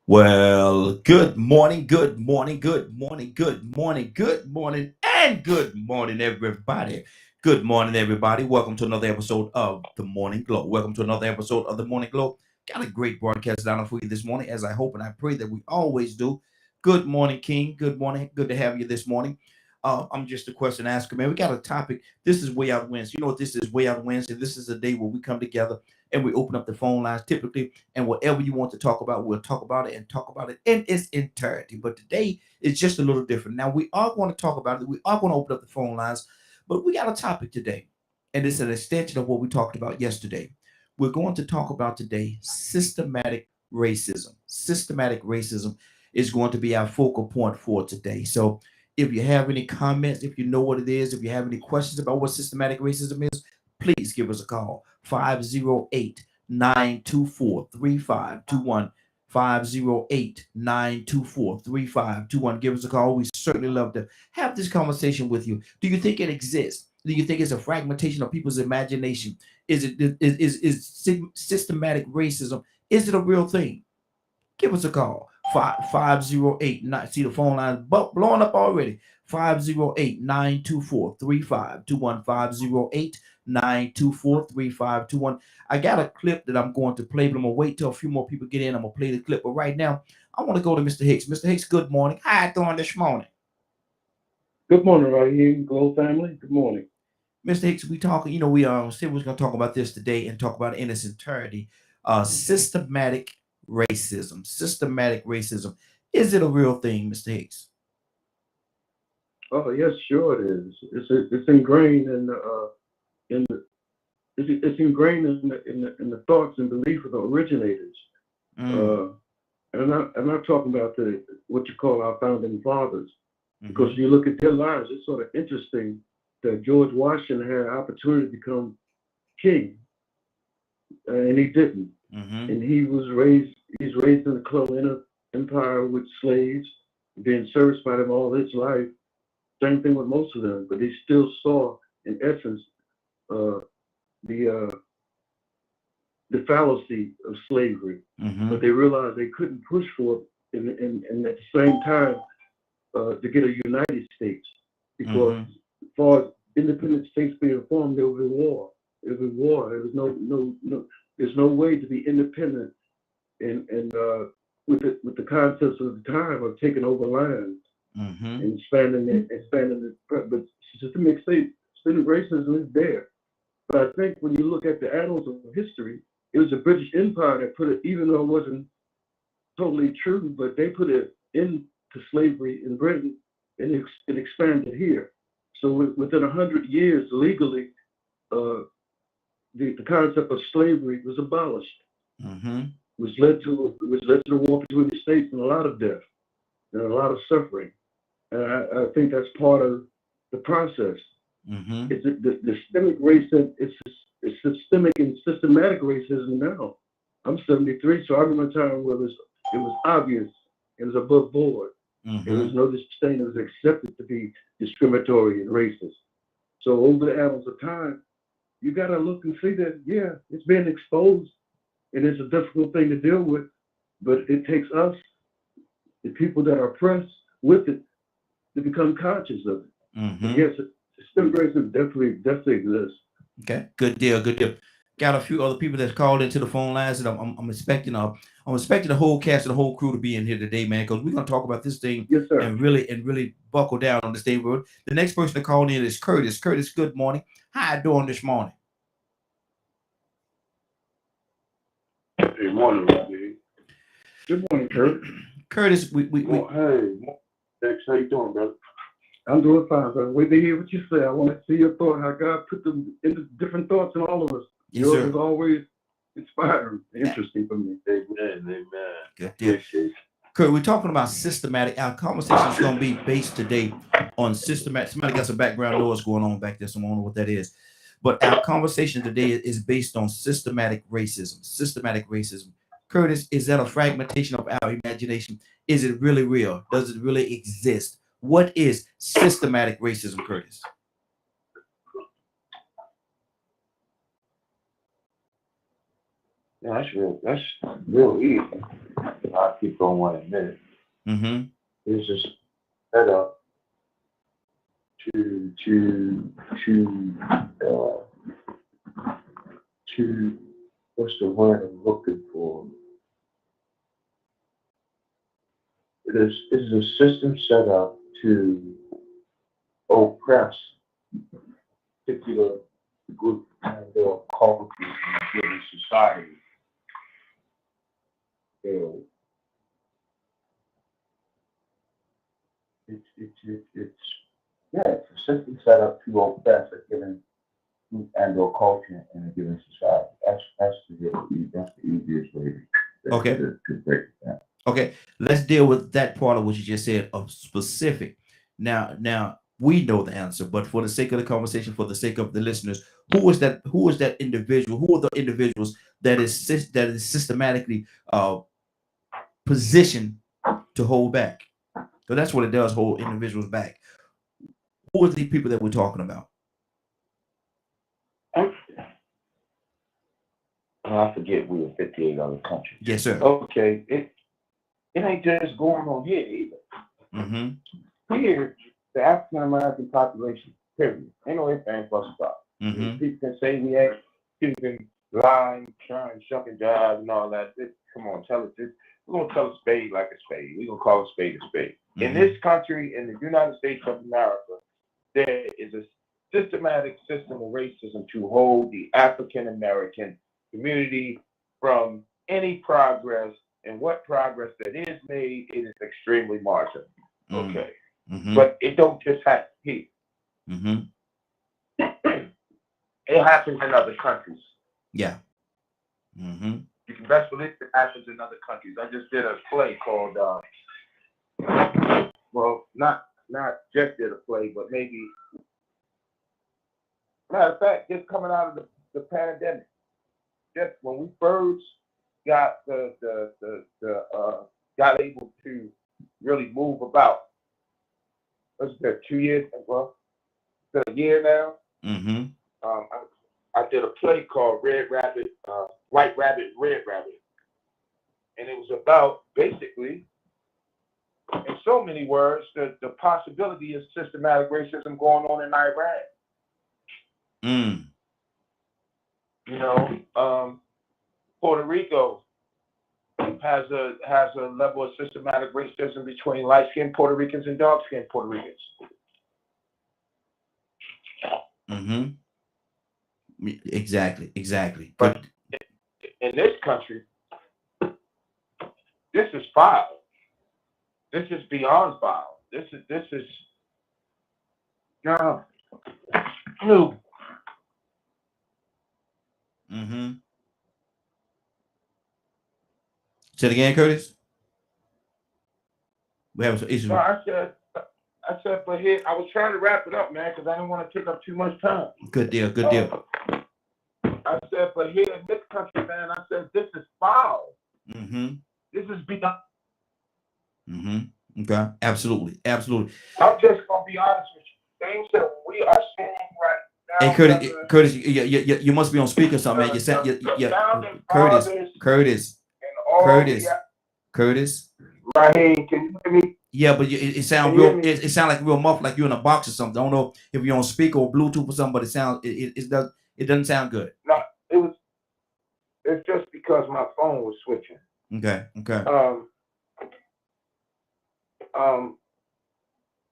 Well, good morning, good morning, good morning, good morning, good morning, and good morning, everybody. Good morning, everybody. Welcome to another episode of The Morning Glow. Welcome to another episode of The Morning Glow. Got a great broadcast down for you this morning, as I hope and I pray that we always do. Good morning, King. Good morning. Good to have you this morning. I'm just a question asker, man. We got a topic. This is Way Out Wednesday. You know what this is? Way Out Wednesday. This is a day where we come together and we open up the phone lines typically, and whatever you want to talk about, we'll talk about it and talk about it in its entirety. But today is just a little different. Now, we are going to talk about it. We are going to open up the phone lines, but we got a topic today, and it's an extension of what we talked about yesterday. We're going to talk about today systematic racism. Systematic racism is going to be our focal point for today. So, if you have any comments, if you know what it is, if you have any questions about what systematic racism is, please give us a call. 508-924-3521. 508-924-3521. Give us a call. We certainly love to have this conversation with you. Do you think it exists? Do you think it's a fragmentation of people's imagination? Is systematic racism? Is it a real thing? Give us a call. 508 see the phone line blowing up already. 508-924-3521. 508-924-3521. I got a clip that I'm going to play, but I'm gonna wait till a few more people get in. I'm gonna play the clip. But right now, I want to go to Mr. Hicks. Mr. Hicks, good morning. How you doing this morning? Good morning, Raheem, Glow family. Good morning. Mr. Hicks, we talking, we said we was gonna talk about this today and talk about it in its entirety. Systematic racism. Systematic racism. Is it a real thing, Mr. Hicks? Oh yes, sure it is. It's ingrained in the it's ingrained in the thoughts and belief of the originators. Mm. And I'm not talking about the what you call our founding fathers, because Mm-hmm. you look at their lives. It's sort of interesting that George Washington had an opportunity to become king, and he didn't. Mm-hmm. And he's raised in the colonial empire with slaves, being serviced by them all his life. Same thing with most of them, but they still saw, in essence, uh, the uh, the fallacy of slavery. Mm-hmm. But they realized they couldn't push for it, and at the same time to get a United States, because Mm-hmm. as far as independent states being formed, there would be war. There would be war. There was no. There's no way to be independent and with the concepts of the time of taking over land Mm-hmm. and expanding it. But systemic racism is there. But I think when you look at the annals of history, it was the British Empire that put it, even though it wasn't totally true, but they put it into slavery in Britain, and it expanded here. So within 100 years, legally, uh, the concept of slavery was abolished, Mm-hmm. which led to the war between the states and a lot of death and a lot of suffering. And I think that's part of the process. Mm-hmm. It's the systemic racism. It's systemic and systematic racism now. I'm 73, so I remember a time where it was obvious. It was above board. There Mm-hmm. was no such thing. It was accepted to be discriminatory and racist. So over the annals of time, you got to look and see that, yeah, it's being exposed, and it's a difficult thing to deal with. But it takes us, the people that are oppressed with it, to become conscious of it. But Mm-hmm. yes, systemic racism definitely exists. Okay. Good deal. Good deal. got a few other people that's called into the phone lines, and I'm expecting the whole cast and the whole crew to be in here today, man, because we're gonna talk about this thing Yes, sir. and really buckle down on this thing. The next person to call in is Curtis. Curtis, good morning. How you doing this morning? Good morning, Robbie. Good morning, Kurt. Curtis, we Hey, Dex, how you doing, brother? I'm doing fine, brother. Wait to hear what you say. I want to see your thought, how God put them into different thoughts in all of us. Yes, Yours sir. is always inspiring, interesting for me. Amen. Good deal. Kurt, we're talking about systematic. Our conversation is going to be based today on systematic. Somebody got some background noise going on back there, so I don't know what that is. But our conversation today is based on systematic racism. Systematic racism. Curtis, is that a fragmentation of our imagination? Is it really real? Does it really exist? What is systematic racism, Curtis? Yeah, that's real easy. I'll keep going 1 minute. Mm-hmm. It's just set up to what's the word I'm looking for? It is a system set up to oppress particular group and or culture in a given society. It's a system set up to oppress a given group and or culture in a given society. That's the easiest way to break it down. Okay, let's deal with that part of what you just said of specific. Now we know the answer, but for the sake of the conversation, for the sake of the listeners, who is that individual? Who are the individuals that is systematically positioned to hold back? So that's what it does, hold individuals back. Who are the people that we're talking about? I forget we're in 58 other countries. Yes, sir. Okay, it ain't just going on here either. Mm-hmm. Here, the African American population, period. Ain't no ifs, ands, buts about. Mm-hmm. People can say we ain't, people can lie, trying, shucking jobs and all that. Come on, tell us this. We're gonna tell a spade like a spade. We're gonna call a spade a spade. Mm-hmm. In this country, in the United States of America, there is a systematic system of racism to hold the African American community from any progress, and what progress that is made, it is extremely marginal. Okay. Mm-hmm. But it don't just happen here. Mm-hmm. It happens in other countries. Yeah. Mm-hmm. You can best believe it happens in other countries. I just did a play called well, not just did a play, but maybe, matter of fact, just coming out of the pandemic, just when we first got got able to really move about. What's that? 2 years? Well, it's been a year now. Mm-hmm. I did a play called Red Rabbit, White Rabbit, Red Rabbit, and it was about basically, in so many words, the possibility of systematic racism going on in Iran. Mm. You know, Puerto Rico has a level of systematic racism between light-skinned Puerto Ricans and dark-skinned Puerto Ricans. Mm-hmm. Exactly. But in this country, this is foul. This is beyond foul. This is no. Mm-hmm. Say it again, Curtis. We have some issues. No, I said, but here I was trying to wrap it up, man, because I didn't want to take up too much time. Good deal. I said, but here in this country, man, I said this is foul. Mm-hmm. This is beyond. Mm-hmm. Okay. Absolutely. I'm just gonna be honest with you. Things that we are seeing right now. Hey, Curtis, you must be on speaker or something, man. You sound, Curtis. Right here, can you hear me? Yeah, but it sounds real. It sounds like real muffled, like you're in a box or something. I don't know if you're on speaker or Bluetooth or something, but it sounds it doesn't sound good. No, it was It's just because my phone was switching. Okay.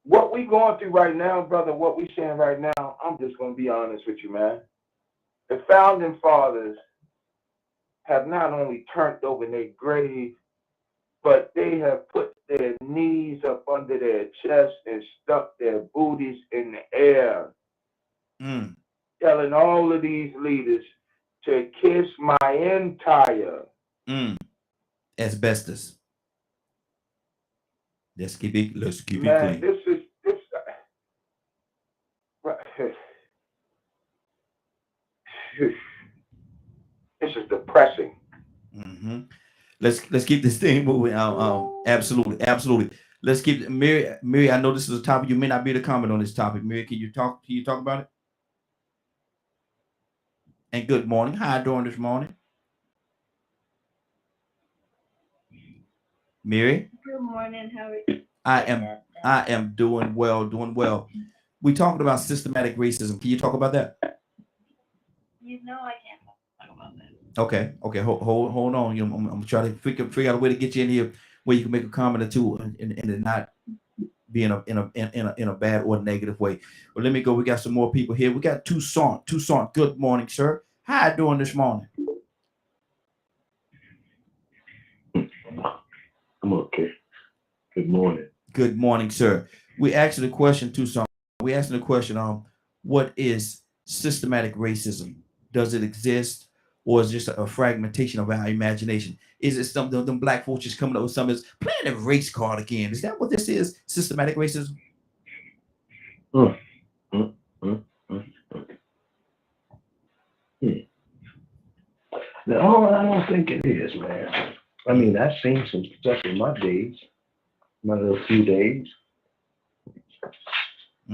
What we going through right now, brother, what we saying right now, I'm just going to be honest with you, man. The founding fathers have not only turned over their grave, but they have put their knees up under their chest and stuck their booties in the air, telling all of these leaders to kiss my entire. Asbestos. Let's keep it Man, clean. This is depressing. Let's keep this thing moving. Absolutely. Let's keep Mary. I know this is a topic you may not be able to comment on this topic. Mary, can you talk about it? And good morning. How you doing this morning? Mary? Good morning. How are you? I am doing well. We talking about systematic racism. Can you talk about that? I can't talk about that. Okay. Hold on. I'm trying to figure out a way to get you in here where you can make a comment or two and it not be in a bad or negative way. But let me go. We got some more people here. We got Toussaint. Good morning, sir. How you doing this morning? I'm okay. Good morning. Good morning, sir. We asked the question, Toussaint. We asked the question, what is systematic racism? Does it exist, or is it just a fragmentation of our imagination? Is it something them black folks just coming up with something, playing a race card again? Is that what this is? Systematic racism? No, I don't think it is, man. I mean, I've seen some stuff in my days, my little few days.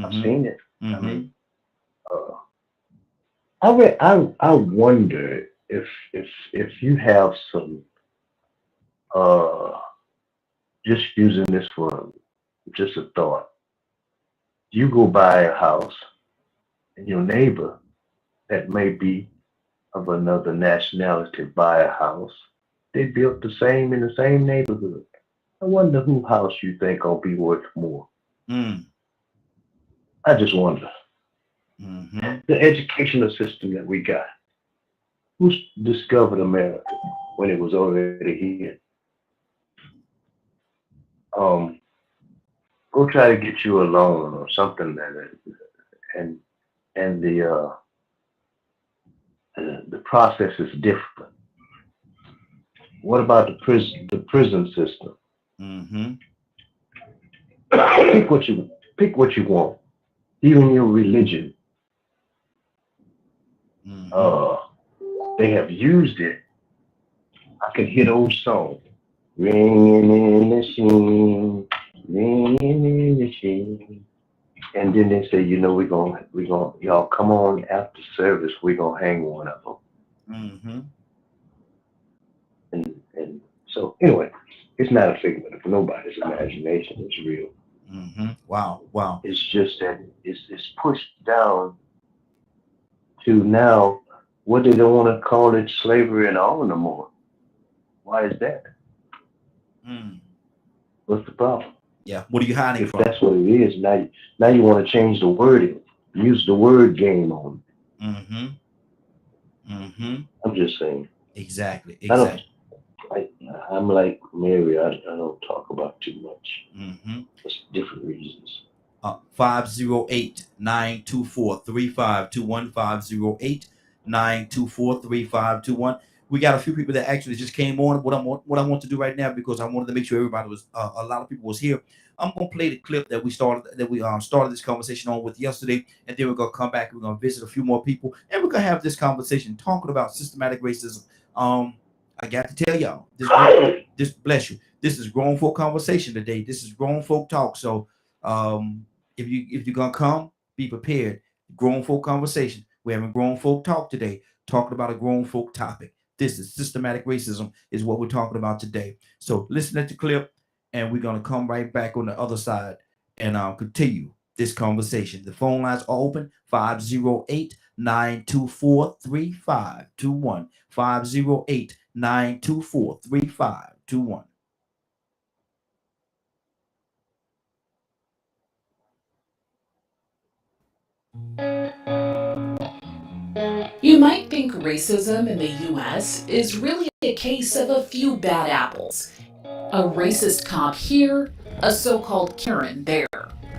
I've seen it. I mean, I wonder if you have some, just using this for just a thought. You go by a house and your neighbor that may be of another nationality buy a house. They built the same in the same neighborhood. I wonder whose house you think will be worth more. I just wonder. The educational system that we got. Who discovered America when it was already here? Go try to get you a loan or something like that, and the process is different. What about the prison system? Pick what you want. Even your religion. They have used it. I can hear those songs. Ringing in the sheen, ringing in the sheen. And then they say, we're gonna y'all come on after service, we're gonna hang one of them. And so anyway, it's not a figment of nobody's imagination. It's real. Wow. It's just that it's pushed down to now what they don't want to call it slavery and all no more. Why is that? What's the problem? Yeah. What are you hiding from? If that's what it is, now you want to change the wording, use the word game on it. I'm just saying. Exactly. I'm like Mary. I don't talk about too much. For different reasons. 508-924-3521. 508-924-3521. We got a few people that actually just came on. What I want to do right now, because I wanted to make sure everybody was a lot of people was here. I'm gonna play the clip that we started this conversation on with yesterday, and then we're gonna come back. We're gonna visit a few more people, and we're gonna have this conversation talking about systematic racism. I got to tell y'all, this bless you. This is grown folk conversation today. This is grown folk talk. So if you're gonna come, be prepared. Grown folk conversation. We're having grown folk talk today, talking about a grown folk topic. This is systematic racism is what we're talking about today. So listen at the clip, and we're gonna come right back on the other side and continue this conversation. The phone lines are open 508-924-3521. 508-924-3521. You might think racism in the US is really a case of a few bad apples. A racist cop here, a so-called Karen there,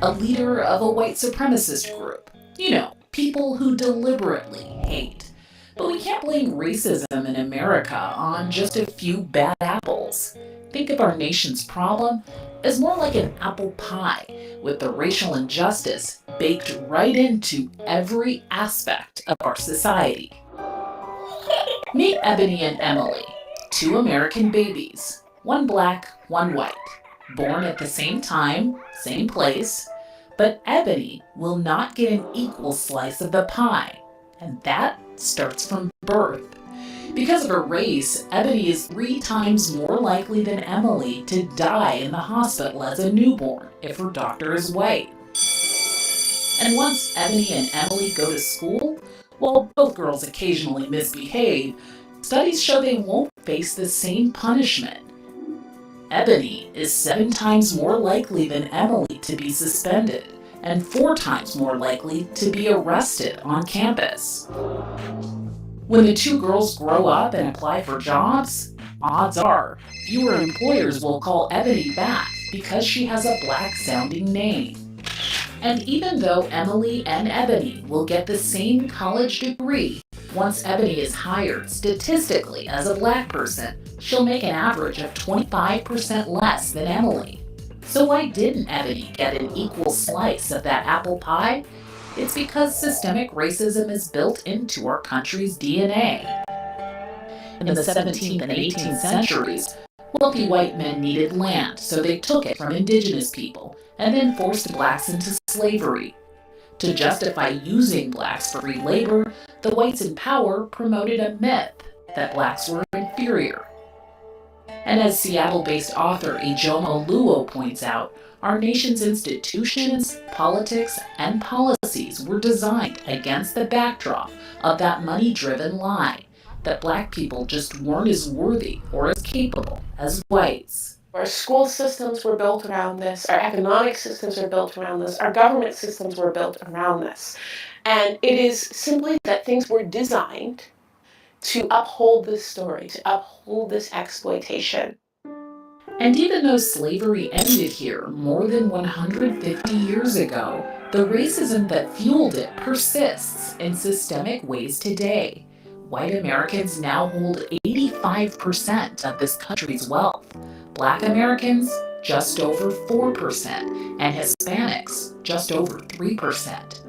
a leader of a white supremacist group. You know, people who deliberately hate. But we can't blame racism in America on just a few bad apples. Think of our nation's problem as more like an apple pie, with the racial injustice baked right into every aspect of our society. Meet Ebony and Emily, two American babies, one black, one white, born at the same time, same place, but Ebony will not get an equal slice of the pie, and that starts from birth. Because of her race, Ebony is 3 times more likely than Emily to die in the hospital as a newborn if her doctor is white. And once Ebony and Emily go to school, while both girls occasionally misbehave, studies show they won't face the same punishment. Ebony is 7 times more likely than Emily to be suspended, and 4 times more likely to be arrested on campus. When the 2 girls grow up and apply for jobs, odds are fewer employers will call Ebony back because she has a black-sounding name. And even though Emily and Ebony will get the same college degree, once Ebony is hired statistically as a black person, she'll make an average of 25% less than Emily. So why didn't Ebony get an equal slice of that apple pie? It's because systemic racism is built into our country's DNA. In the 17th and 18th centuries, wealthy white men needed land, so they took it from indigenous people and then forced blacks into slavery. To justify using blacks for free labor, the whites in power promoted a myth that blacks were inferior. And as Seattle-based author Ijeoma Oluo points out, our nation's institutions, politics, and policies were designed against the backdrop of that money-driven lie that black people just weren't as worthy or as capable as whites. Our school systems were built around this, our economic systems are built around this, our government systems were built around this. And it is simply that things were designed to uphold this story, to uphold this exploitation. And even though slavery ended here more than 150 years ago, the racism that fueled it persists in systemic ways today. White Americans now hold 85% of this country's wealth. Black Americans, just over 4%, and Hispanics, just over 3%.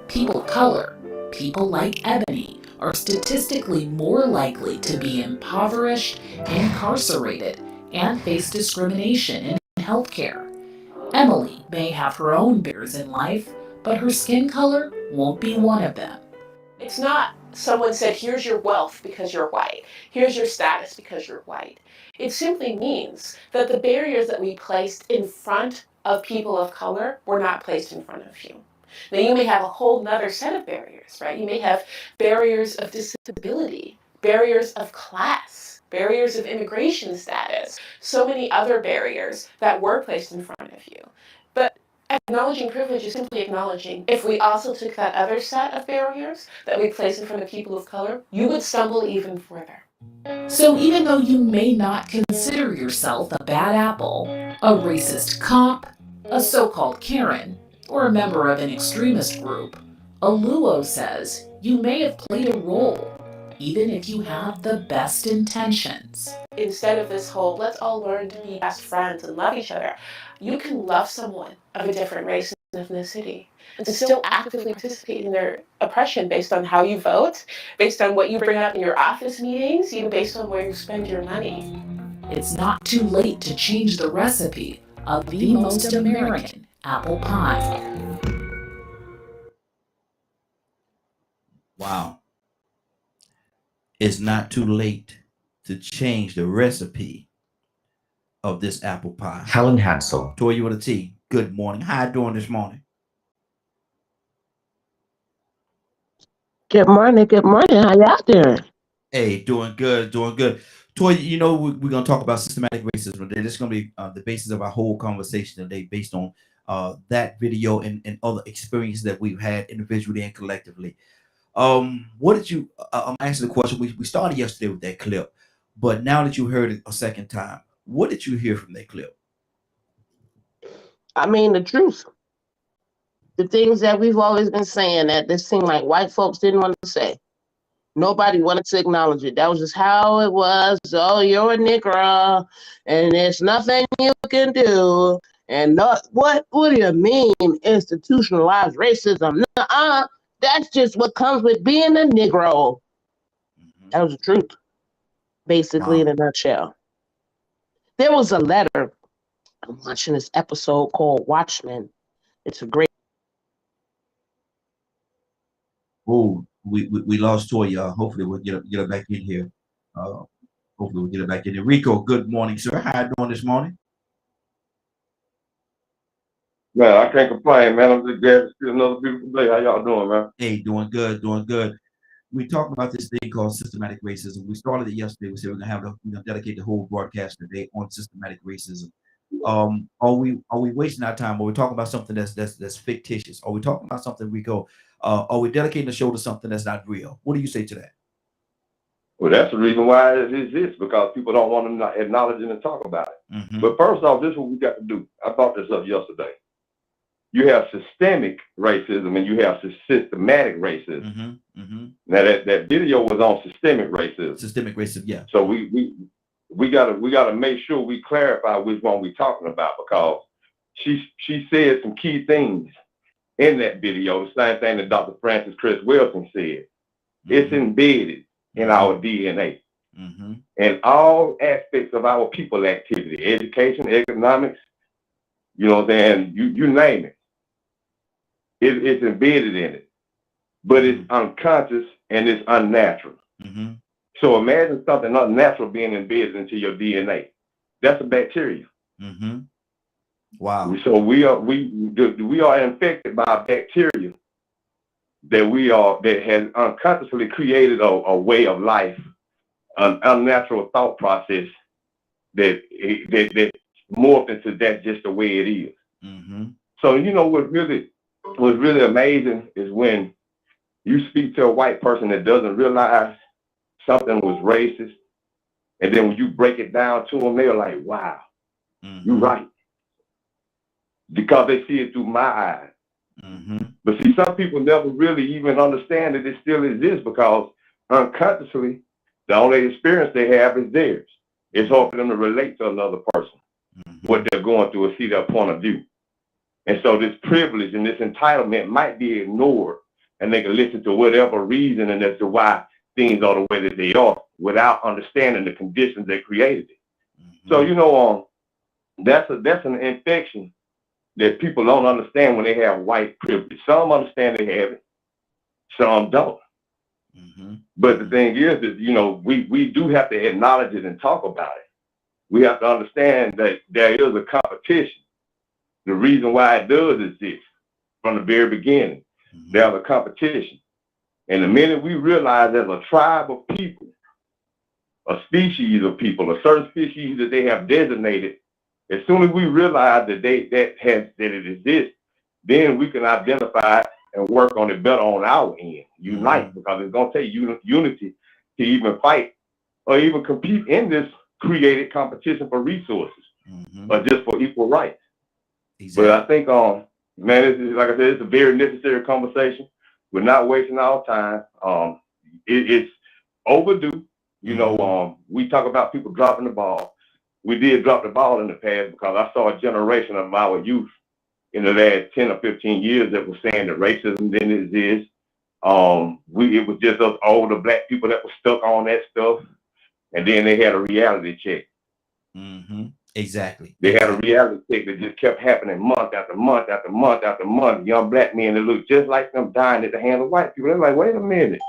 People of color, people like Ebony, are statistically more likely to be impoverished, incarcerated, and face discrimination in healthcare. Emily may have her own barriers in life, but her skin color won't be one of them. It's not someone said, here's your wealth because you're white, here's your status because you're white. It simply means that the barriers that we placed in front of people of color were not placed in front of you. Now you may have a whole nother set of barriers, right? You may have barriers of disability, barriers of class, barriers of immigration status, so many other barriers that were placed in front of you. But acknowledging privilege is simply acknowledging if we also took that other set of barriers that we place in front of people of color, you would stumble even further. So even though you may not consider yourself a bad apple, a racist cop, a so-called Karen, or a member of an extremist group, Oluo says you may have played a role, even if you have the best intentions. Instead of this whole, let's all learn to be best friends and love each other, you can love someone of a different race and ethnicity and still actively participate in their oppression based on how you vote, based on what you bring up in your office meetings, even based on where you spend your money. It's not too late to change the recipe of the most American apple pie. Wow. It's not too late to change the recipe of this apple pie. Helen Hansel. Toya with a T. Good morning. How you doing this morning? Good morning. Good morning. How y'all doing? Hey, doing good, doing good. Toy, you know, we're going to talk about systematic racism today. This is going to be the basis of our whole conversation today, based on that video and other experiences that we've had individually and collectively. What did you? I'm asking the question. We started yesterday with that clip, but now that you heard it a second time, what did you hear from that clip? I mean, the truth. The things that we've always been saying that this seemed like white folks didn't want to say. Nobody wanted to acknowledge it. That was just how it was. Oh, you're a Negro, and there's nothing you can do. And not, what do you mean institutionalized racism? Nuh-uh. That's just what comes with being a Negro. That was the truth, basically, in a nutshell. There was a letter. I'm watching this episode called Watchmen. It's a great. Oh, we lost Toya. Hopefully we'll get her back in here. Hopefully we'll get her back in here. Rico, good morning, sir. How you doing this morning? Man, I can't complain, man. I'm just glad to see another beautiful day. How y'all doing, man? Hey, doing good, doing good. We talked about this thing called systematic racism. We started it yesterday. We said we're gonna dedicate the whole broadcast today on systematic racism. Are we wasting our time? Are we talking about something that's fictitious? Are we talking about something are we dedicating the show to something that's not real? What do you say to that? Well, that's the reason why it exists, because people don't want to acknowledge it and talk about it. Mm-hmm. But first off, this is what we got to do. I brought this up yesterday. You have systemic racism and you have systematic racism. Mm-hmm. Mm-hmm. Now that video was on systemic racism. Systemic racism, yeah. So we gotta make sure we clarify which one we're talking about, because she said some key things in that video. The same thing that Dr. Francis Chris Wilson said. Mm-hmm. It's embedded in our DNA. Mm-hmm. In all aspects of our people activity, education, economics, you know what I'm saying? You name it. It's embedded in it, but it's unconscious and it's unnatural. Mm-hmm. So imagine something unnatural being embedded into your DNA. That's a bacteria. Mm-hmm. Wow. So we are infected by a bacteria that has unconsciously created a way of life, an unnatural thought process that morphed into that just the way it is. Mm-hmm. So you know what's really amazing is when you speak to a white person that doesn't realize something was racist, and then when you break it down to them, they're like, wow, you're right. Because they see it through my eyes. Mm-hmm. But see, some people never really even understand that it still exists, because unconsciously, the only experience they have is theirs. It's hard for them to relate to another person, what they're going through, and see their point of view. And so this privilege and this entitlement might be ignored, and they can listen to whatever reason and as to why things are the way that they are, without understanding the conditions that created it. Mm-hmm. So, you know, that's an infection that people don't understand when they have white privilege. Some understand they have it, some don't. Mm-hmm. But the thing is that, you know, we do have to acknowledge it and talk about it. We have to understand that there is a competition. The reason why it does exist from the very beginning, there's a competition. And the minute we realize there's a tribe of people, a species of people, a certain species that they have designated, as soon as we realize that it exists, then we can identify it and work on it better on our end, unite, because it's going to take unity to even fight or even compete in this created competition for resources, or just for equal rights. Exactly. But I think, man, this is, like I said, it's a very necessary conversation. We're not wasting our time. It's overdue. You know, we talk about people dropping the ball. We did drop the ball in the past, because I saw a generation of our youth in the last 10 or 15 years that was saying that racism didn't exist. It was just us older black people that were stuck on that stuff. And then they had a reality check. Mm-hmm. Exactly. They had a reality check that just kept happening month after month after month after month. Young black men that looked just like them dying at the hands of white people. They're like, wait a minute.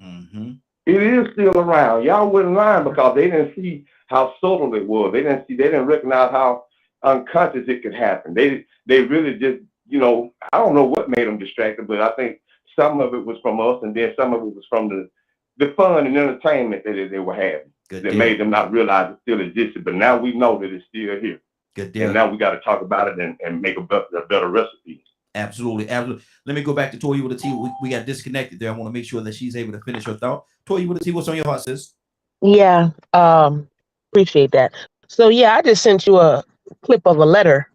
Mm-hmm. It is still around. Y'all wouldn't lie, because they didn't see how subtle it was. They didn't recognize how unconscious it could happen. They really just, you know, I don't know what made them distracted, but I think some of it was from us, and then some of it was from the fun and entertainment that they were having. Good that deal. made them not realize it still existed. But now we know that it's still here. Good deal. And now we got to talk about it and make a better recipe. Absolutely, absolutely. Let me go back to Toya with a T. We got disconnected there. I want to make sure that she's able to finish her thought. Toya with a T, what's on your heart, sis? Yeah, appreciate that. So yeah, I just sent you a clip of a letter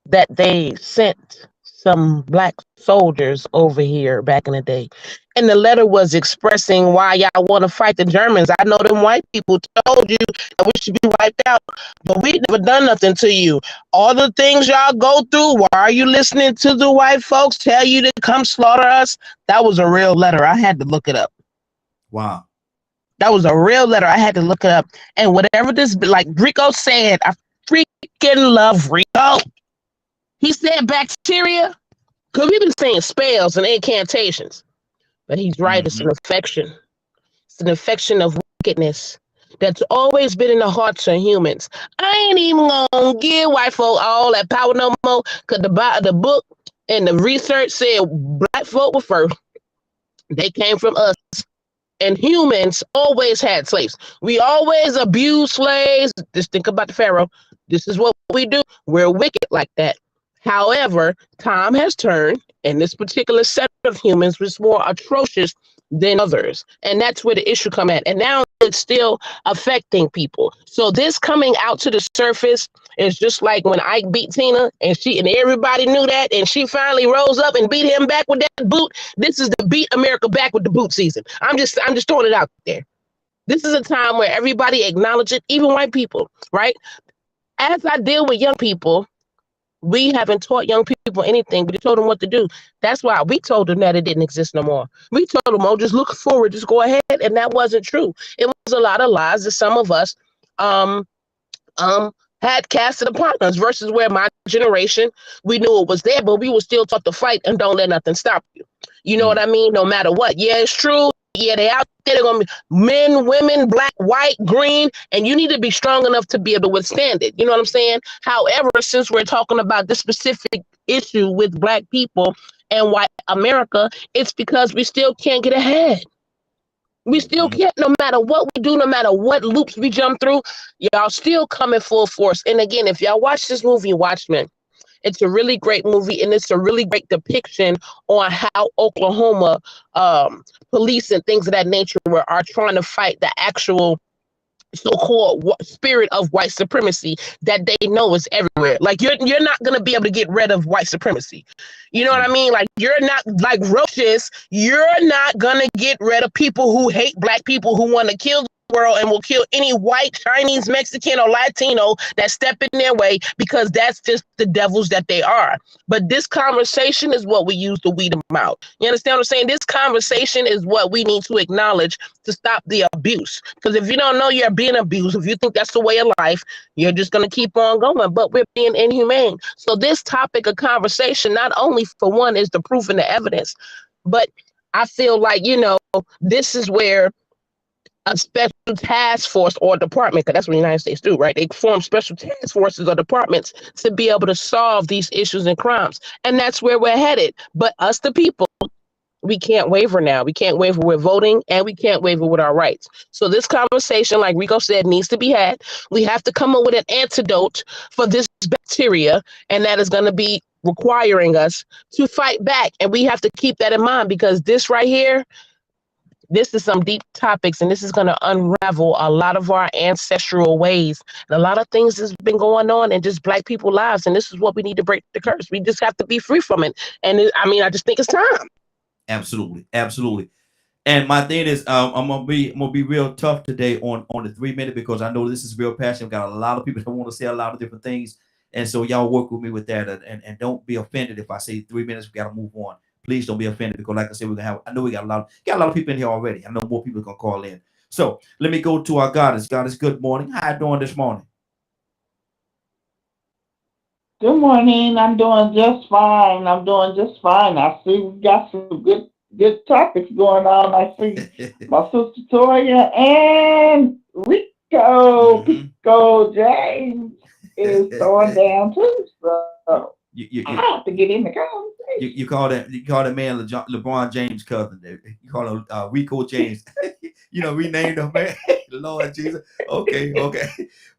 that they sent some black soldiers over here back in the day. And the letter was expressing why y'all want to fight the Germans. I know them white people told you that we should be wiped out, but we never done nothing to you. All the things y'all go through, why are you listening to the white folks tell you to come slaughter us? That was a real letter. I had to look it up. Wow. That was a real letter. I had to look it up. And whatever this, like Rico said, I freaking love Rico. He said bacteria, because we've been saying spells and incantations. But he's right, It's an infection. It's an infection of wickedness that's always been in the hearts of humans. I ain't even gonna give white folk all that power no more, because the book and the research said black folk were first. They came from us. And humans always had slaves. We always abused slaves. Just think about the Pharaoh. This is what we do. We're wicked like that. However, time has turned, and this particular set of humans was more atrocious than others. And that's where the issue come at. And now it's still affecting people. So this coming out to the surface is just like when Ike beat Tina, and everybody knew that, and she finally rose up and beat him back with that boot. This is the beat America back with the boot season. I'm just throwing it out there. This is a time where everybody acknowledge it, even white people, right? As I deal with young people, we haven't taught young people anything, but we told them what to do. That's why we told them that it didn't exist no more. We told them, oh, just look forward, just go ahead. And that wasn't true. It was a lot of lies that some of us had casted upon us, versus where my generation, we knew it was there, but we were still taught to fight and don't let nothing stop you. You know what I mean? No matter what. Yeah, it's true. Yeah, they out there. They're going to be men, women, black, white, green, and you need to be strong enough to be able to withstand it. You know what I'm saying? However, since we're talking about this specific issue with black people and white America, it's because we still can't get ahead. We still can't, no matter what we do, no matter what loops we jump through, y'all still coming full force. And again, if y'all watch this movie, Watchmen, it's a really great movie, and it's a really great depiction on how Oklahoma police and things of that nature are trying to fight the actual so-called spirit of white supremacy that they know is everywhere. Like you're not gonna be able to get rid of white supremacy. You know what I mean? Like you're not like roaches. You're not gonna get rid of people who hate black people, who want to kill the world and will kill any white, Chinese, Mexican, or Latino that step in their way, because that's just the devils that they are. But this conversation is what we use to weed them out. You understand what I'm saying? This conversation is what we need to acknowledge to stop the abuse. Because if you don't know you're being abused, if you think that's the way of life, you're just going to keep on going. But we're being inhumane. So this topic of conversation, not only for one, is the proof and the evidence, but I feel like, this is where a special task force or department, because that's what the United States do, right? They form special task forces or departments to be able to solve these issues and crimes. And that's where we're headed. But us, the people, we can't waver now. We can't waver with voting, and we can't waver with our rights. So this conversation, like Rico said, needs to be had. We have to come up with an antidote for this bacteria, and that is going to be requiring us to fight back. And we have to keep that in mind, because this right here, this is some deep topics, and this is going to unravel a lot of our ancestral ways and a lot of things that's been going on in just black people's lives. And this is what we need to break the curse. We just have to be free from it. And I just think it's time. Absolutely, absolutely. And my thing is, I'm gonna be real tough today on the 3 minute, because I know this is real passionate. I've got a lot of people that want to say a lot of different things, and so y'all work with me with that, and don't be offended if I say 3 minutes. We got to move on. Please don't be offended, because like I said, we're gonna have. I know we got a lot of people in here already. I know more people are gonna call in. So let me go to our goddess. Goddess, good morning. How you doing this morning? Good morning. I'm doing just fine. I see we got some good topics going on. I see my sister Toya and Rico Pico James is throwing down too. So I have to get in the conversation. You call that man LeBron James' cousin. You call him Rico James. We named him, man. Lord Jesus. Okay.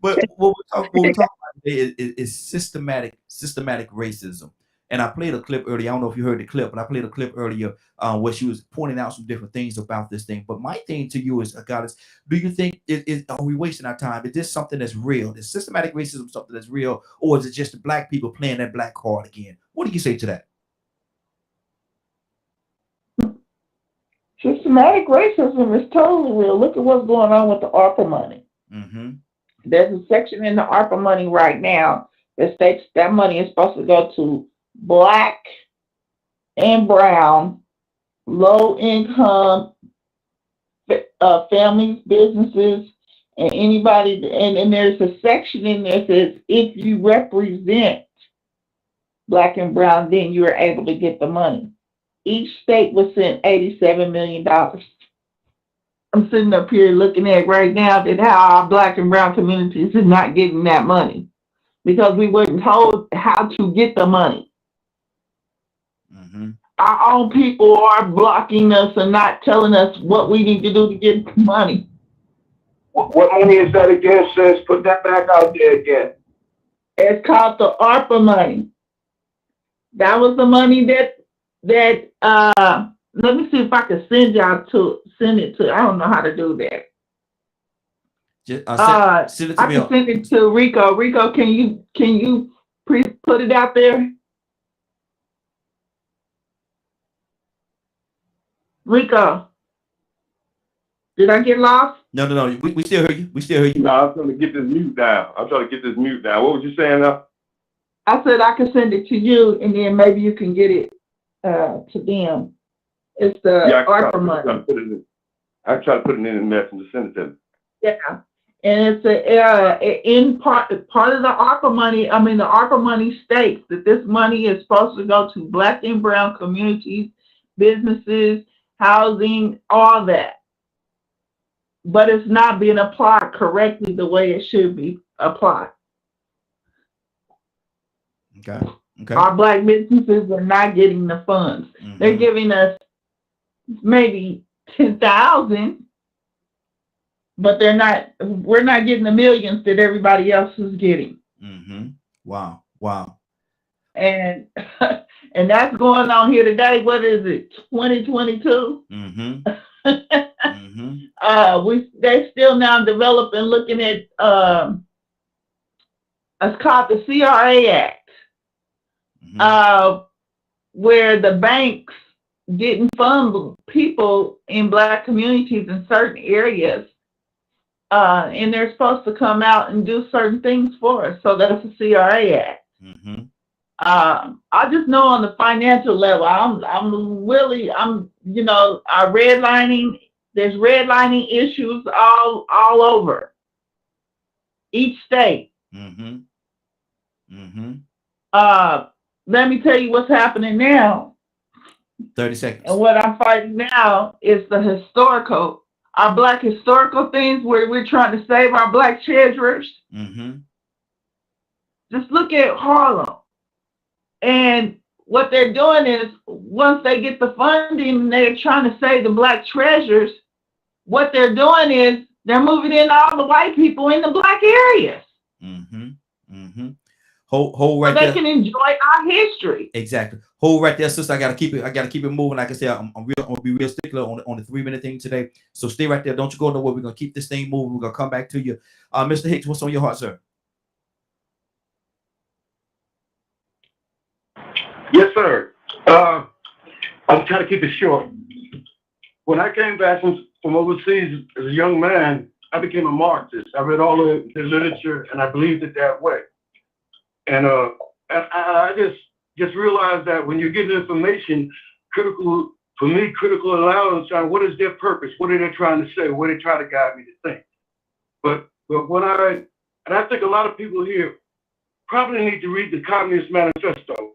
But what we're talking about today is systematic racism. And I played a clip earlier. I don't know if you heard the clip, but I played a clip earlier where she was pointing out some different things about this thing. But my thing to you is, Goddess, do you think are we wasting our time? Is this something that's real? Is systematic racism something that's real, or is it just the black people playing that black card again? What do you say to that? Systematic racism is totally real. Look at what's going on with the ARPA money. Mm-hmm. There's a section in the ARPA money right now that states that money is supposed to go to Black and brown, low-income families, businesses, and anybody. And there's a section in there that says if you represent Black and brown, then you are able to get the money. Each state was sent $87 million. I'm sitting up here looking at right now that how our Black and brown communities is not getting that money because we weren't told how to get the money. Mm-hmm. Our own people are blocking us and not telling us what we need to do to get money. What money is that again, sis? Put that back out there again. It's called the ARPA money. That was the money that let me see if I can send it to. I don't know how to do that. Send it to I me. can send it to Rico. Rico, can you put it out there? Rico, did I get lost? No. We still hear you. No, I'm trying to get this mute down. What was you saying now? I said I can send it to you, and then maybe you can get it to them. It's the ARPA money. I try to put it in the message and send it to them. Yeah, and it's in part of the ARPA money. I mean, the ARPA money states that this money is supposed to go to Black and brown communities, businesses, housing, all that. But it's not being applied correctly the way it should be applied. Okay. Our Black businesses are not getting the funds. Mm-hmm. They're giving us maybe 10,000, but we're not getting the millions that everybody else is getting. Mm-hmm. Wow. And that's going on here today. What is it? 2022. Mm-hmm. Mm-hmm. They still now developing, looking at it's called the CRA Act. Mm-hmm. Where the banks didn't fund people in Black communities in certain areas, and they're supposed to come out and do certain things for us. So that's the CRA Act. Mm-hmm. I just know on the financial level, I'm our redlining. There's redlining issues all over each state. Mm-hmm. Mm-hmm. Let me tell you what's happening now. 30 seconds. And what I'm fighting now is our Black historical things where we're trying to save our Black treasurers. Mm-hmm. Just look at Harlem. And what they're doing is once they get the funding, they're trying to save the Black treasures. What they're doing is they're moving in all the white people in the Black areas. Mm-hmm. Mm-hmm. Hold right so they there. can enjoy our history. Exactly. Hold right there, sister. I gotta keep it moving. Like I said, I'm gonna be real stickler on the 3-minute thing today. So stay right there. Don't you go nowhere. We're gonna keep this thing moving. We're gonna come back to you. Mr. Hicks, what's on your heart, sir? Yes, sir. I'm trying to keep it short. When I came back from overseas as a young man, I became a Marxist. I read all the literature, and I believed it that way. And I just realized that when you're getting information, critical allowance on what is their purpose, what are they trying to say, what are they trying to guide me to think. But when I think a lot of people here probably need to read the Communist Manifesto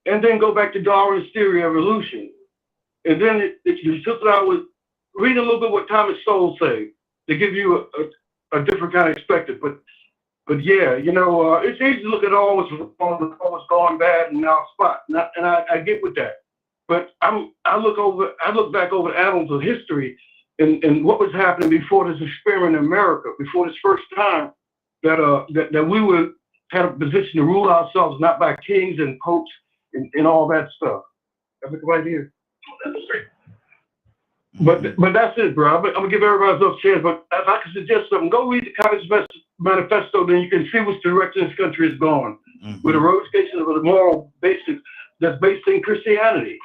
and then go back to Darwin's theory of evolution. And then you sit down with read a little bit what Thomas Sowell said to give you a different kind of perspective. But But yeah, it's easy to look at all what's gone bad in our spot, and I get with that. But I look back over the annals of history and what was happening before this experiment in America, before this first time that we had a position to rule ourselves, not by kings and popes and all that stuff. That's right here. But that's it, bro. I'm gonna give everybody else a chance. But if I can suggest something, go read the Communist Manifesto, then you can see which direction this country is going. With a rotation of the moral basics that's based in Christianity,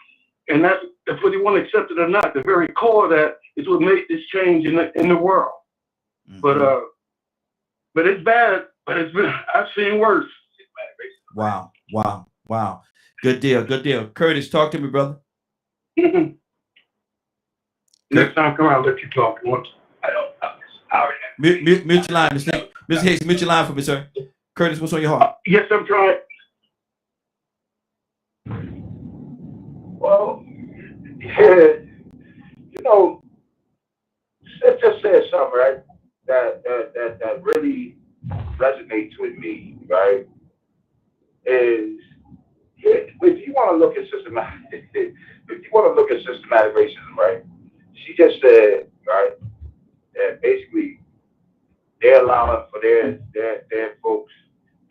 and that's whether you want to accept it or not. The very core of that is what made this change in the world. But it's bad. But I've seen worse. Wow. Good deal. Curtis, talk to me, brother. Next time, come out, I'll let you talk. Mute your line, Mr. Hicks. Mute your line for me, sir. Curtis, what's on your heart? Yes, I'm trying. Well, yeah, Sid just said something, right? That really resonates with me, right? Is if you want to look at systematic racism, right? She just said, right, that basically they're allowing for their folks.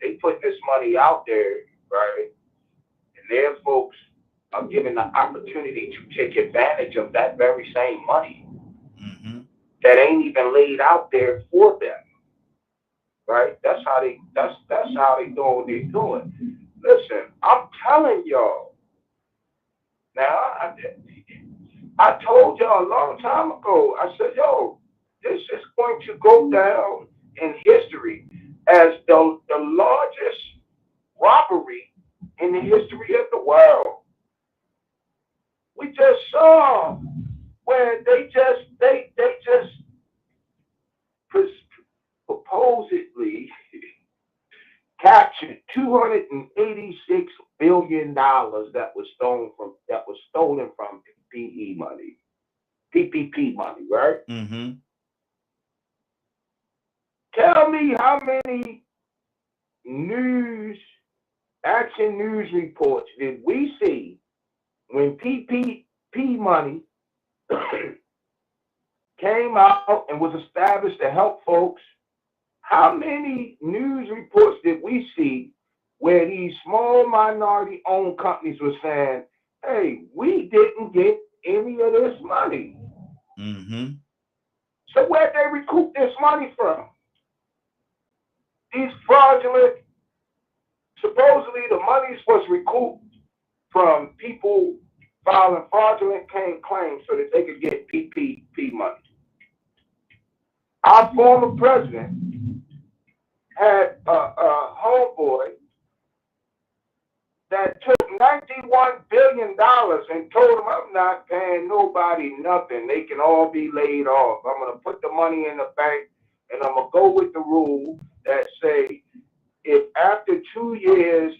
They put this money out there, right, and their folks are given the opportunity to take advantage of that very same money that ain't even laid out there for them, right? That's how they doing what they're doing. Listen, I'm telling y'all. Now, I told y'all a long time ago. I said, yo, this is going to go down in history as the largest robbery in the history of the world. We just saw where they just supposedly captured $286 billion that was stolen from PPP money, right? Tell me how many action news reports did we see when PPP money came out and was established to help folks? How many news reports did we see where these small minority-owned companies were saying, hey, we didn't get any of this money? So where'd they recoup this money from? These fraudulent, supposedly the money was recouped from people filing fraudulent claims so that they could get PPP money. Our former president had a homeboy that took $91 billion and told him, I'm not paying nobody nothing. They can all be laid off. I'm going to put the money in the bank, and I'm going to go with the rule that say, if after 2 years,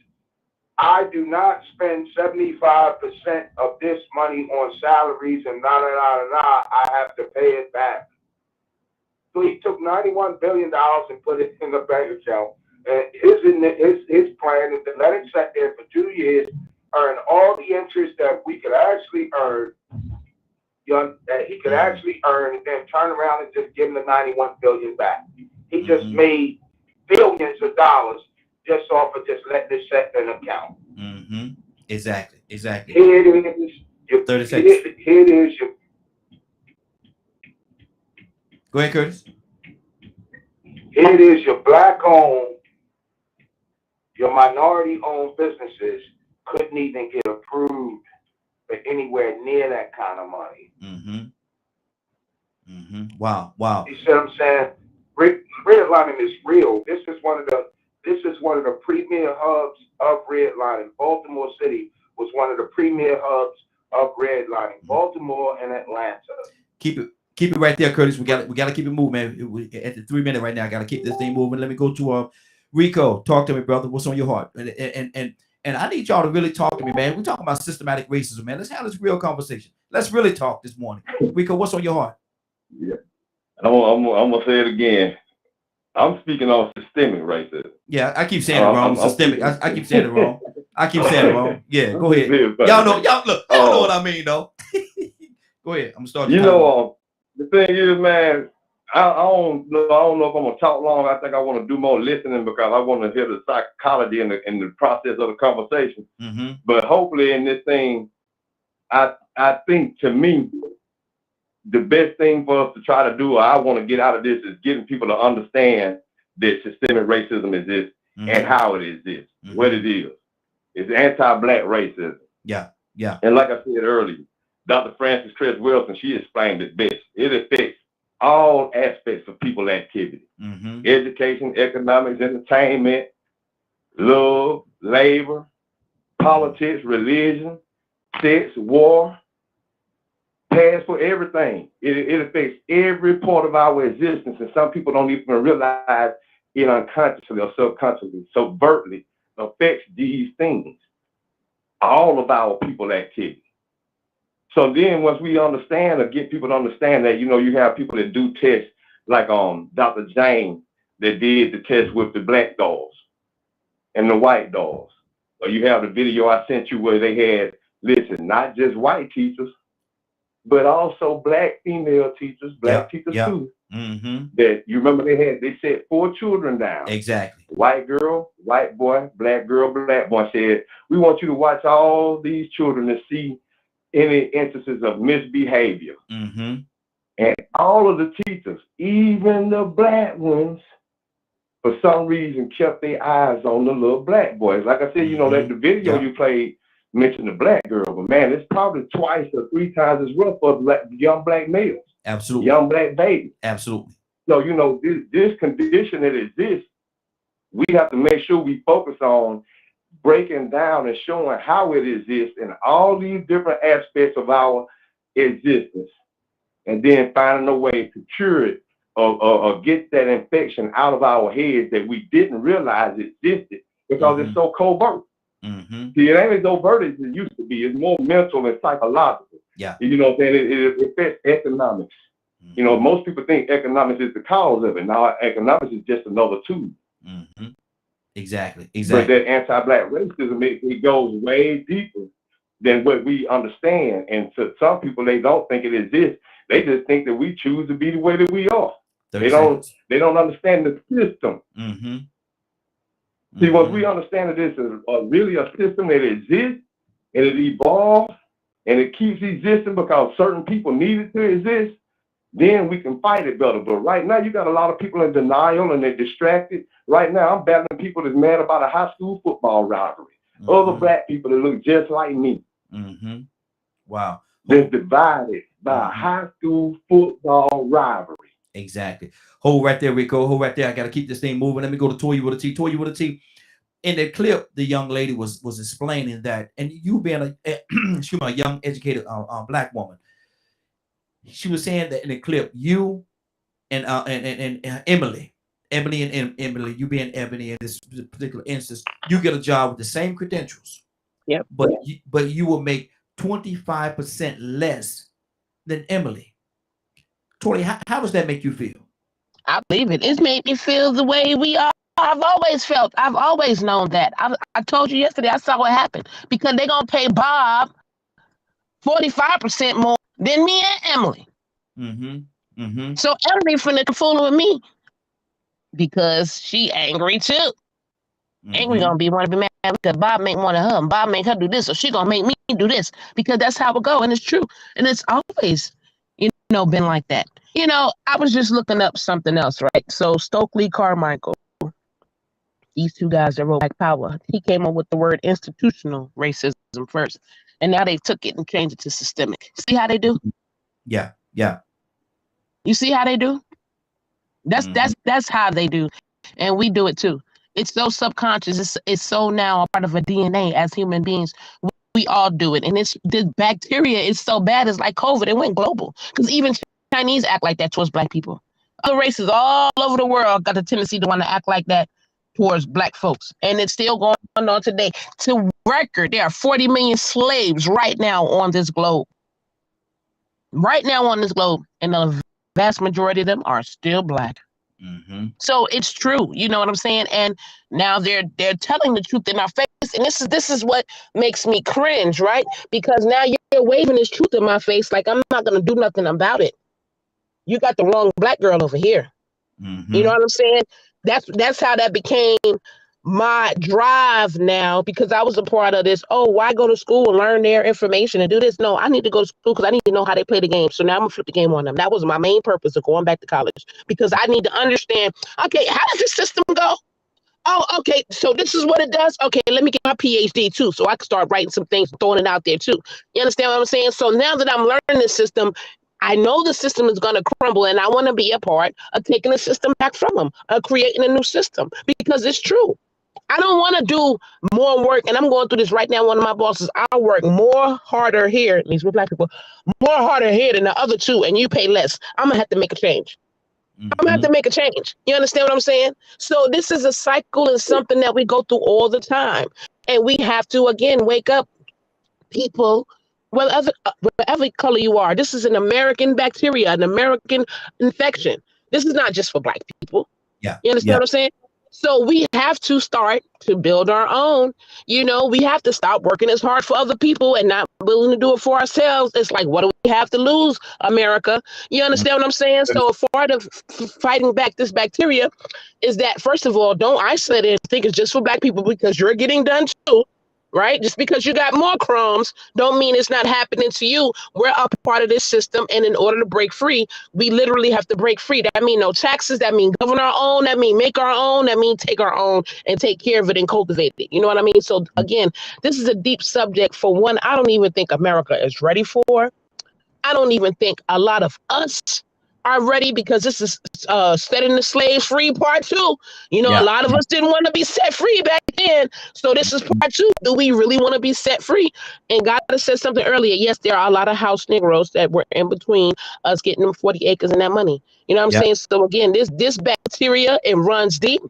I do not spend 75% of this money on salaries and I have to pay it back. So he took $91 billion and put it in the bank account. And his plan is to let it sit there for 2 years, earn all the interest that we could actually earn, that he could actually earn, and then turn around and just give him the $91 billion back. He just made billions of dollars just off of just letting this set in an account. Exactly. Here it is. 30 seconds. Here it is. Go ahead, Curtis. Here it is. Your black-owned, your minority-owned businesses couldn't even get approved for anywhere near that kind of money. Wow. You see what I'm saying? Redlining is real. This is one of the premier hubs of redlining. Baltimore City was one of the premier hubs of redlining. Baltimore and Atlanta. Keep it right there, Curtis. We got to keep it moving, man. We at the 3 minute right now. I got to keep this thing moving. Let me go to Rico. Talk to me, brother. What's on your heart? And I need y'all to really talk to me, man. We're talking about systematic racism, man. Let's have this real conversation. Let's really talk this morning. Rico, what's on your heart? Yeah. I'm gonna say it again. I'm speaking on systemic racism. Yeah, I keep saying it wrong. Systemic. I keep saying it wrong. I keep saying it wrong. Yeah, I'm go just ahead. being funny, Y'all know, man. y'all know what I mean, though. Go ahead. I'm gonna start the You timer. know, the thing is, man, I don't know if I'm gonna talk long. I think I want to do more listening because I want to hear the psychology in the process of the conversation. Mm-hmm. But hopefully, in this thing, I think to me, the best thing for us to try to do, or I want to get out of this, is getting people to understand that systemic racism exists and how it exists, what it is. It's anti-black racism. Yeah, yeah. And like I said earlier, Dr. Frances Cress Wilson, she explained it best. It affects all aspects of people activity. Education, economics, entertainment, love, labor, politics, religion, sex, war, passport, everything. It affects every part of our existence, and some people don't even realize it unconsciously or subconsciously, subvertly affects these things, all of our people activity. So then once we understand, or get people to understand that, you know, you have people that do tests, like Dr. James that did the test with the black dolls and the white dolls. Or you have the video I sent you where they had, listen, not just white teachers, but also black female teachers, black teachers too. That you remember they set 4 children down. Exactly. White girl, white boy, black girl, black boy. Said, we want you to watch all these children to see any instances of misbehavior. And all of the teachers, even the black ones, for some reason kept their eyes on the little black boys. Like I said, you know, that the video you played mentioned the black girl, but man, it's probably 2 or 3 times as rough for young black males. Absolutely. Young black babies. Absolutely. So, you know, this condition that exists, we have to make sure we focus on breaking down and showing how it exists in all these different aspects of our existence, and then finding a way to cure it or get that infection out of our heads that we didn't realize existed because it's so covert. See, it ain't as overt as it used to be. It's more mental and psychological. Yeah. You know what I'm saying? It affects economics. You know, most people think economics is the cause of it. Now, economics is just another tool. Exactly. But that anti-black racism, it goes way deeper than what we understand. And to some people, they don't think it exists. They just think that we choose to be the way that we are. They don't understand the system. See, once we understand that this is really a system that exists and it evolves and it keeps existing because certain people need it to exist, then we can fight it better. But right now, you got a lot of people in denial and they're distracted. Right now, I'm battling people that's mad about a high school football rivalry. Other black people that look just like me. Wow. They're divided by a high school football rivalry. Exactly. Hold right there, Rico. Hold right there. I got to keep this thing moving. Let me go to Toya with a T. Toya with a T. In the clip, the young lady was explaining that, and you being a young, educated black woman, she was saying that in the clip, you and Emily, and Emily, you being Ebony in this particular instance, you get a job with the same credentials. Yep. But you will make 25% less than Emily. Tori, how does that make you feel? I believe it. It's made me feel the way we are. I've always felt. I've always known that. I told you yesterday. I saw what happened because they're gonna pay Bob 45% more than me and Emily. So Emily finna fooling with me because she angry too. Angry gonna be want to be mad because Bob make one of her, and Bob make her do this, so she gonna make me do this because that's how it go, and it's true, and it's always, been like that. I was just looking up something else, right? So Stokely Carmichael, these 2 guys that wrote Black Power, he came up with the word institutional racism first, and now they took it and changed it to systemic. See how they do? Yeah. You see how they do? That's how they do, and we do it too. It's so subconscious. It's so now a part of a DNA as human beings. We all do it, and the bacteria is so bad. It's like COVID. It went global because even Chinese act like that towards black people. Other races all over the world got the tendency to want to act like that towards black folks, and it's still going on today. To record, there are 40 million slaves right now on this globe. Right now on this globe, and the vast majority of them are still black. Mm-hmm. So it's true, you know what I'm saying? And now they're telling the truth in our face, and this is what makes me cringe, right? Because now you're waving this truth in my face like I'm not gonna do nothing about it. You got the wrong black girl over here. Mm-hmm. You know what I'm saying? That's how that became my drive now, because I was a part of this. Oh, why go to school and learn their information and do this? No, I need to go to school because I need to know how they play the game. So now I'm gonna flip the game on them. That was my main purpose of going back to college, because I need to understand, okay, how does this system go? Oh, okay, so this is what it does. Okay, let me get my PhD too, so I can start writing some things, throwing it out there too. You understand what I'm saying? So now that I'm learning this system, I know the system is going to crumble, and I want to be a part of taking the system back from them, creating a new system, because it's true. I don't want to do more work, and I'm going through this right now. One of my bosses, I work more harder here, at least with black people, more harder here than the other two, and you pay less. I'm going to have to make a change. I'm going to have to make a change. You understand what I'm saying? So this is a cycle and something that we go through all the time. And we have to, again, wake up people, whatever color you are. This is an American bacteria, an American infection. This is not just for black people. Yeah. You understand what I'm saying? So we have to start to build our own. You know, we have to stop working as hard for other people and not willing to do it for ourselves. It's like, what do we have to lose, America? You understand what I'm saying? So a part of fighting back this bacteria is that, first of all, don't isolate it and think it's just for black people, because you're getting done too. Right? Just because you got more crumbs don't mean it's not happening to you. We're a part of this system, and in order to break free, we literally have to break free. That means no taxes. That means govern our own. That means make our own. That means take our own and take care of it and cultivate it. You know what I mean? So again, this is a deep subject. For one, I don't even think America is ready for. I don't even think a lot of us are ready, because this is setting the slaves free part 2. You know, a lot of us didn't want to be set free back then. So this is part 2. Do we really want to be set free? And God said something earlier. Yes, there are a lot of house Negroes that were in between us getting them 40 acres and that money. You know what I'm saying? So again, this bacteria, it runs deep.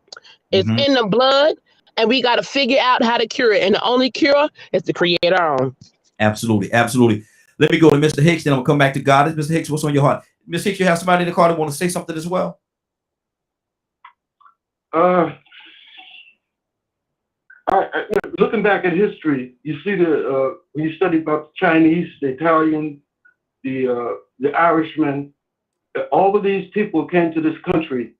It's in the blood, and we got to figure out how to cure it. And the only cure is to create our own. Absolutely. Absolutely. Let me go to Mr. Hicks, then I'll come back to God. Mr. Hicks, what's on your heart? Ms. Hicks, you have somebody in the car that want to say something as well? Looking back at history, you see when you study about the Chinese, the Italian, the Irishmen, all of these people came to this country,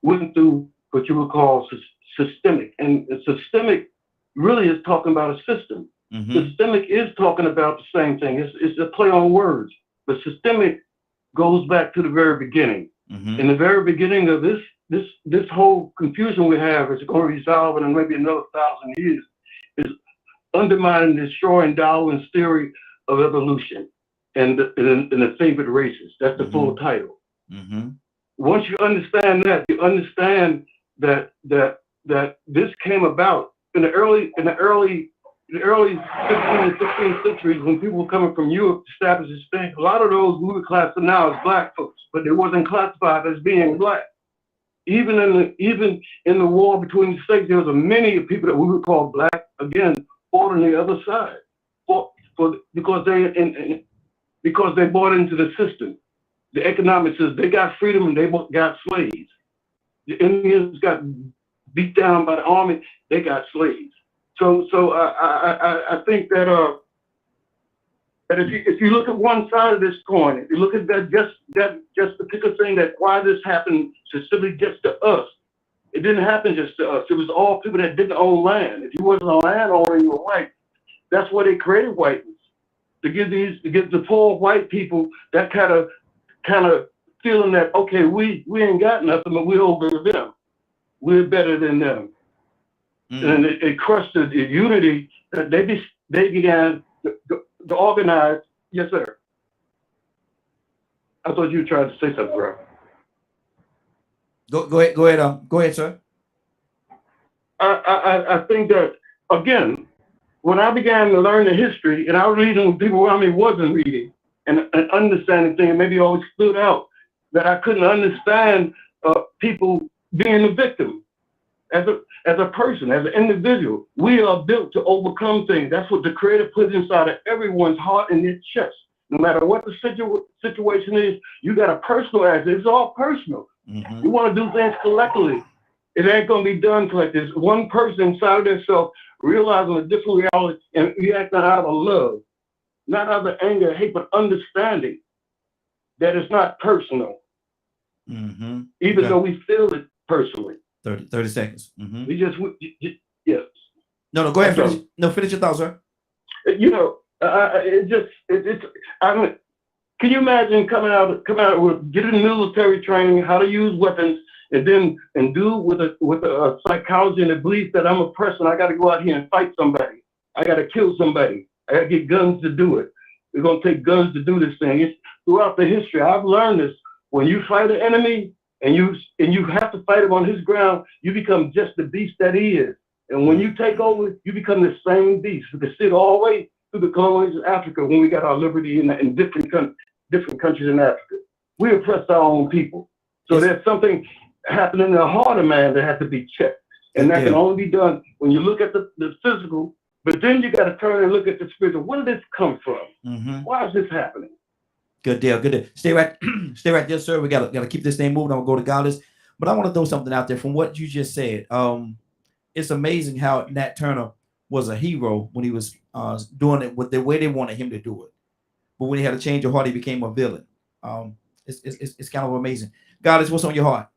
went through what you would call systemic. And systemic really is talking about a system. Systemic is talking about the same thing. It's a play on words, but systemic goes back to the very beginning. In the very beginning of this whole confusion we have is going to resolve in maybe another 1,000 years, is undermining and destroying Darwin's theory of evolution and the favored races. That's the full title. Once you understand that, you understand that this came about in the early 15th and 16th centuries, when people were coming from Europe to establish this thing. A lot of those we would classify now as black folks, but they wasn't classified as being black. Even in the war between the states, there was many people that we would call black, again, fought on the other side, because they bought into the system. The economics is they got freedom and they got slaves. The Indians got beat down by the army, they got slaves. So I think that if you look at one side of this coin, if you look at that just particular thing, that why this happened specifically just to us, it didn't happen just to us. It was all people that didn't own land. If you wasn't a landowner, you were white. That's why they created whiteness, to give the poor white people that kind of feeling that, okay, we ain't got nothing, but we're over them. We're better than them. And it crushed the unity that they began to organize. Yes, sir. I thought you tried to say something, bro. Go ahead, sir. I think that, again, when I began to learn the history, and I was reading with people around me wasn't reading and understanding things, maybe always stood out, that I couldn't understand people being a victim. As a person, as an individual, we are built to overcome things. That's what the Creator put inside of everyone's heart and their chest. No matter what the situation is, you got to personalize it. It's all personal. You want to do things collectively. It ain't going to be done collectively. It's one person inside of themselves realizing a different reality and reacting out of love, not out of anger, hate, but understanding that it's not personal. Even though we feel it personally. 30 seconds. We just, yes. No, go ahead. Finish your thoughts, sir. You know, I mean, can you imagine coming out with getting military training, how to use weapons, and do with a psychology and a belief that I'm a person, I got to go out here and fight somebody, I got to kill somebody, I got to get guns to do it. We're gonna take guns to do this thing. It's throughout the history. I've learned this. When you fight an enemy and you have to fight him on his ground, you become just the beast that he is. And when you take over, you become the same beast. We can see it all the way through the colonies of Africa when we got our liberty in different countries in Africa. We oppressed our own people. So there's something happening in the heart of man that has to be checked. And that can only be done when you look at the physical, but then you got to turn and look at the spiritual. Where did this come from? Why is this happening? Good deal. Good deal. Stay right there, sir. We gotta keep this thing moving. I'm gonna go to Godless. But I want to throw something out there from what you just said. It's amazing how Nat Turner was a hero when he was doing it with the way they wanted him to do it. But when he had a change of heart, he became a villain. It's kind of amazing. Godless, what's on your heart?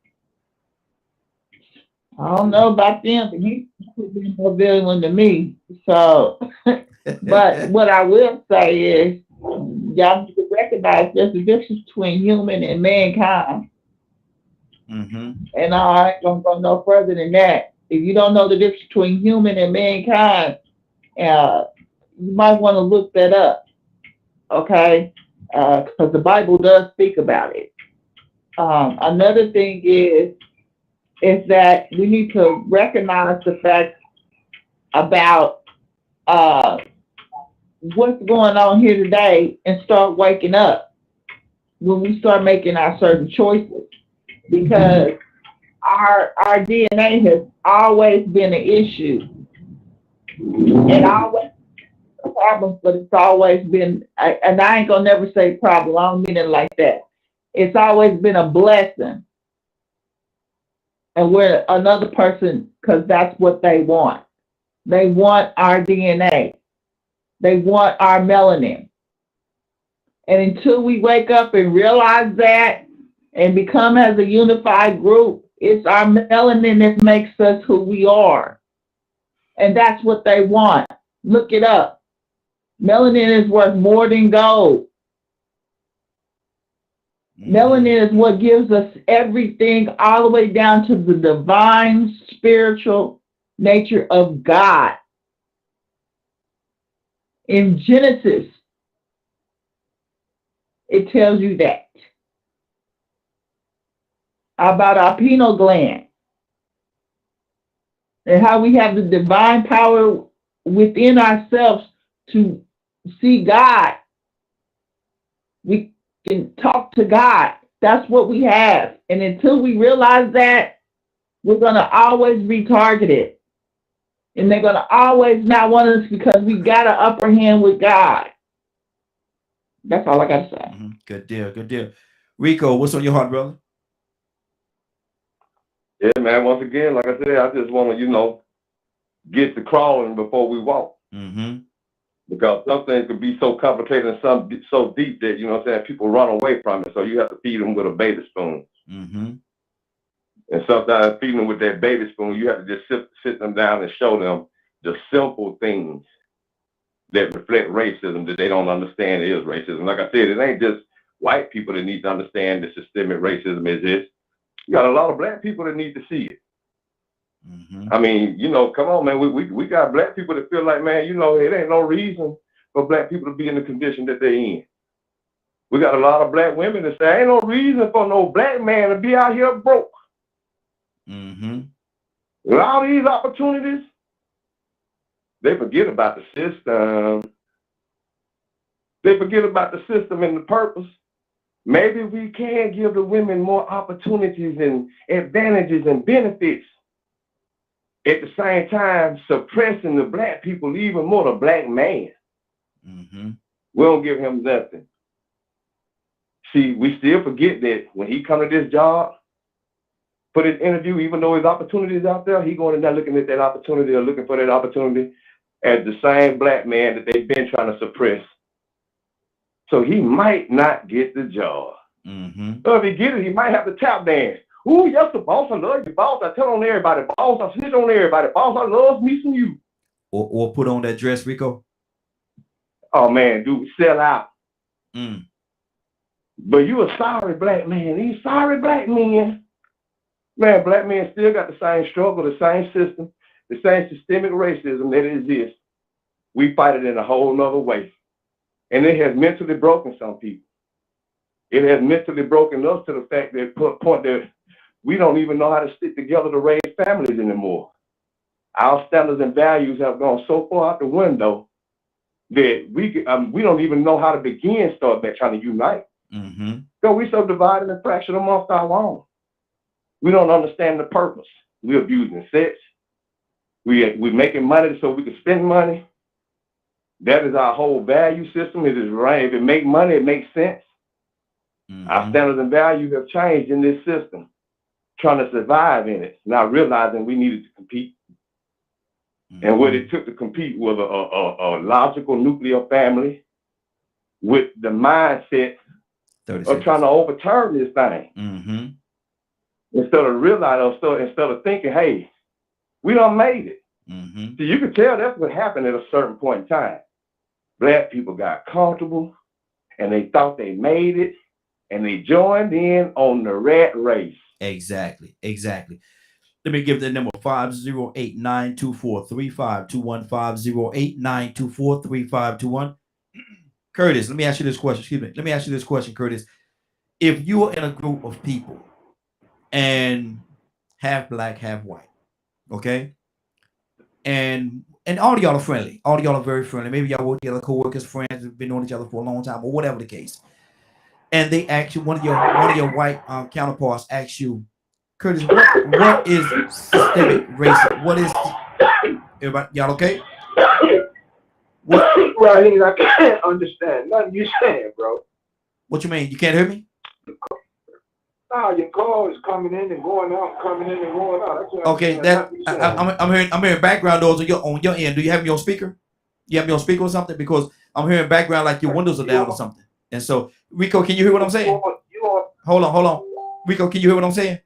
I don't know about them, but he could be more villain than me. So, but what I will say is, y'all need to recognize there's a difference between human and mankind. And I ain't gonna go no further than that. If you don't know the difference between human and mankind, you might want to look that up, okay? Because the Bible does speak about it. Another thing is that we need to recognize the fact about what's going on here today and start waking up when we start making our certain choices, because our DNA has always been an issue and always a problem, but it's always been, and I ain't gonna never say problem, I don't mean it like that. It's always been a blessing. And we're another person, because that's what they want. They want our DNA. They want our melanin. And until we wake up and realize that and become as a unified group, it's our melanin that makes us who we are. And that's what they want. Look it up. Melanin is worth more than gold. Melanin is what gives us everything, all the way down to the divine spiritual nature of God. In Genesis, it tells you that about our pineal gland and how we have the divine power within ourselves to see God. We can talk to God. That's what we have. And until we realize that, we're going to always be targeted. And they're going to always not want us because we got an upper hand with God. That's all I got to say. Good deal. Good deal. Rico, what's on your heart, brother? Yeah, man. Once again, like I said, I just want to, get to crawling before we walk. Because some things could be so complicated and some so deep that, people run away from it. So you have to feed them with a baby spoon. And sometimes feeding them with that baby spoon, you have to just sit them down and show them the simple things that reflect racism that they don't understand is racism. Like I said, it ain't just white people that need to understand that systemic racism exists. You got a lot of black people that need to see it. I mean, come on, man. We got black people that feel like, man, it ain't no reason for black people to be in the condition that they're in. We got a lot of black women that say, ain't no reason for no black man to be out here broke. With all these opportunities, they forget about the system. They forget about the system and the purpose. Maybe we can give the women more opportunities and advantages and benefits. At the same time, suppressing the black people, even more the black man. We don't give him nothing. See, we still forget that when he come to this job, for this interview, even though his opportunity is out there, he going in there looking at that opportunity or looking for that opportunity as the same black man that they've been trying to suppress. So he might not get the job. Or if he get it, he might have to tap dance. Ooh, yes, the boss, I love you, boss. I tell on everybody, boss, I snitch on everybody, boss, I love me some you. Or put on that dress, Rico. Oh man, dude, sell out. But you a sorry black man. These sorry black men. Man, black men still got the same struggle, the same system, the same systemic racism that exists. We fight it in a whole nother way. And it has mentally broken some people. It has mentally broken us to the fact that point that we don't even know how to stick together to raise families anymore. Our standards and values have gone so far out the window that we don't even know how to begin start back trying to unite. So we so divided and fractured amongst our own. We don't understand the purpose. We're abusing sex. We're making money so we can spend money. That is our whole value system. It is right. If it makes money, it makes sense. Our standards and values have changed in this system, trying to survive in it, not realizing we needed to compete. And what it took to compete was a logical nuclear family with the mindset of trying to overturn this thing. Instead of realizing, instead of thinking, hey, we done made it. So you can tell that's what happened at a certain point in time. Black people got comfortable and they thought they made it and they joined in on the rat race. Exactly. Let me give the number 508-924-3521, 508-924-3521. Curtis, let me ask you this question. Excuse me. Let me ask you this question, Curtis. If you are in a group of people and half black, half white, okay? And all of y'all are friendly. All of y'all are very friendly. Maybe y'all work together, co-workers, friends, have been knowing each other for a long time, or whatever the case. And they ask you, one of your white counterparts asks you, Curtis, what is systemic racism? What is everybody? Y'all okay? What? Right, I can't understand nothing you saying, bro. What you mean? You can't hear me? No, your call is coming in and going out, coming in and going out. Okay, I'm hearing background noise on your end. Do you have me on speaker? You have me on speaker or something? Because I'm hearing background like your windows are down or something. And so, Rico, can you hear what I'm saying? Hold on. Rico, can you hear what I'm saying?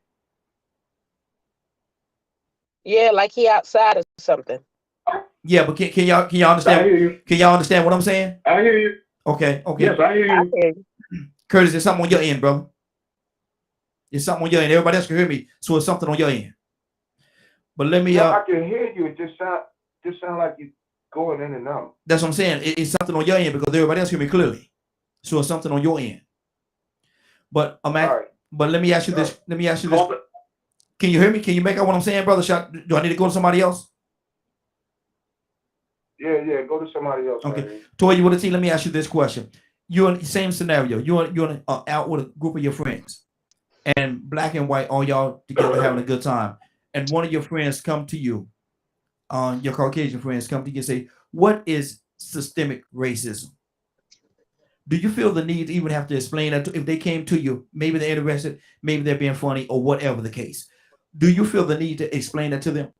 Yeah, like he outside or something. Yeah, but can y'all understand? I hear you. Can y'all understand what I'm saying? I hear you. Okay. Yes, I hear you. Curtis, there's something on your end, brother. There's something on your end. Everybody else can hear me, so it's something on your end. But let me. I can hear you. It just sound like you going in and out. That's what I'm saying. It's something on your end because everybody else hear me clearly, so it's something on your end. But But let me ask you this. Let me ask you this. Can you hear me? Can you make out what I'm saying, brother? Do I need to go to somebody else? Yeah. Go to somebody else. Okay. Right? Toya with a T, let me ask you this question. You're in the same scenario. You're out with a group of your friends, and black and white, all y'all together having a good time. And one of your friends come to you, your Caucasian friends come to you and say, what is systemic racism? Do you feel the need to even have to explain that if they came to you? Maybe they're interested, maybe they're being funny, or whatever the case. Do you feel the need to explain that to them?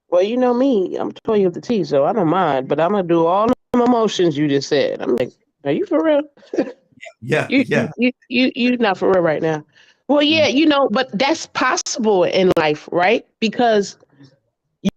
Well, you know me, I'm telling you the T, so I don't mind, but I'm gonna do all the emotions you just said. I'm like, are you for real? Yeah. You not for real right now. Well, yeah, but that's possible in life, right? Because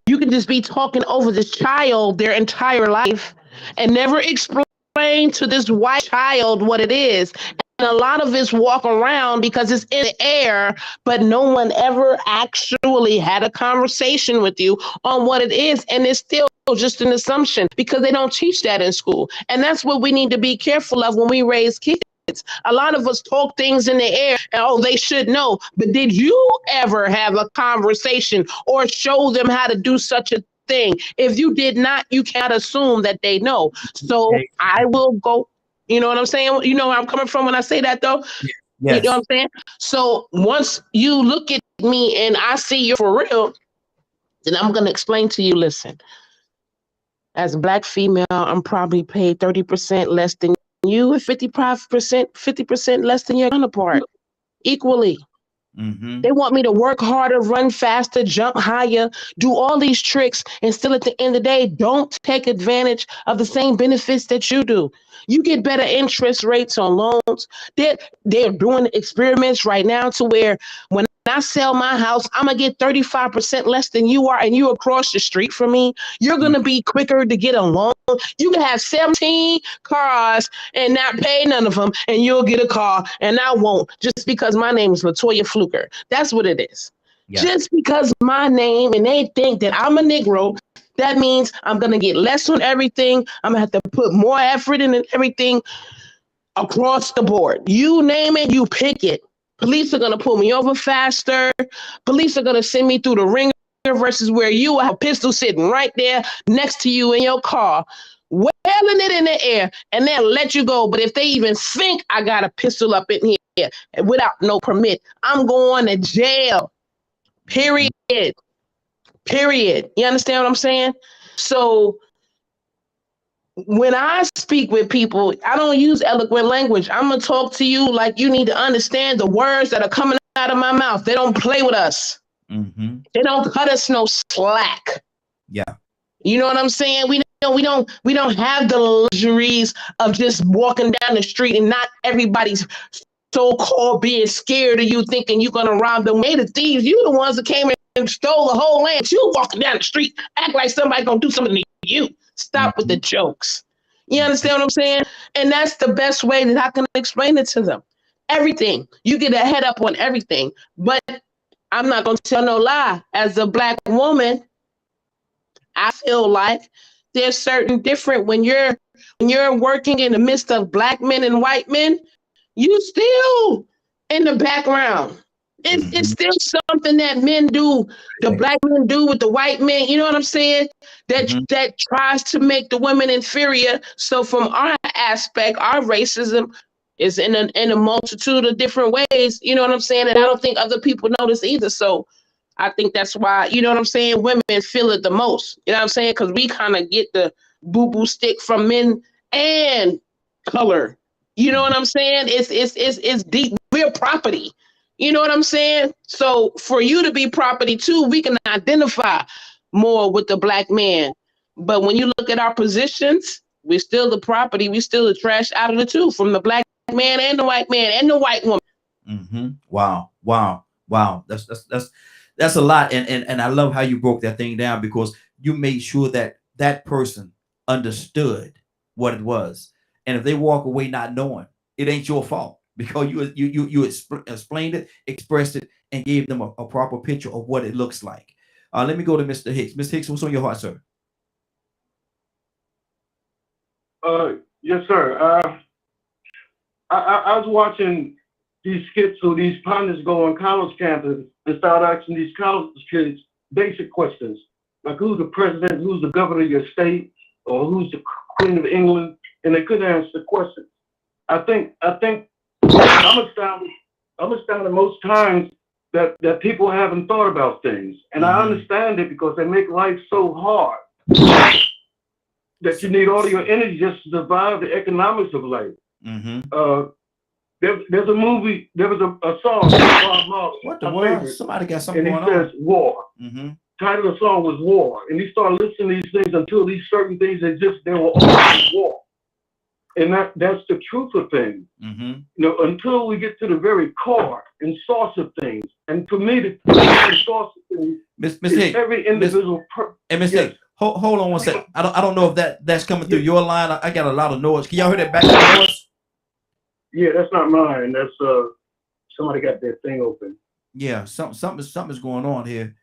you can just be talking over this child their entire life and never explain to this white child what it is. And a lot of us walk around because it's in the air, but no one ever actually had a conversation with you on what it is. And it's still just an assumption because they don't teach that in school. And that's what we need to be careful of when we raise kids. A lot of us talk things in the air and they should know. But did you ever have a conversation or show them how to do such a thing? If you did not, you can't assume that they know. So I will go. You know what I'm saying? You know where I'm coming from when I say that, though? Yes. You know what I'm saying? So once you look at me and I see you're for real, then I'm going to explain to you, listen, as a black female, I'm probably paid 30% less than you, 55%, 50% less than your counterpart, equally. They want me to work harder, run faster, jump higher, do all these tricks, and still at the end of the day, don't take advantage of the same benefits that you do. You get better interest rates on loans. They're doing experiments right now to where when I sell my house, I'm going to get 35% less than you are, and you across the street from me. You're going to be quicker to get a loan. You can have 17 cars and not pay none of them, and you'll get a car, and I won't, just because my name is Latoya Fluker. That's what it is. Yeah. Just because my name, and they think that I'm a Negro, that means I'm going to get less on everything. I'm going to have to put more effort in everything across the board. You name it, you pick it. Police are going to pull me over faster. Police are going to send me through the ringer versus where you have a pistol sitting right there next to you in your car, wailing it in the air, and they'll let you go. But if they even think I got a pistol up in here without no permit, I'm going to jail. Period. Period. You understand what I'm saying? So when I speak with people, I don't use eloquent language. I'm going to talk to you like you need to understand the words that are coming out of my mouth. They don't play with us. They don't cut us no slack. Yeah. You know what I'm saying? We don't have the luxuries of just walking down the street and not everybody's so-called being scared of you, thinking you're going to rob them. They the thieves. You the ones that came and stole the whole land. You walking down the street, act like somebody going to do something to you. Stop with the jokes. You understand what I'm saying? And that's the best way that I can explain it to them. Everything. You get a head up on everything. But I'm not going to tell no lie. As a Black woman, I feel like there's certain different when you're working in the midst of Black men and white men, you still in the background. It's still something that men do, the Black men do with the white men, you know what I'm saying? That tries to make the women inferior. So from our aspect, our racism is in a multitude of different ways, you know what I'm saying? And I don't think other people notice either. So I think that's why, you know what I'm saying, women feel it the most, you know what I'm saying? Because we kind of get the boo-boo stick from men and color. You know what I'm saying? It's deep. We're property. You know what I'm saying? So for you to be property too, we can identify more with the Black man. But when you look at our positions, we're still the property. We still the trash out of the two, from the Black man and the white man and the white woman. Wow. That's a lot. And I love how you broke that thing down, because you made sure that that person understood what it was. And if they walk away not knowing, it ain't your fault, because you explained it, expressed it, and gave them a proper picture of what it looks like. Let me go to Mr. Hicks. Mr. Hicks, what's on your heart, sir? Yes, sir. I was watching these skits where these pundits go on college campuses and start asking these college kids basic questions, like who's the president, who's the governor of your state, or who's the Queen of England, and they couldn't answer the question. I think I'm astounded most times that people haven't thought about things, and I understand it, because they make life so hard that you need all your energy just to survive the economics of life. There's a movie, there was a song, Bob Marley, what the world? Somebody got something and going he says war. Title of the song was War, and he started listening to these things until these certain things they were always war. And that's the truth of things. You know, until we get to the very core and source of things. And for me, the source of things is every individual person. Hey, Mr. Hicks, hold on one second. I don't know if that's coming through your line. I got a lot of noise. Can y'all hear that background noise? Yeah, that's not mine. That's somebody got their thing open. Yeah, something's going on here.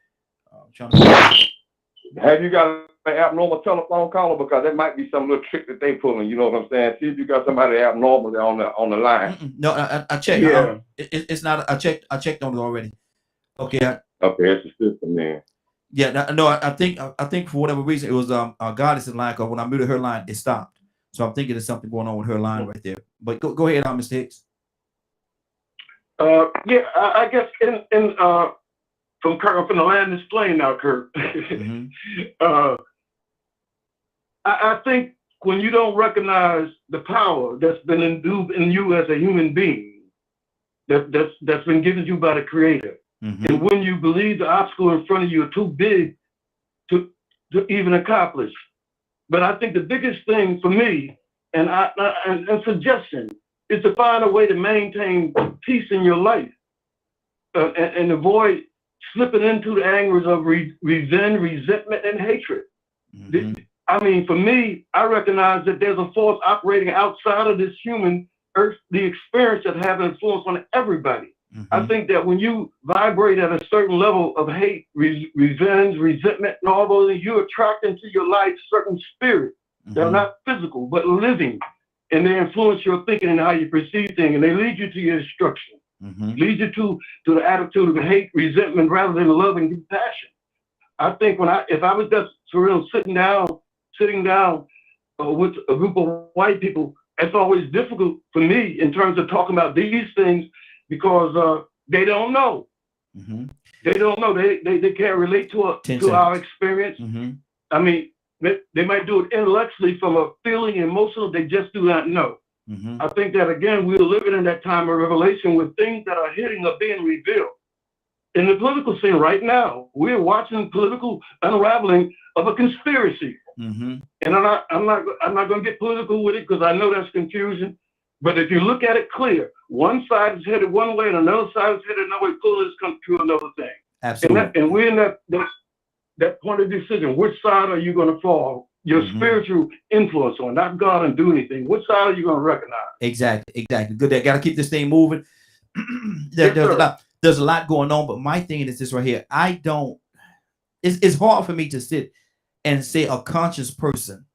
Have you got an abnormal telephone caller? Because that might be some little trick that they pulling. You know what I'm saying? See if you got somebody abnormal on the line. No, I checked. Yeah. It's not. I checked on it already. Okay. Okay, it's the system then. Yeah. No, I think for whatever reason it was Goddess in line, because when I muted her line, it stopped. So I'm thinking there's something going on with her line right there. But go ahead, Mr. Hicks. Yeah, I guess in from the land is plain now, Kurt. I think when you don't recognize the power that's been endued in you as a human being, that's been given to you by the Creator. And when you believe the obstacle in front of you are too big to even accomplish. But I think the biggest thing for me, and a suggestion, is to find a way to maintain peace in your life and avoid slipping into the angers of revenge, resentment, and hatred. I mean, for me, I recognize that there's a force operating outside of this human earth, the experience that have influence on everybody. I think that when you vibrate at a certain level of hate, revenge, resentment, and all those things, you attract into your life certain spirits that are not physical, but living. And they influence your thinking and how you perceive things, and they lead you to your destruction. Lead you to the attitude of hate, resentment, rather than love and compassion. I think if I was just for real sitting down with a group of white people, it's always difficult for me in terms of talking about these things because they don't know. They don't know. They can't relate to our experience. I mean, they might do it intellectually from a feeling, emotional. They just do not know. I think that, again, we're living in that time of revelation where things that are hitting are being revealed. In the political scene right now, we're watching political unraveling of a conspiracy. And I'm not going to get political with it because I know that's confusion. But if you look at it clear, one side is headed one way and another side is headed another way, pulling this country to another thing. Absolutely. And we're in that point of decision. Which side are you going to fall? Your spiritual influence on, not God and do anything. Which side are you going to recognize? Exactly. Good. I got to keep this thing moving. There's a lot going on, but my thing is this right here. It's hard for me to sit and say a conscious person,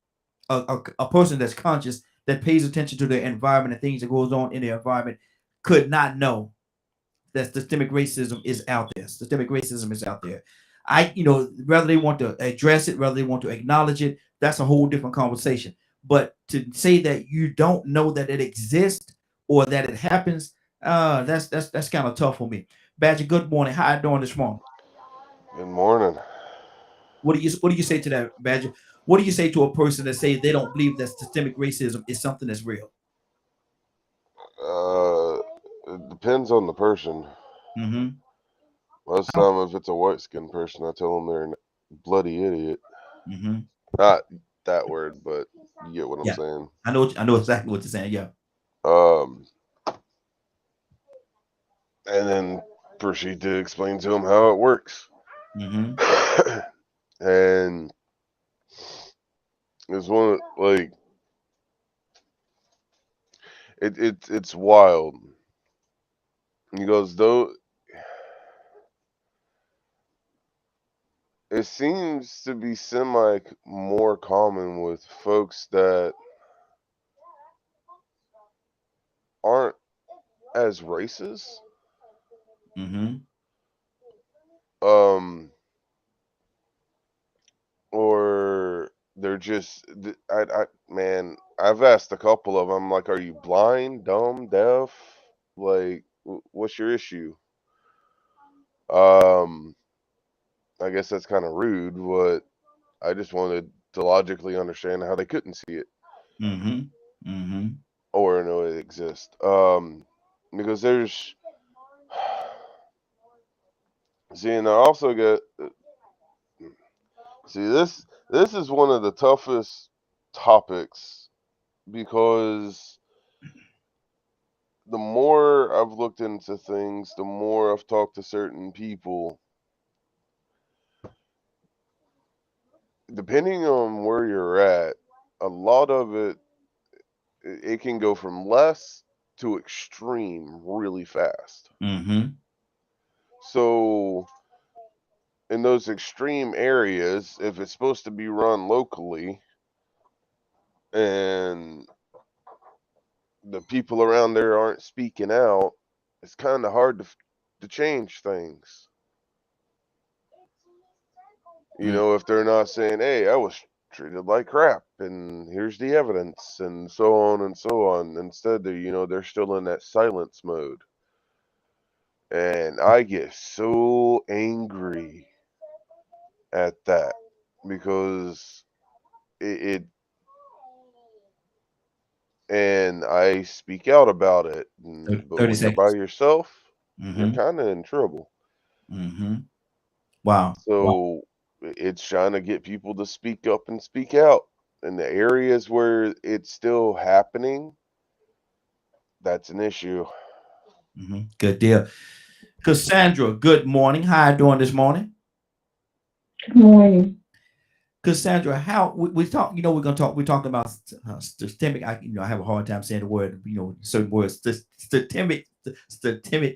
a person that's conscious, that pays attention to their environment and things that goes on in their environment, could not know that systemic racism is out there. Systemic racism is out there. Whether they want to address it, whether they want to acknowledge it, that's a whole different conversation. But to say that you don't know that it exists or that it happens, that's kind of tough for me. Badger, good morning. How you doing this morning? Good morning. What do you say to that, Badger? What do you say to a person that say they don't believe that systemic racism is something that's real? It depends on the person. Most of the time, if it's a white-skinned person, I tell them they're a bloody idiot. Not that word, but you get what I'm saying. I know exactly what you're saying. Yeah. And then proceed to explain to them how it works. And it's one of, it's wild. He goes, though. It seems to be more common with folks that aren't as racist. Or they're just, man, I've asked a couple of them, like, are you blind, dumb, deaf? Like, what's your issue? I guess that's kind of rude, but I just wanted to logically understand how they couldn't see it. Or know it exists. Because there's, see, and I also get, see, this is one of the toughest topics, because the more I've looked into things, the more I've talked to certain people, depending on where you're at, a lot of it can go from less to extreme really fast. So in those extreme areas, if it's supposed to be run locally and the people around there aren't speaking out, it's kind of hard to change things. If they're not saying, hey, I was treated like crap and here's the evidence and so on and so on. Instead, they're still in that silence mode. And I get so angry at that, because it and I speak out about it. But 30 when you're by seconds. yourself, you're Mm-hmm. kind of in trouble. Mm-hmm. Wow. So it's trying to get people to speak up and speak out. In the areas where it's still happening, that's an issue. Mm-hmm. Good deal. Cassandra, good morning. How you doing this morning? Good morning. Cassandra, how we talk, we're gonna talk, we're talking about systemic. I have a hard time saying the word, certain words, systemic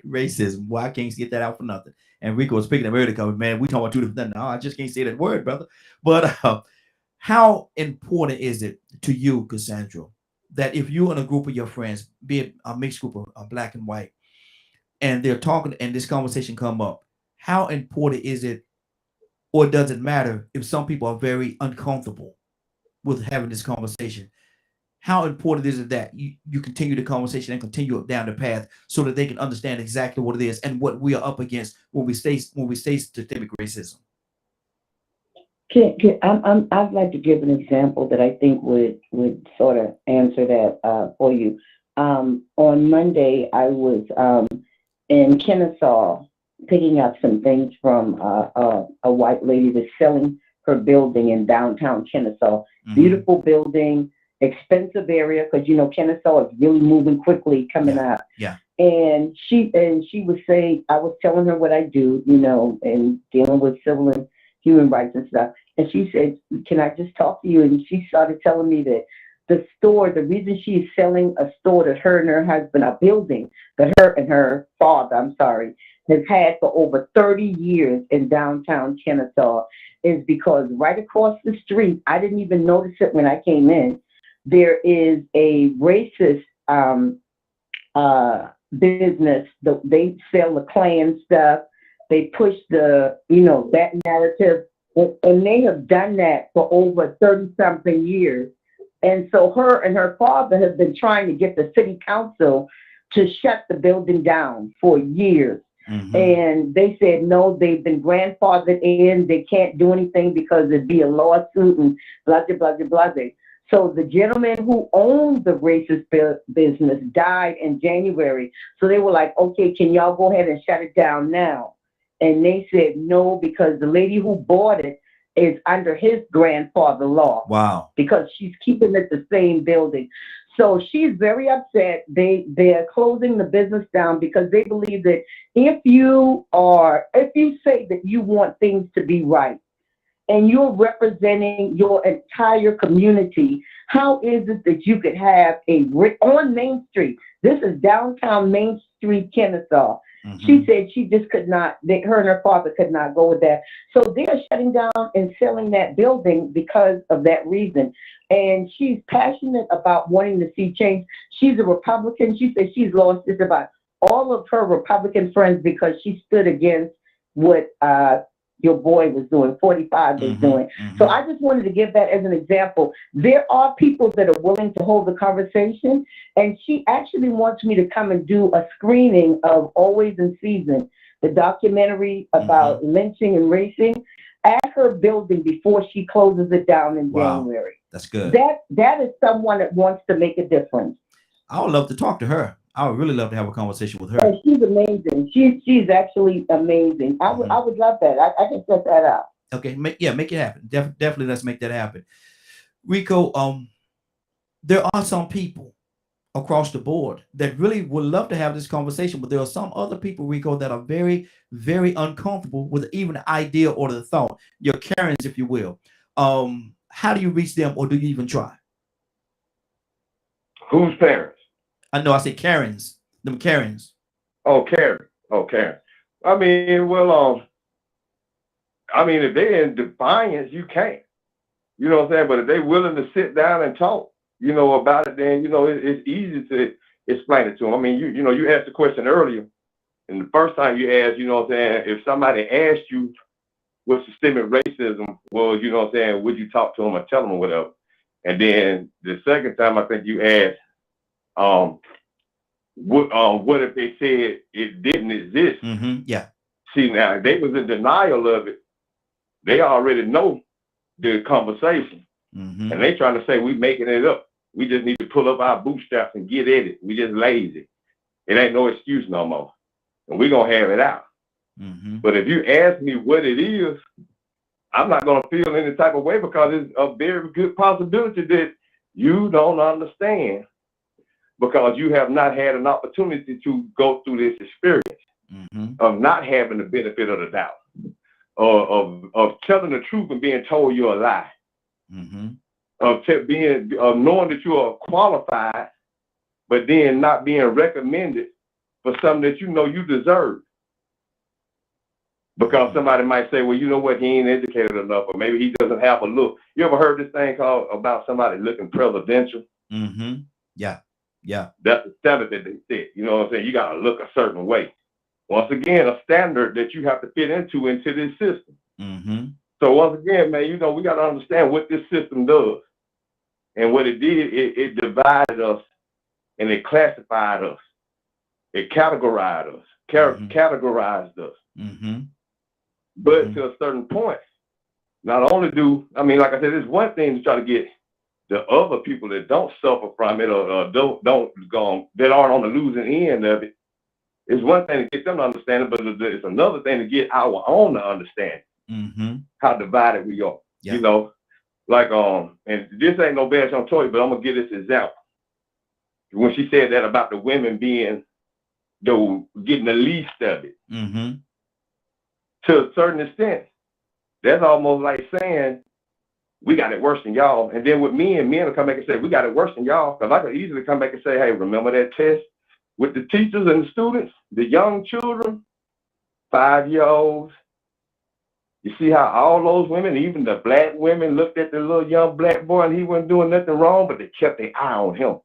racism. Well, I can't get that out for nothing. And Rico was picking up earlier because, man, we talking about two different things. No, I just can't say that word, brother. But how important is it to you, Cassandra, that if you're in a group of your friends, be it a mixed group of black and white, and they're talking and this conversation come up, how important is it, or does it matter if some people are very uncomfortable with having this conversation? How important is it that you continue the conversation and continue down the path so that they can understand exactly what it is and what we are up against when we say systemic racism? I'd like to give an example that I think would sort of answer that for you. On Monday, I was in Kennesaw picking up some things from a white lady that's selling her building in downtown Kennesaw. Mhm. Beautiful building, expensive area, because Kennesaw is really moving quickly coming up. Yeah. And she was saying, I was telling her what I do, and dealing with civil and human rights and stuff. And she said, "Can I just talk to you?" And she started telling me that the reason she is selling a store that her and her husband are building, that her and her father, has had for over 30 years in downtown Kennesaw, is because right across the street, I didn't even notice it when I came in, there is a racist business. They sell the Klan stuff. They push that narrative, and they have done that for over 30-something years. And so her and her father have been trying to get the city council to shut the building down for years. Mm-hmm. And they said, no, they've been grandfathered in. They can't do anything because it'd be a lawsuit and blah, blah, blah, blah, blah. So the gentleman who owned the racist business died in January. So they were like, okay, can y'all go ahead and shut it down now? And they said no, because the lady who bought it is under his grandfather law. Wow. Because she's keeping it the same building. So she's very upset. They're closing the business down because they believe that if you say that you want things to be right and you're representing your entire community, how is it that you could have on Main Street? This is downtown Main Street, Kennesaw. Mm-hmm. She said she just could not, her and her father could not go with that. So they're shutting down and selling that building because of that reason. And she's passionate about wanting to see change. She's a Republican. She said she's lost just about all of her Republican friends because she stood against what your boy was doing, 45 was doing. Mm-hmm. So I just wanted to give that as an example. There are people that are willing to hold the conversation, and she actually wants me to come and do a screening of Always in Season, the documentary about lynching and racing, at her building before she closes it down in January. That's good. That is someone that wants to make a difference. I would love to talk to her. I would really love to have a conversation with her. And she's amazing. She's actually amazing. I would love that. I can set that up. Okay, make it happen. Definitely, let's make that happen. Rico, there are some people across the board that really would love to have this conversation, but there are some other people, Rico, that are very, very uncomfortable with even the idea or the thought. Your Karens, if you will. How do you reach them, or do you even try? Whose parents? I know I said Karens, them Karens. Oh, Karen. Oh, Karen. I mean, well, if they're in defiance, you can't. You know what I'm saying? But if they're willing to sit down and talk, about it, then, it's easy to explain it to them. I mean, you asked the question earlier, and the first time you asked, if somebody asked you what systemic racism was, would you talk to them or tell them or whatever? And then the second time, I think you asked, what if they said it didn't exist? Mm-hmm. Yeah. See, now they was in denial of it. They already know the conversation, mm-hmm. and they trying to say we making it up. We just need to pull up our bootstraps and get at it. We just lazy. It ain't no excuse no more. And we're going to have it out. But if you ask me what it is, I'm not going to feel any type of way because it's a very good possibility that you don't understand because you have not had an opportunity to go through this experience of not having the benefit of the doubt, of telling the truth and being told you're a lie, of knowing that you are qualified, but then not being recommended for something that you know you deserve. Because somebody might say, well, you know what, he ain't educated enough, or maybe he doesn't have a look. You ever heard this thing called about somebody looking presidential? Yeah. That's the standard that they set. You know what I'm saying? You got to look a certain way. Once again, a standard that you have to fit into this system. So once again, man, you know, we got to understand what this system does. And what it did, it divided us and it classified us. It categorized us, categorized us. But to a certain point, not only like I said, it's one thing to try to get the other people that don't suffer from it or that aren't on the losing end of it. It's one thing to get them to understand it, but it's another thing to get our own to understand how divided we are. You know, like and this ain't no badge on Toy, but I'm gonna give this example. When she said that about the women being getting the least of it. To a certain extent, that's almost like saying we got it worse than y'all. And then with men will come back and say we got it worse than y'all. Because I could easily come back and say, hey, remember that test with the teachers and the students, the young children, 5-year-olds. You see how all those women, even the black women, looked at the little young black boy and he wasn't doing nothing wrong, but they kept their eye on him.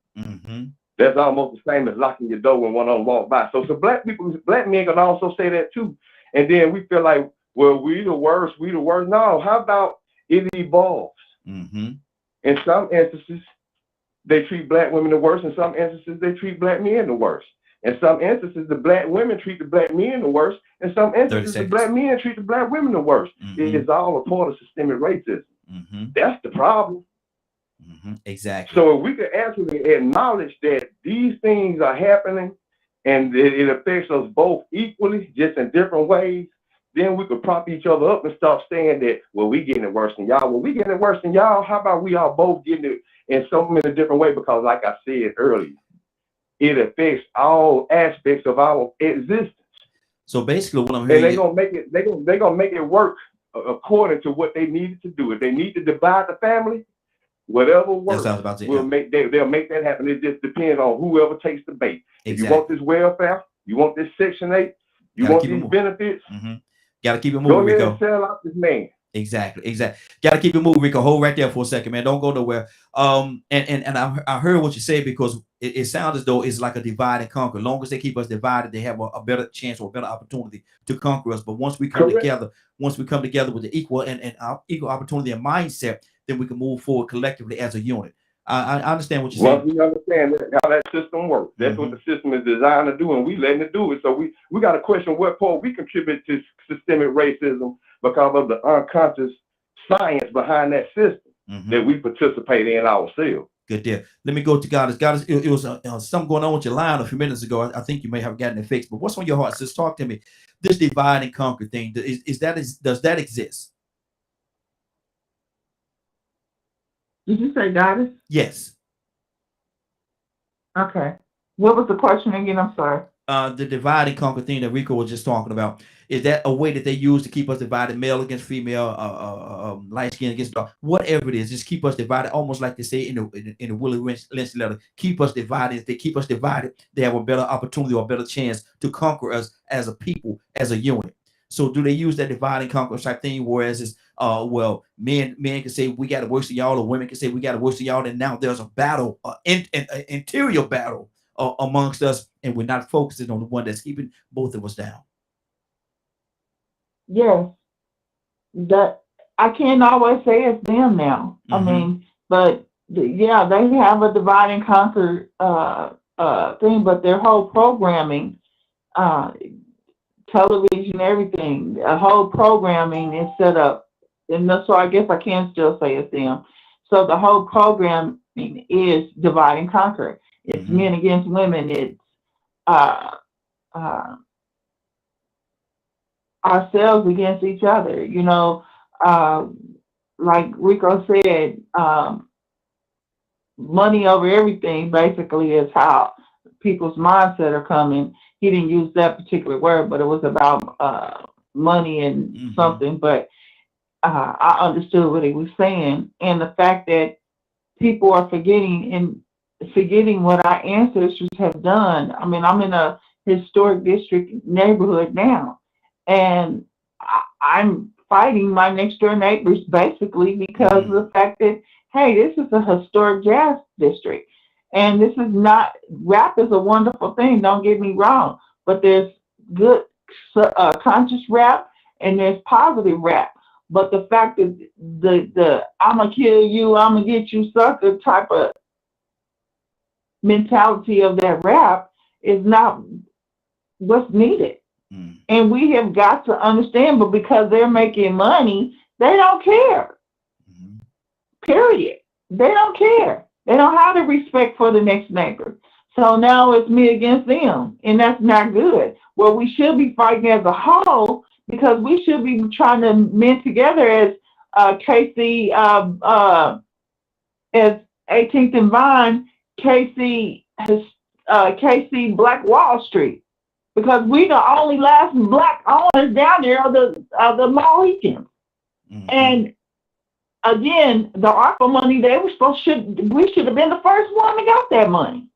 That's almost the same as locking your door when one of them walk by. So black men can also say that too. And then we feel like, well, we the worst. No, how about it evolves? In some instances, they treat black women the worst. In some instances, they treat black men the worst. In some instances, the black women treat the black men the worst. In some instances, the black men treat the black women the worst. It is all a part of systemic racism. That's the problem. Exactly. So if we could actually acknowledge that these things are happening and it affects us both equally, just in different ways, then we could prop each other up and stop saying that, well, we getting it worse than y'all. Well, we getting it worse than y'all. How about we all both getting it in so many different ways? Because like I said earlier, it affects all aspects of our existence. So basically what I'm hearing, and they're gonna make it work according to what they needed to do. If they need to divide the family, whatever works, they'll make that happen. It just depends on whoever takes the bait. If you want this welfare, you want this Section 8, you want these benefits, gotta keep it moving, go ahead Rico. and sell out this man. Exactly. Gotta keep it moving, Rico. Hold right there for a second, man. Don't go nowhere. And I heard what you say because it sounds as though it's like a divide and conquer. As long as they keep us divided, they have a better chance or a better opportunity to conquer us. But once we come together with the equal and equal opportunity and mindset, then we can move forward collectively as a unit. I understand what you're saying. Once we understand how that system works, that's what the system is designed to do, and we letting it do it. So we got to question what part we contribute to systemic racism because of the unconscious science behind that system that we participate in ourselves. Good deal. Let me go to Goddess. Goddess, it was something going on with your line a few minutes ago. I think you may have gotten it fixed, but what's on your heart? Just talk to me. This divide and conquer thing, does that exist? Did you say Goddess? Yes. Okay. What was the question again? I'm sorry. The divide and conquer thing that Rico was just talking about, is that a way that they use to keep us divided, male against female, light skin against dark, whatever it is, just keep us divided, almost like they say in the Willie Lynch letter, keep us divided. If they keep us divided, they have a better opportunity or a better chance to conquer us as a people, as a unit. So do they use that divide and conquer type thing, whereas it's well, men can say we got it worse than y'all, or women can say we got it worse than y'all, and now there's a battle, an interior battle amongst us, and we're not focusing on the one that's keeping both of us down. Yes, that I can't always say it's them now. I mean, but yeah, they have a divide and conquer thing, but their whole programming, television, everything, a whole programming is set up, and so I guess I can still say it's them. So the whole program is divide and conquer. It's men against women. It's ourselves against each other. You know, like Rico said, money over everything basically is how people's mindset are coming. He didn't use that particular word, but it was about money and something. But I understood what he was saying, and the fact that people are forgetting what our ancestors have done. I mean, I'm in a historic district neighborhood now, and I'm fighting my next door neighbors basically because of the fact that, hey, this is a historic jazz district. And this is not, rap is a wonderful thing, don't get me wrong, but there's good conscious rap and there's positive rap. But the fact that the I'ma kill you, I'ma get you sucker type of mentality of that rap is not what's needed. And we have got to understand, but because they're making money, they don't care. Period. They don't care. They don't have the respect for the next neighbor. So now it's me against them, and that's not good. Well, we should be fighting as a whole because we should be trying to mend together as Casey, as 18th and Vine, Casey Black Wall Street, because we the only last black owners down there are the Mohicans. And again, the ARPA money, we should have been the first one that got that money.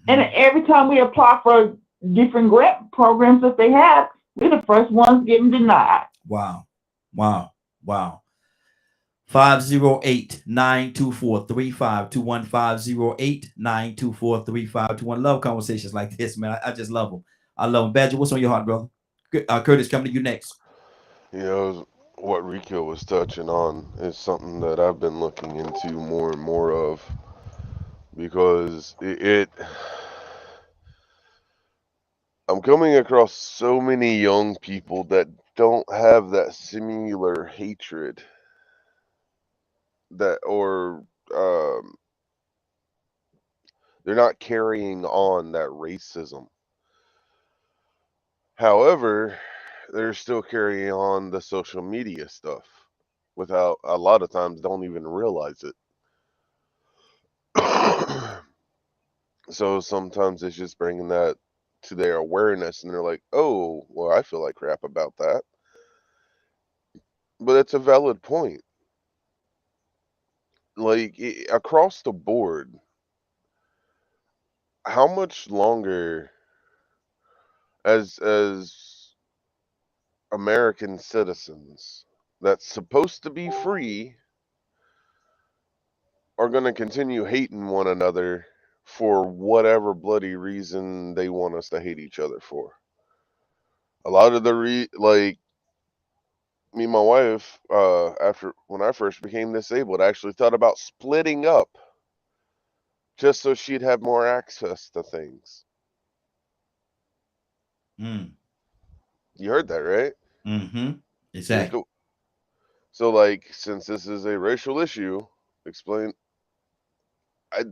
And every time we apply for different grant programs that they have, we're the first ones getting denied. Wow. 508-924-3521. 508-924-3521. Love conversations like this, man. I just love them. I love them. Badger, what's on your heart, brother? Curtis, coming to you next. You know, what Rico was touching on is something that I've been looking into more and more of, because I'm coming across so many young people that don't have that similar hatred they're not carrying on that racism. However, they're still carrying on the social media stuff without, a lot of times, don't even realize it. So sometimes it's just bringing that to their awareness, and they're like, oh, well, I feel like crap about that. But it's a valid point. Like, across the board, how much longer as American citizens that's supposed to be free are going to continue hating one another for whatever bloody reason they want us to hate each other for? A lot of like, me and my wife, when I first became disabled, I actually thought about splitting up just so she'd have more access to things. You heard that, right? Exactly. So, like, since this is a racial issue,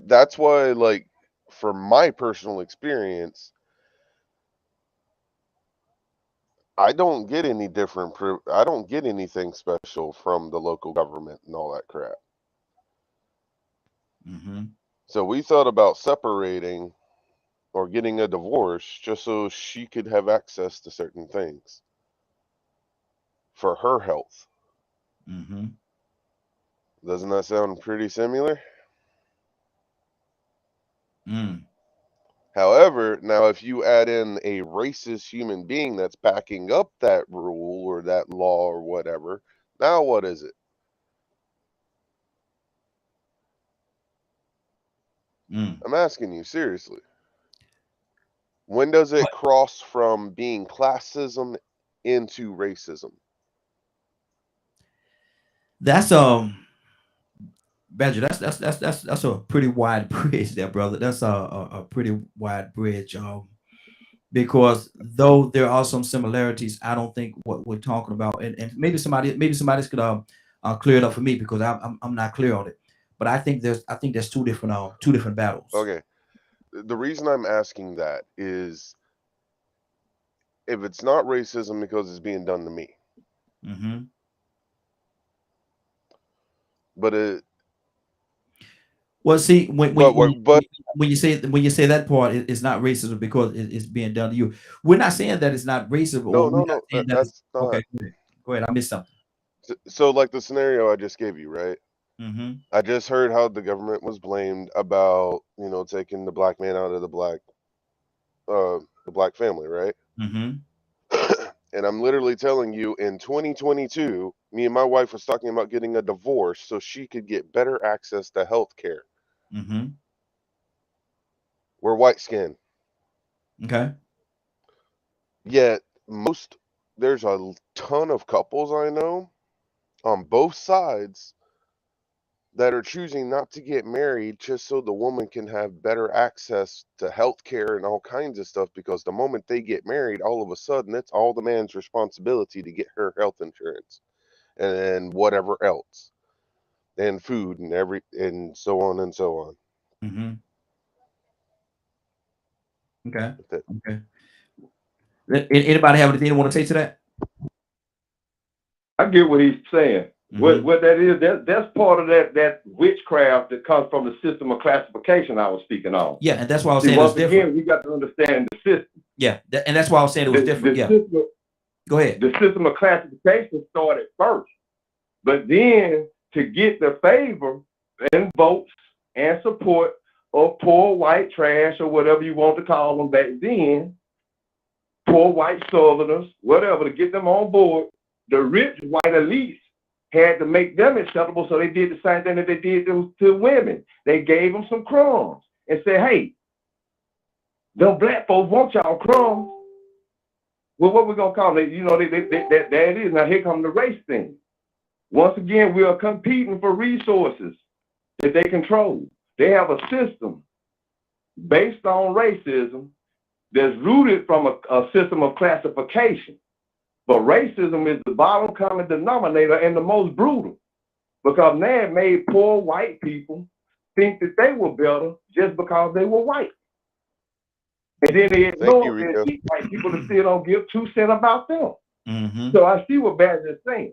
that's why, like, from my personal experience, I don't get any different. I don't get anything special from the local government and all that crap. So we thought about separating or getting a divorce just so she could have access to certain things for her health. Doesn't that sound pretty similar? However, now if you add in a racist human being that's backing up that rule or that law or whatever, now what is it? I'm asking you seriously. When does it cross from being classism into racism? That's Badger, that's a pretty wide bridge there, brother. That's a pretty wide bridge, because though there are some similarities, I don't think what we're talking about, and maybe somebody's could clear it up for me because I'm not clear on it. But I think there's two different battles. Okay. The reason I'm asking that is if it's not racism because it's being done to me. Mm-hmm. But well, see, when you say that part, it's not racism because it's being done to you. We're not saying that it's not racism. No. That's not. Okay, go ahead. I missed something. So like the scenario I just gave you, right? Mm-hmm. I just heard how the government was blamed about, taking the black man out of the black family, right? Mm-hmm. And I'm literally telling you, in 2022, me and my wife was talking about getting a divorce so she could get better access to health care. Mm-hmm. We're white skinned. Okay. Yet there's a ton of couples I know on both sides that are choosing not to get married just so the woman can have better access to health care and all kinds of stuff, because the moment they get married, all of a sudden it's all the man's responsibility to get her health insurance and whatever else, and food and so on and so on. Mm-hmm. Okay. Okay. Anybody have anything they want to say to that? I get what he's saying. Mm-hmm. What that is, that's part of that witchcraft that comes from the system of classification I was speaking on. Yeah, and that's why I was saying it was different. Again, we got to understand the system. Yeah, and that's why I was saying it was different. Yeah. Go ahead. The system of classification started first, but then to get the favor and votes and support of poor white trash or whatever you want to call them back then, poor white Southerners, whatever, to get them on board, the rich white elites had to make them acceptable, so they did the same thing that they did to women. They gave them some crumbs and said, hey, them black folks want y'all crumbs. Well, what we gonna call it? There it is. Now here comes the race thing. Once again, we are competing for resources that they control. They have a system based on racism that's rooted from a system of classification. But racism is the bottom common denominator and the most brutal, because now it made poor white people think that they were better just because they were white. And then they ignore these white people that still don't give 2 cents about them. Mm-hmm. So I see what Badger is saying.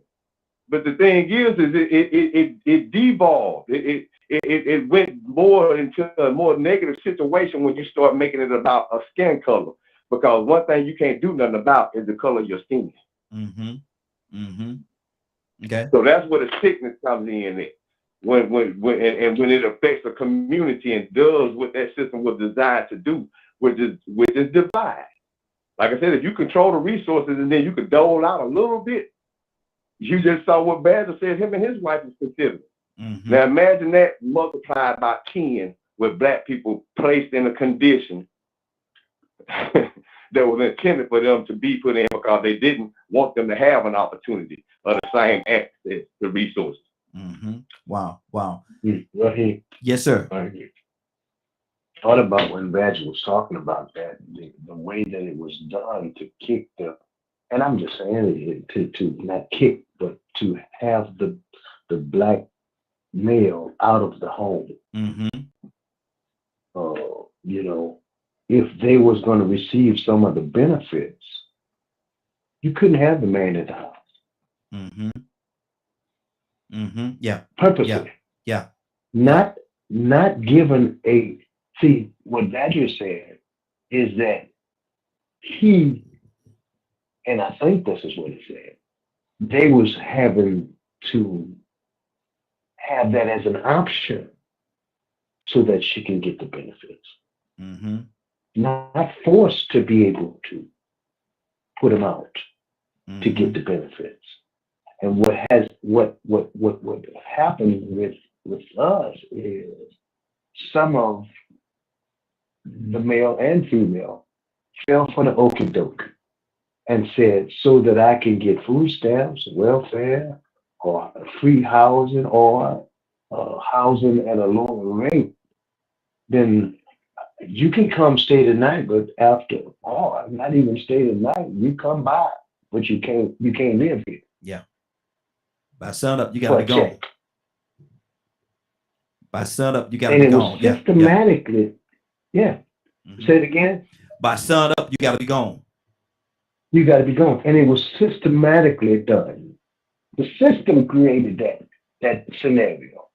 But the thing is it devolved. It went more into a more negative situation when you start making it about a skin color. Because one thing you can't do nothing about is the color of your skin. Mm-hmm. Mm-hmm. Okay. So that's where the sickness comes in. When it affects the community and does what that system was designed to do, which is divide. Like I said, if you control the resources and then you could dole out a little bit, you just saw what Badger said him and his wife was considering. Mm-hmm. Now imagine that multiplied by 10 with black people placed in a condition that was intended for them to be put in because they didn't want them to have an opportunity or the same access to resources. Mm-hmm. Wow. Wow. Raheem. Yes, sir. Thought about when Badger was talking about that, the way that it was done to kick and I'm just saying it, to not kick, but to have the black male out of the home. Mm-hmm. If they was going to receive some of the benefits, you couldn't have the man in the house. Mm-hmm. Mm-hmm. Yeah. Purposely. Yeah. Not given see, what Badger said is that he, and I think this is what he said, they was having to have that as an option so that she can get the benefits. Mm-hmm. Not forced to be able to put them out Mm-hmm. to get the benefits. And what happened with us is some of the male and female fell for the okie doke and said, so that I can get food stamps, welfare, or free housing, or housing at a lower rate, then you can come stay the night, but after, or not even stay the night, you come by, but you can't live here. Yeah. By sun up, you got for to a be gone. check. By sun up, you got to And be it was gone. Yeah. systematically, yeah. Mhm. Say it again. By sun up, you got to be gone. You got to be gone. And it was systematically done. The system created that scenario.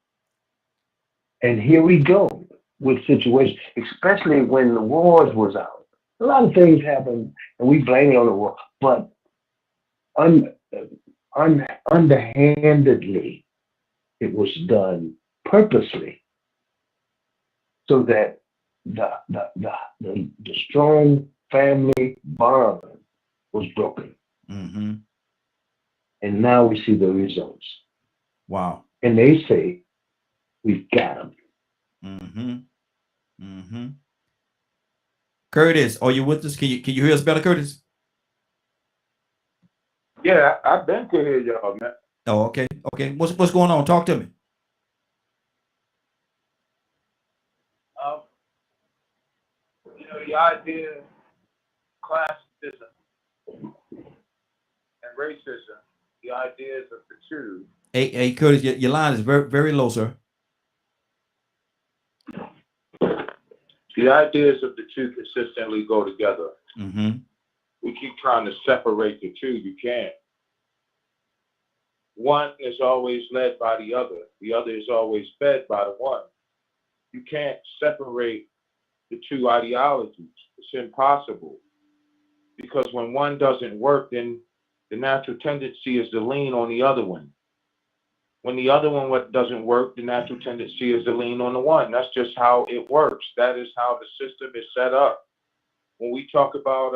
And here we go with situations, especially when the wars was out. A lot of things happened, and we blame it on the war, but underhandedly, it was done purposely so that the strong family bond was broken. Mm-hmm. And now we see the results. Wow. And they say, we've got them. Mm-hmm. Mm-hmm. Curtis, are you with us? Can you hear us better, Curtis? Yeah, I've been to hear y'all, man. Oh, okay. Okay. What's going on? Talk to me. The idea of classism and racism, the ideas of the two. Hey, Curtis, your line is very, very low, sir. The ideas of the two consistently go together. Mm-hmm. We keep trying to separate the two. You can't. One is always led by the other. The other is always fed by the one. You can't separate the two ideologies. It's impossible. Because when one doesn't work, then the natural tendency is to lean on the other one. When the other one doesn't work, the natural tendency is to lean on the one. That's just how it works. That is how the system is set up. When we talk about,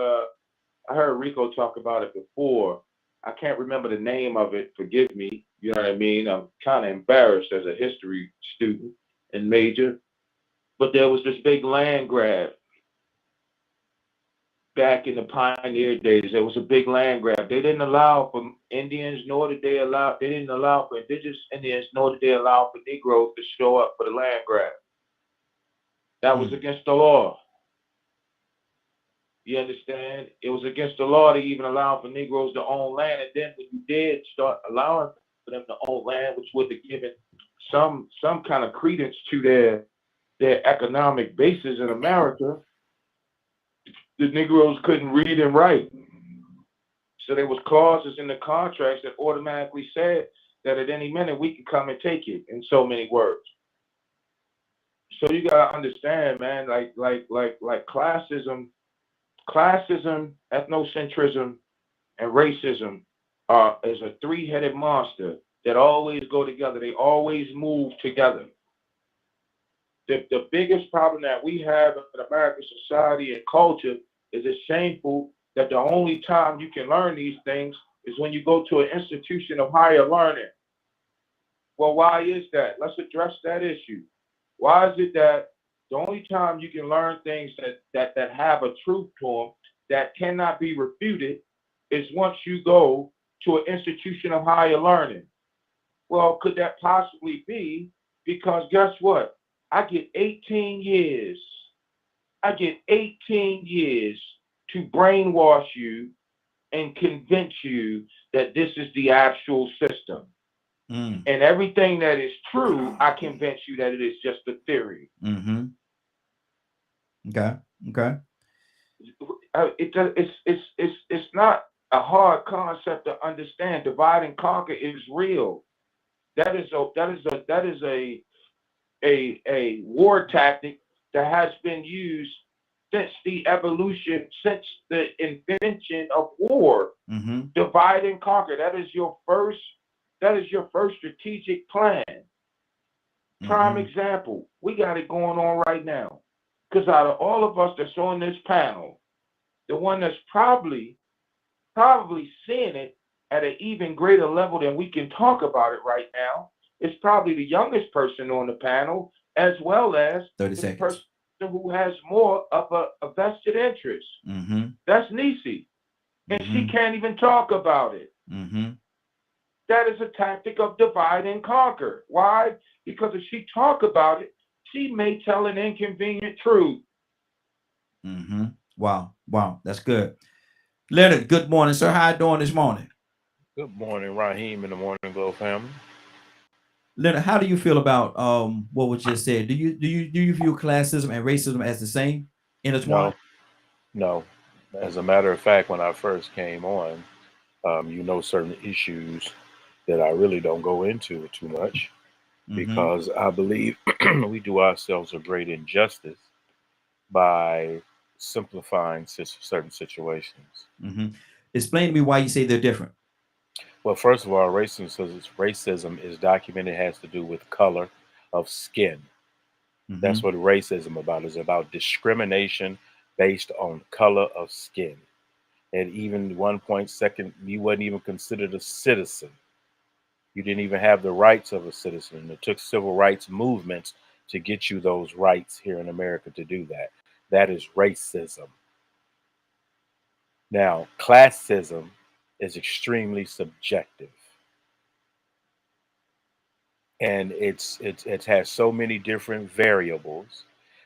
I heard Rico talk about it before. I can't remember the name of it. Forgive me. You know what I mean? I'm kind of embarrassed as a history student and major. But there was this big land grab back in the pioneer days. There was a big land grab. They didn't allow for Indians, nor did they didn't allow for indigenous Indians, nor did they allow for Negroes to show up for the land grab. That was against the law. You understand? It was against the law to even allow for Negroes to own land. And then when you did start allowing for them to own land, which would have given some kind of credence to their economic basis in America, the Negroes couldn't read and write. So there was clauses in the contracts that automatically said that at any minute we could come and take it, in so many words. So you gotta understand, man, like classism, ethnocentrism, and racism is a three-headed monster that always go together. They always move together. The biggest problem that we have in American society and culture is it's shameful that the only time you can learn these things is when you go to an institution of higher learning. Well, why is that? Let's address that issue. Why is it that the only time you can learn things that have a truth to them that cannot be refuted is once you go to an institution of higher learning? Well, could that possibly be because guess what? I get 18 years. I get 18 years to brainwash you and convince you that this is the actual system. And everything that is true, I convince you that it is just a theory. Mm-hmm. Okay. It's not a hard concept to understand. Divide and conquer is real. That is a war tactic that has been used since the invention of war. Mm-hmm. Divide and conquer. That is your first strategic plan. Prime example. We got it going on right now. Because out of all of us that's on this panel, the one that's probably seeing it at an even greater level than we can talk about it right now is probably the youngest person on the panel, as well as 30 the seconds. person who has more of a vested interest. Mm-hmm. That's Nisi. And she can't even talk about it. Mm-hmm. That is a tactic of divide and conquer. Why? Because if she talk about it, she may tell an inconvenient truth. Mm-hmm. Wow. That's good. Leonard, good morning, sir. How you doing this morning? Good morning, Raheem and the Morning Glow family. Leonard, how do you feel about what was just said? Do you view classism and racism as the same intertwined? No. As a matter of fact, when I first came on, certain issues that I really don't go into too much because I believe we do ourselves a great injustice by simplifying certain situations. Explain to me why you say they're different. Well, first of all, racism is documented, has to do with color of skin. That's what racism about is about discrimination based on color of skin. And even 1.2, you wasn't even considered a citizen. You didn't even have the rights of a citizen. And it took civil rights movements to get you those rights here in America to do that. That is racism. Now, classism is extremely subjective. And it has so many different variables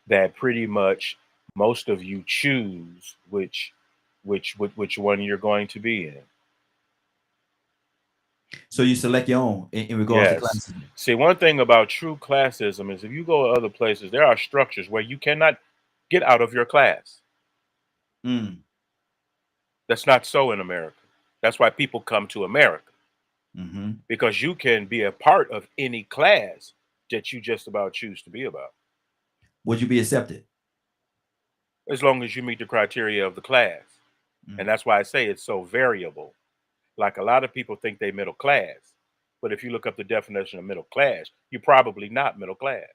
that pretty much most of you choose which one you're going to be in. So you select your own in regards to classism. See, one thing about true classism is if you go to other places, there are structures where you cannot get out of your class. That's not so in America. That's why people come to America. Because you can be a part of any class that you just about choose to be about. Would you be accepted? As long as you meet the criteria of the class. And that's why I say it's so variable. Like a lot of people think they middle class. But if you look up the definition of middle class, you're probably not middle class.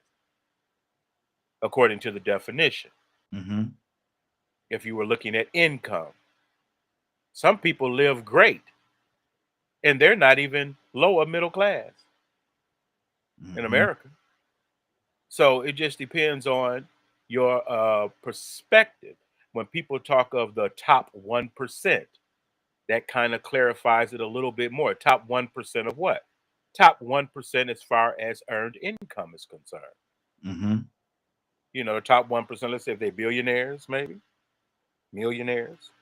According to the definition. If you were looking at income. Some people live great. And they're not even lower middle class in America. So it just depends on your perspective. When people talk of the top 1%, that kind of clarifies it a little bit more. Top 1% of what? Top 1% as far as earned income is concerned. You know, the top 1%, let's say if they're billionaires, maybe, millionaires.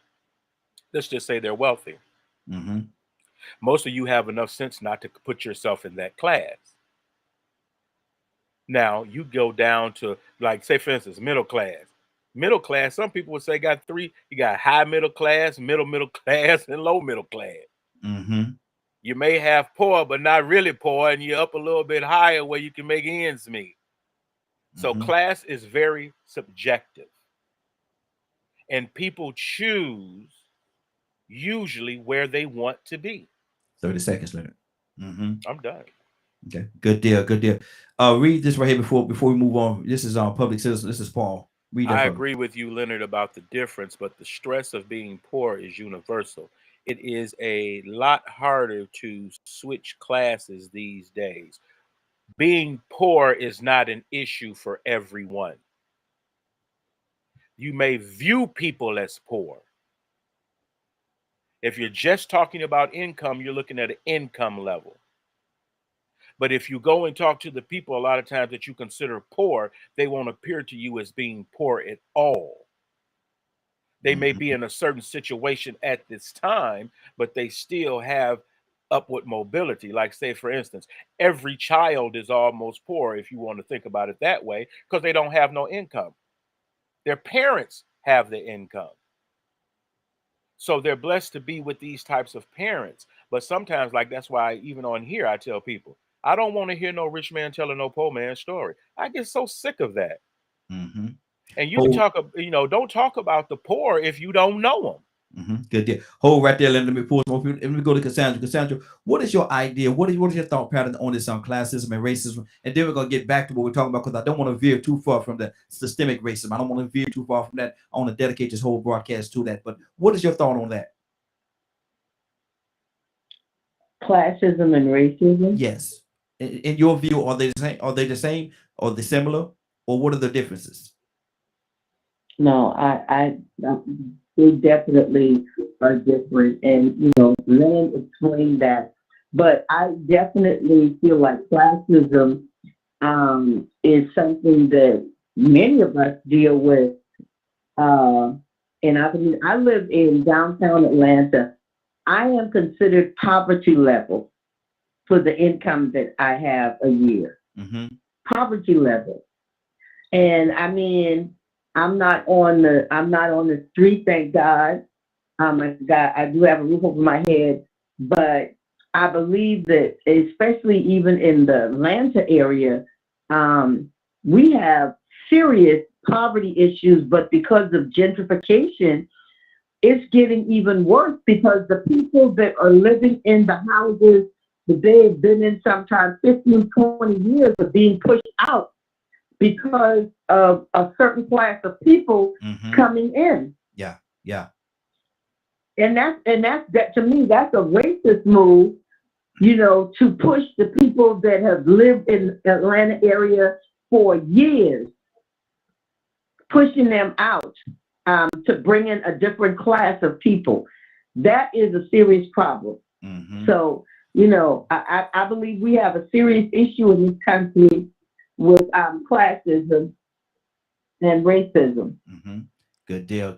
Let's just say they're wealthy. Most of you have enough sense not to put yourself in that class. Now, you go down to, like, say, for instance, middle class. Middle class, some people would say got three. You got high middle class, middle class, and low middle class. You may have poor, but not really poor, and you're up a little bit higher where you can make ends meet. So class is very subjective. And people choose usually where they want to be. 30 seconds, Leonard. I'm done. Okay, good deal, good deal. Read this right here before we move on. This is our public citizen. This is Paul. Read that. I agree with you, Leonard, about the difference, but the stress of being poor is universal. It is a lot harder to switch classes these days. Being poor is not an issue for everyone. You may view people as poor. If you're just talking about income, you're looking at an income level. But if you go and talk to the people a lot of times that you consider poor, they won't appear to you as being poor at all. They may be in a certain situation at this time, but they still have upward mobility. Like, say, for instance, every child is almost poor, if you want to think about it that way, because they don't have no income. Their parents have the income. So they're blessed to be with these types of parents. But sometimes, like, that's why even on here, I tell people, I don't want to hear no rich man telling no poor man story. I get so sick of that. And you talk, don't talk about the poor if you don't know them. Good deal. Hold right there. Let me pull some more people. Let me go to Cassandra. Cassandra, what is your idea? What is your thought pattern on this classism and racism? And then we're gonna get back to what we're talking about, because I don't want to veer too far from the systemic racism. I don't want to veer too far from that. I want to dedicate this whole broadcast to that. But what is your thought on that? Classism and racism? Yes. In your view, are they the same? Are they the same? Or they similar? Or what are the differences? No, they definitely are different, and Lynn explained that. But I definitely feel like classism is something that many of us deal with. And I live in downtown Atlanta. I am considered poverty level for the income that I have a year. Poverty level. And I mean, I'm not on the street, thank God. I do have a roof over my head, but I believe that, especially even in the Atlanta area, we have serious poverty issues, but because of gentrification, it's getting even worse because the people that are living in the houses that they've been in sometimes 15, 20 years are being pushed out because of a certain class of people coming in. Yeah. And that to me, that's a racist move, you know, to push the people that have lived in the Atlanta area for years, pushing them out to bring in a different class of people. That is a serious problem. So, you know, I believe we have a serious issue in this country with classism and racism. Good deal.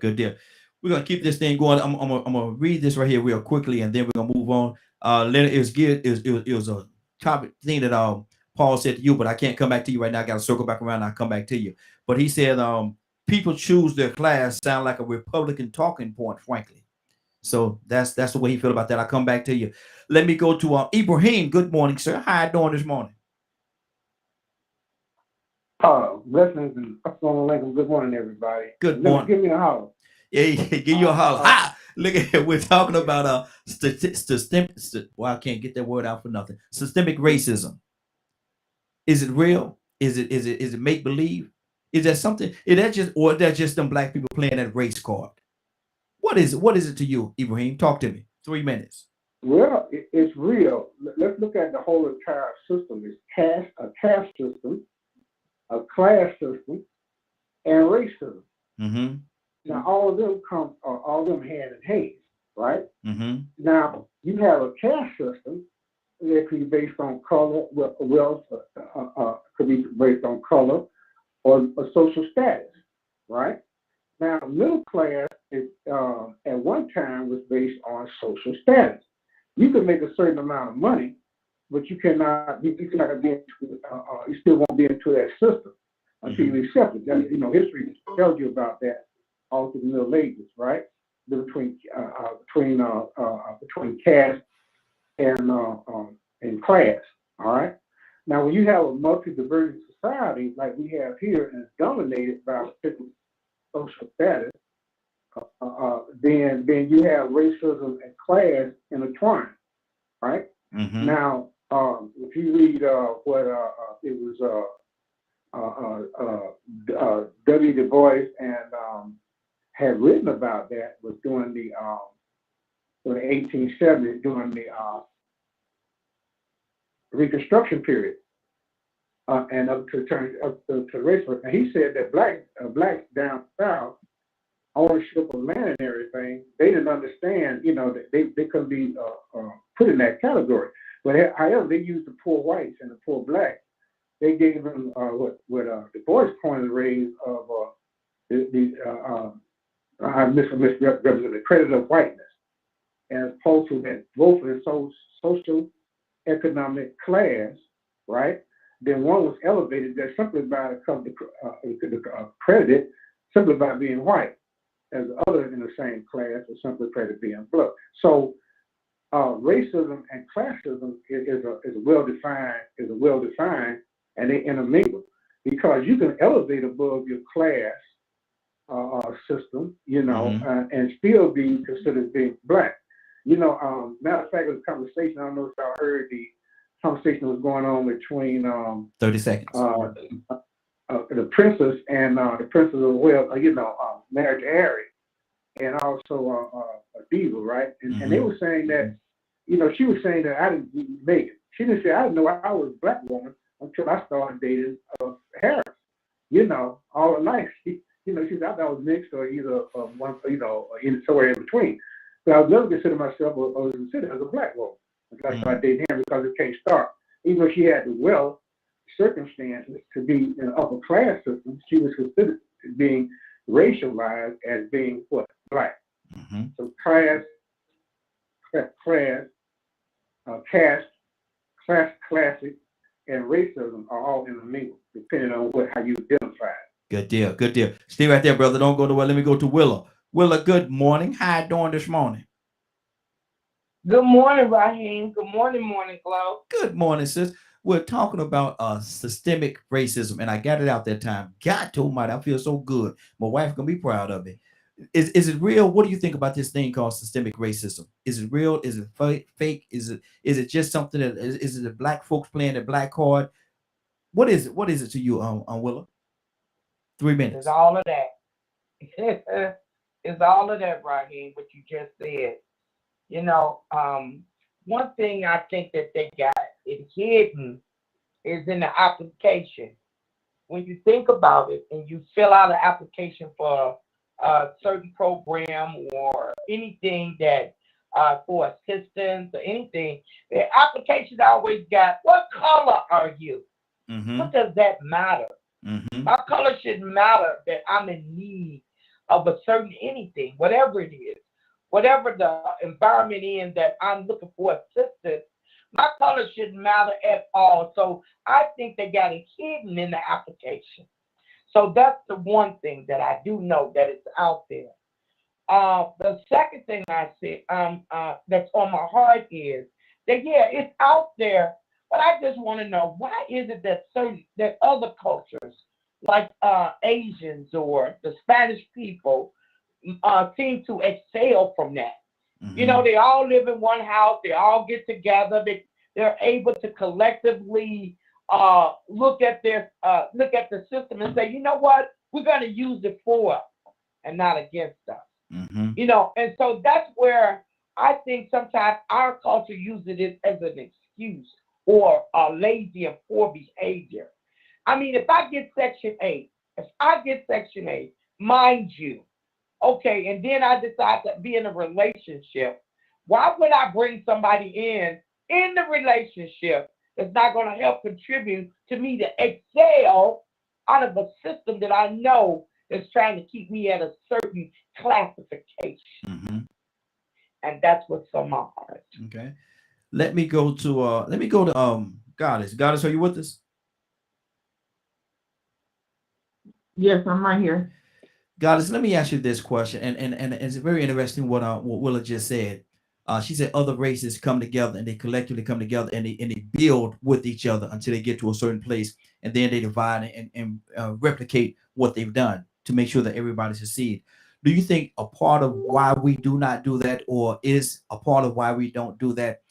We're gonna keep this thing going. I'm gonna read this right here real quickly, and then we're gonna move on. Leonard, it was a topic thing that Paul said to you, but I can't come back to you right now. I got to circle back around. I'll come back to you. But he said, people choose their class sound like a Republican talking point, frankly. So that's the way he feel about that. I'll come back to you. Let me go to Ibrahim. Good morning, sir. How you doing this morning? Blessings and assalamu alaikum. Good morning, everybody. Good morning. Give me a holler. Yeah, give you a holler. Look at it. We're talking about well, I can't get that word out for nothing. Systemic racism. Is it real? Is it make believe? Is that something? Is that just them black people playing that race card? What is it? What is it to you, Ibrahim? Talk to me. 3 minutes. Well, it's real. Let's look at the whole entire system. It's a caste system, a class system, and racism. Now, all of them hand in hand, right? Now, you have a caste system that could be based on color, wealth, could be based on color or social status, right? Now, middle class is, at one time was based on social status. You can make a certain amount of money, but you cannot be into, you still won't be into that system until you accept it. That, you know, history tells you about that all through the Middle Ages, right? Between caste and class, all right? Now, when you have a multi-diverse society like we have here and it's dominated by a particular social status, then you have racism and class intertwined, right? Now, if you read what it was W. Du Bois and had written about that was during the 1870s, during the Reconstruction period, and up to racism. And he said that blacks down south, ownership of land and everything, they didn't understand, you know, that they couldn't be put in that category. But however, they used the poor whites and the poor blacks. They gave them what Du Bois coined the raise of misrepresented the credit of whiteness, as opposed to that both in social economic class, right? Then one was elevated that simply by the credit, simply by being white, as the other in the same class was simply credited being black. So racism and classism is well defined, and they intermingle because you can elevate above your class system, you know, and still be considered being black. You know, matter of fact, it was a conversation. I don't know if y'all heard the conversation that was going on between 30 seconds. The princess and the princess of Wales, married to Harry, and also Diva, right? And they were saying that, you know, she was saying that I didn't make it. She didn't say I didn't know I was a black woman until I started dating Harry. You know, all her life, she said I thought I was mixed or either one, you know, somewhere in between. But I would never consider myself or was considered as a black woman until I started dating him because it can't start. Even though she had the wealth, circumstances to be in an upper class system, she was considered being racialized as being what? Black. So class caste, classic, and racism are all intermingled, depending on how you identify it. Good deal. Good deal. Stay right there, brother. Don't go nowhere. Let me go to Willa. Willa, good morning. How you doing this morning? Good morning, Raheem. Good morning, Morning Glow. Good morning, sis. We're talking about systemic racism, and I got it out that time. God told me, I feel so good. My wife gonna be proud of me. Is it real? What do you think about this thing called systemic racism? Is it real? Is it fake? Is it just something that is it the black folks playing the black card? What is it? What is it to you, Willa? 3 minutes. It's all of that. It's all of that, Raheem, what you just said. You know, one thing I think that they got it hidden is in the application. When you think about it and you fill out an application for a certain program or anything that for assistance or anything, the application always got, what color are you? What does that matter? My color shouldn't matter that I'm in need of a certain anything, whatever it is. Whatever the environment is that I'm looking for assistance, my color shouldn't matter at all. So I think they got it hidden in the application. So that's the one thing that I do know that it's out there. The second thing I said that's on my heart is that, yeah, it's out there, but I just want to know, why is it that other cultures, like Asians or the Spanish people, seem to excel from that? You know, they all live in one house, they all get together, they're able to collectively look at the system and say, you know what, we're going to use it for us and not against us. You know, and so that's where I think sometimes our culture uses it as an excuse or a lazy and poor behavior. I mean, if I get Section 8, mind you, okay, and then I decide to be in a relationship, why would I bring somebody in the relationship that's not going to help contribute to me to excel out of a system that I know is trying to keep me at a certain classification? And that's what's on my heart. Okay. Let me go to Goddess. Goddess, are you with us? Yes, I'm right here. Goddess, let me ask you this question, and it's very interesting what Willa just said. She said other races come together and they collectively come together and they build with each other until they get to a certain place, and then they divide and replicate what they've done to make sure that everybody succeeds. Do you think a part of why we do not do that, or is a part of why we don't do that,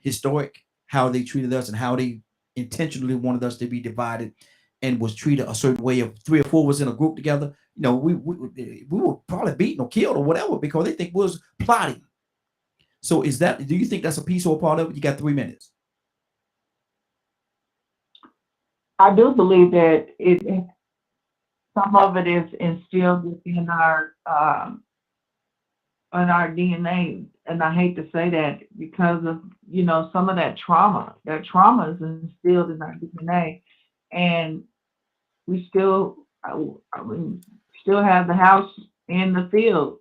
historic, how they treated us and how they intentionally wanted us to be divided and was treated a certain way? Of 3 or 4 was in a group together, you know, we were probably beaten or killed or whatever because they think we was plotting. So do you think that's a piece or a part of it? You got 3 minutes. I do believe that some of it is instilled within our DNA, and I hate to say that because of, you know, some of that trauma. That trauma is instilled in our DNA, and we still have the house and the field,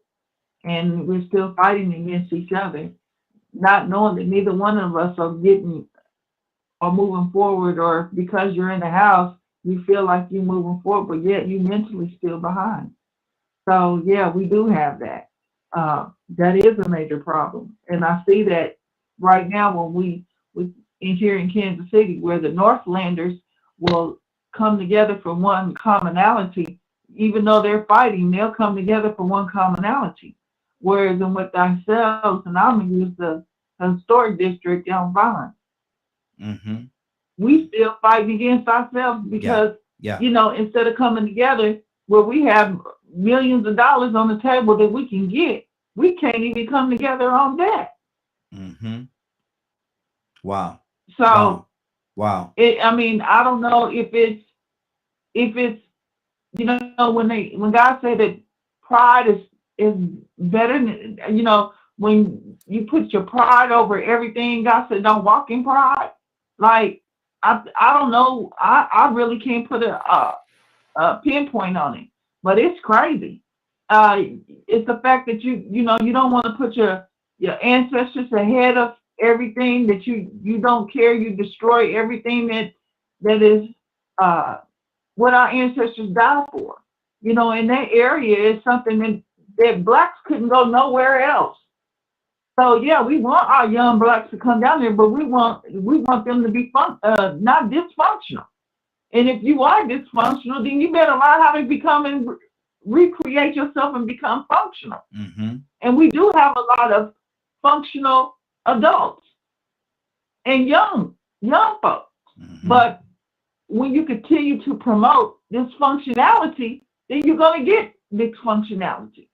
and we're still fighting against each other, not knowing that neither one of us are moving forward, or because you're in the house, you feel like you're moving forward, but yet you mentally still behind. So yeah, we do have that. That is a major problem. And I see that right now when we here in Kansas City, where the Northlanders will come together for one commonality, even though they're fighting, they'll come together for one commonality. Whereas with ourselves, and I'm going to use the historic district on Vine, we still fighting against ourselves because, you know, instead of coming together where we have millions of dollars on the table that we can get, we can't even come together on that. Wow. So, wow. I mean, I don't know if it's, you know, when God said that pride is better than, you know, when you put your pride over everything, God said don't walk in pride. Like, I don't know, I really can't put a pinpoint on it, but it's crazy. It's the fact that you know, you don't want to put your your ancestors ahead of everything, that you don't care, you destroy everything that is what our ancestors died for. You know, in that area is something that blacks couldn't go nowhere else. So yeah, we want our young blacks to come down there, but we want them to be not dysfunctional. And if you are dysfunctional, then you better learn how to become and recreate yourself and become functional. And we do have a lot of functional adults and young folks. But when you continue to promote dysfunctionality, then you're going to get dysfunctionality.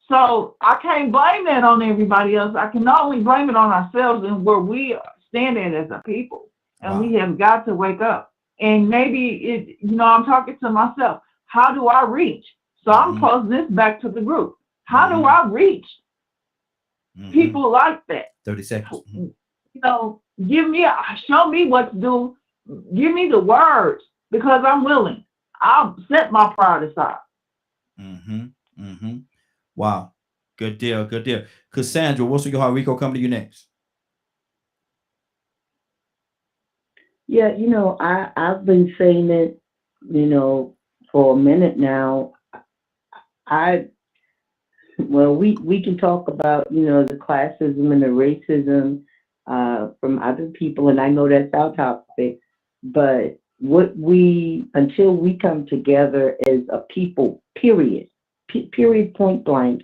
So I can't blame that on everybody else. I can not only blame it on ourselves and where we stand at as a people. And we have got to wake up. And maybe I'm talking to myself. How do I reach? So I'm posing this back to the group. How do I reach people like that? 30 seconds. You know, show me what to do. Give me the words, because I'm willing. I'll set my pride aside. Wow. Good deal. Good deal. Cassandra, what's on your heart? Rico, come to you next. Yeah, I've been saying it, for a minute now. We can talk about, the classism and the racism from other people, and I know that's our topic, but until we come together as a people, period, point blank,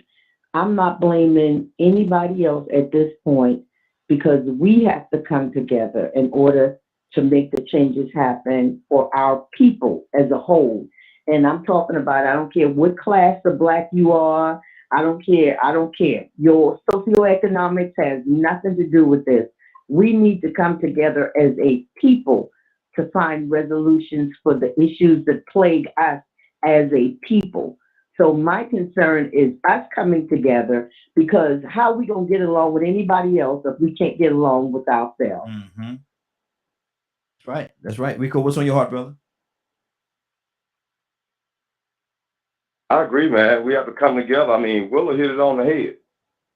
I'm not blaming anybody else at this point, because we have to come together in order to make the changes happen for our people as a whole. And I'm talking about, I don't care what class of black you are. I don't care. Your socioeconomics has nothing to do with this. We need to come together as a people to find resolutions for the issues that plague us as a people. So my concern is us coming together, because how are we going to get along with anybody else if we can't get along with ourselves? That's right. That's right. Rico, what's on your heart, brother? I agree, man. We have to come together. I mean, Willa hit it on the head.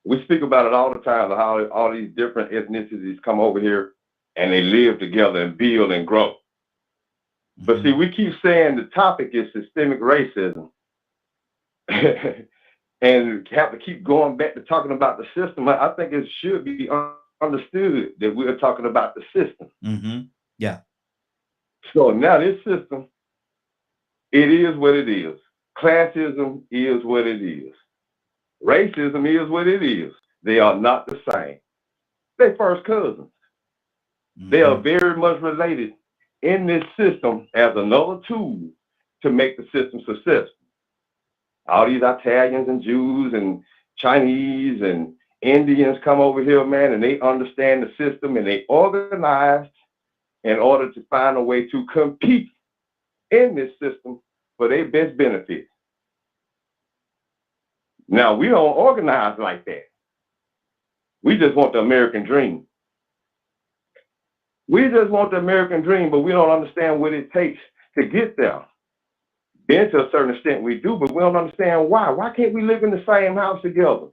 We speak about it all the time, how all these different ethnicities come over here and they live together and build and grow. But see, we keep saying the topic is systemic racism. And have to keep going back to talking about the system. I think it should be understood that we are talking about the system. Yeah. So now this system, it is what it is. Classism is what it is. Racism is what it is. They are not the same. They're first cousins. They are very much related in this system as another tool to make the system successful. All these Italians and Jews and Chinese and Indians come over here, man, and they understand the system and they organize in order to find a way to compete in this system for their best benefit. Now, we don't organize like that. We just want the American dream. We just want the American dream, but we don't understand what it takes to get there. Then to a certain extent we do, but we don't understand why. Why can't we live in the same house together?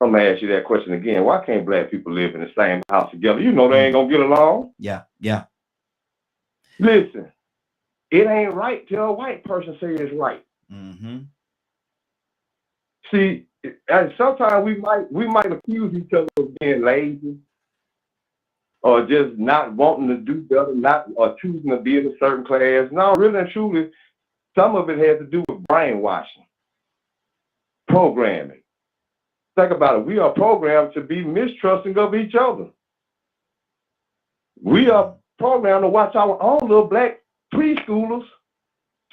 I'm going to ask you that question again. Why can't black people live in the same house together? You know they ain't going to get along. Yeah. Listen, it ain't right till a white person say it's right. See, and sometimes we might accuse each other of being lazy or just not wanting to do better, or choosing to be in a certain class. No, really and truly, some of it has to do with brainwashing, programming. Think about it. We are programmed to be mistrusting of each other. We are programmed to watch our own little black preschoolers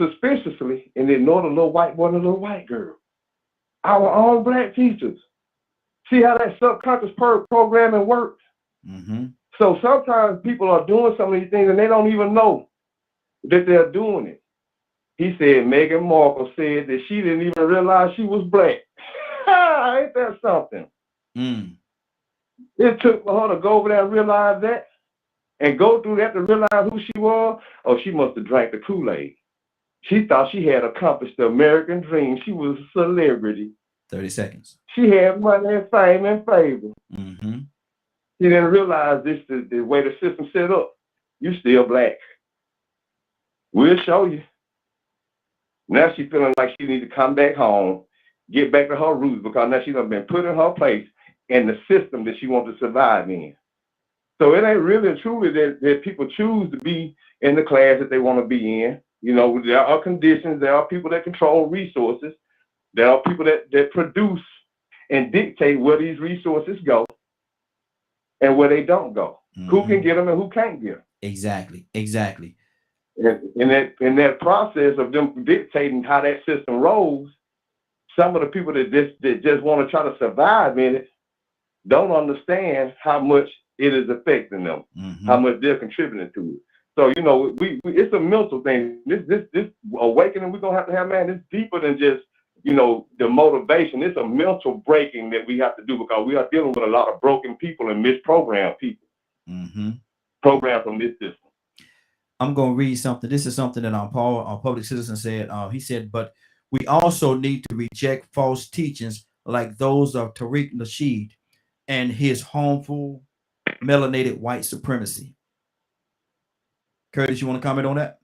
suspiciously and ignore the little white boy and the little white girl. Our own black teachers. See how that subconscious programming works? So sometimes people are doing some of these things and they don't even know that they're doing it. He said Meghan Markle said that she didn't even realize she was black. Ain't that something? It took for her to go over there and realize that and go through that to realize who she was. Oh, she must have drank the Kool-Aid. She thought she had accomplished the American dream. She was a celebrity. 30 seconds. She had money and fame and favor. Mm-hmm. She didn't realize this the way the system set up. You still black. We'll show you. Now she feeling like she need to come back home, get back to her roots, because now she's been put in her place in the system that she wants to survive in. So it ain't really and truly that people choose to be in the class that they want to be in. You know, there are conditions, there are people that control resources, there are people that produce and dictate where these resources go and where they don't go. Mm-hmm. Who can get them and who can't get them. Exactly. In that process of them dictating how that system rolls, some of the people that just want to try to survive in it don't understand how much it is affecting them, how much they're contributing to it. So, you know, we it's a mental thing. This awakening we're gonna have, man, it's deeper than just, you know, the motivation. It's a mental breaking that we have to do, because we are dealing with a lot of broken people and misprogrammed people. Programmed from this system. I'm going to read something. This is something that Paul, our public citizen, said. He said, but we also need to reject false teachings like those of Tariq Nasheed and his harmful melanated white supremacy. Curtis, you want to comment on that?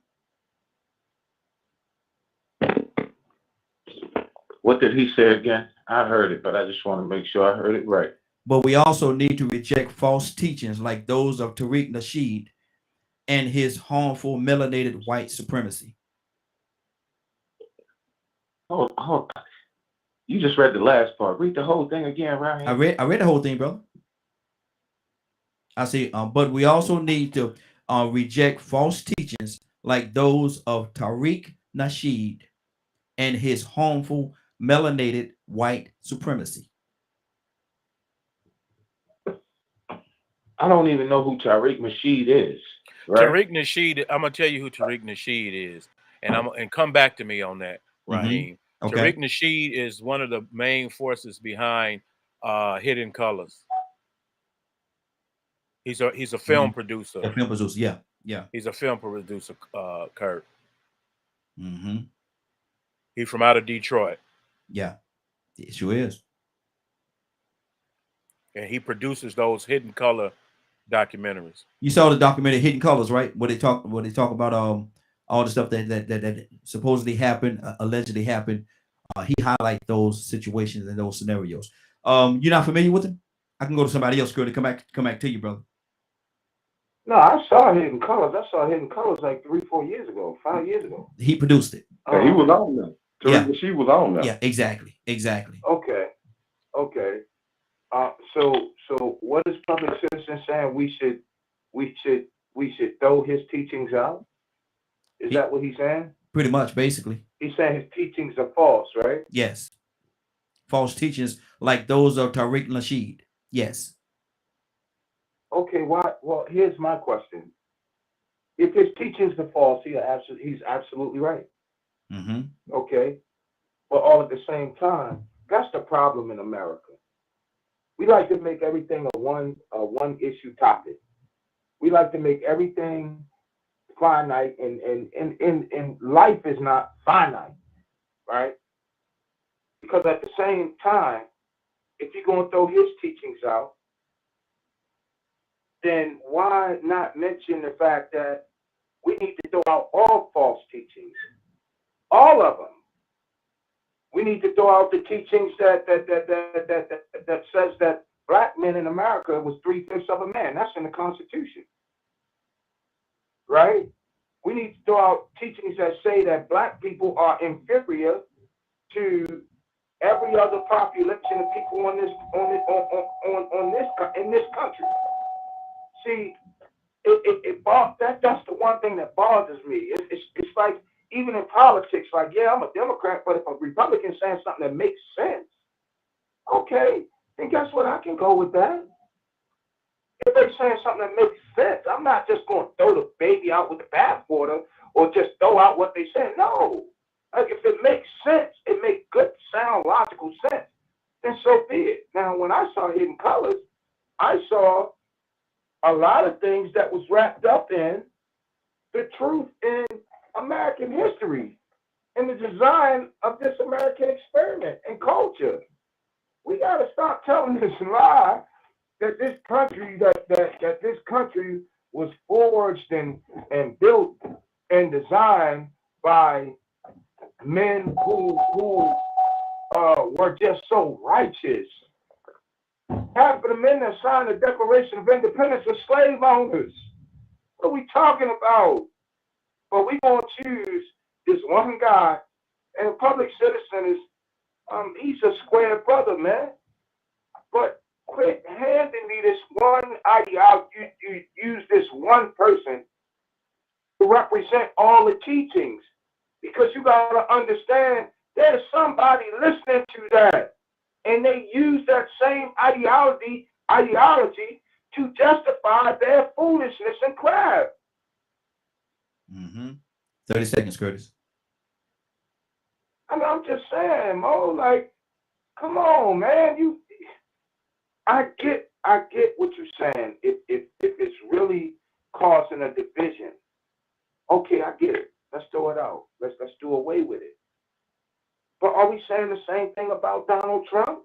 What did he say again? I heard it, but I just want to make sure I heard it right. But we also need to reject false teachings like those of Tariq Nasheed and his harmful melanated white supremacy. Oh, you just read the last part. Read the whole thing again, right? I read the whole thing, brother. I see, but we also need to reject false teachings like those of Tariq Nasheed and his harmful melanated white supremacy. I don't even know who Tariq Nasheed is. Right? Tariq Nasheed, I'm gonna tell you who Tariq Nasheed is, and come back to me on that, Raheem. Okay. Tariq Nasheed is one of the main forces behind Hidden Colors. He's a film producer. A film producer, yeah. He's a film producer, Kurt. He's from out of Detroit. Yeah, it sure is. And he produces those Hidden Color documentaries. You saw the documentary Hidden Colors, right? Where they talk about all the stuff that supposedly happened, allegedly happened. He highlight those situations and those scenarios. You're not familiar with him? I can go to somebody else, to come back to you, brother. No, I saw Hidden Colors. I saw Hidden Colors like 3-4 years ago, 5 years ago. He produced it. Yeah, he was on them. She was on them. Yeah, exactly. Okay. So what is Public Citizen saying? We should throw his teachings out? Is that what he's saying? Pretty much, basically. He's saying his teachings are false, right? Yes. False teachings like those of Tariq Nasheed. Yes. Okay, why? Well, here's my question. If his teachings are false, he's absolutely right. Okay, but all at the same time, that's the problem in America. We like to make everything a one issue topic. We like to make everything finite, and life is not finite, right? Because at the same time, if you're going to throw his teachings out, then why not mention the fact that we need to throw out all false teachings, all of them? We need to throw out the teachings that says that black men in America was 3/5 of a man. That's in the Constitution, right? We need to throw out teachings that say that black people are inferior to every other population of people in this country. See, that's the one thing that bothers me. It's like, even in politics, like, yeah, I'm a Democrat, but if a Republican saying something that makes sense, okay, then guess what? I can go with that. If they're saying something that makes sense, I'm not just going to throw the baby out with the bathwater or just throw out what they say. No. Like, if it makes sense, it makes good, sound, logical sense, then so be it. Now, when I saw Hidden Colors, I saw a lot of things that was wrapped up in the truth in American history and the design of this American experiment and culture. we got to stop telling this lie that this country that this country was forged and built and designed by men who were just so righteous. Half of the men that signed the Declaration of Independence were slave owners. What are we talking about? But we gonna choose this one guy, and a public citizen is he's a square brother, man. But quit handing me this one ideology. You use this one person to represent all the teachings, because you gotta understand there's somebody listening to that, and they use that same ideology to justify their foolishness and crap. 30 seconds, Curtis. I mean, I'm just saying, Mo, like, come on, man. I get what you're saying. If it's really causing a division, okay, I get it. Let's throw it out. Let's do away with it. But are we saying the same thing about Donald Trump?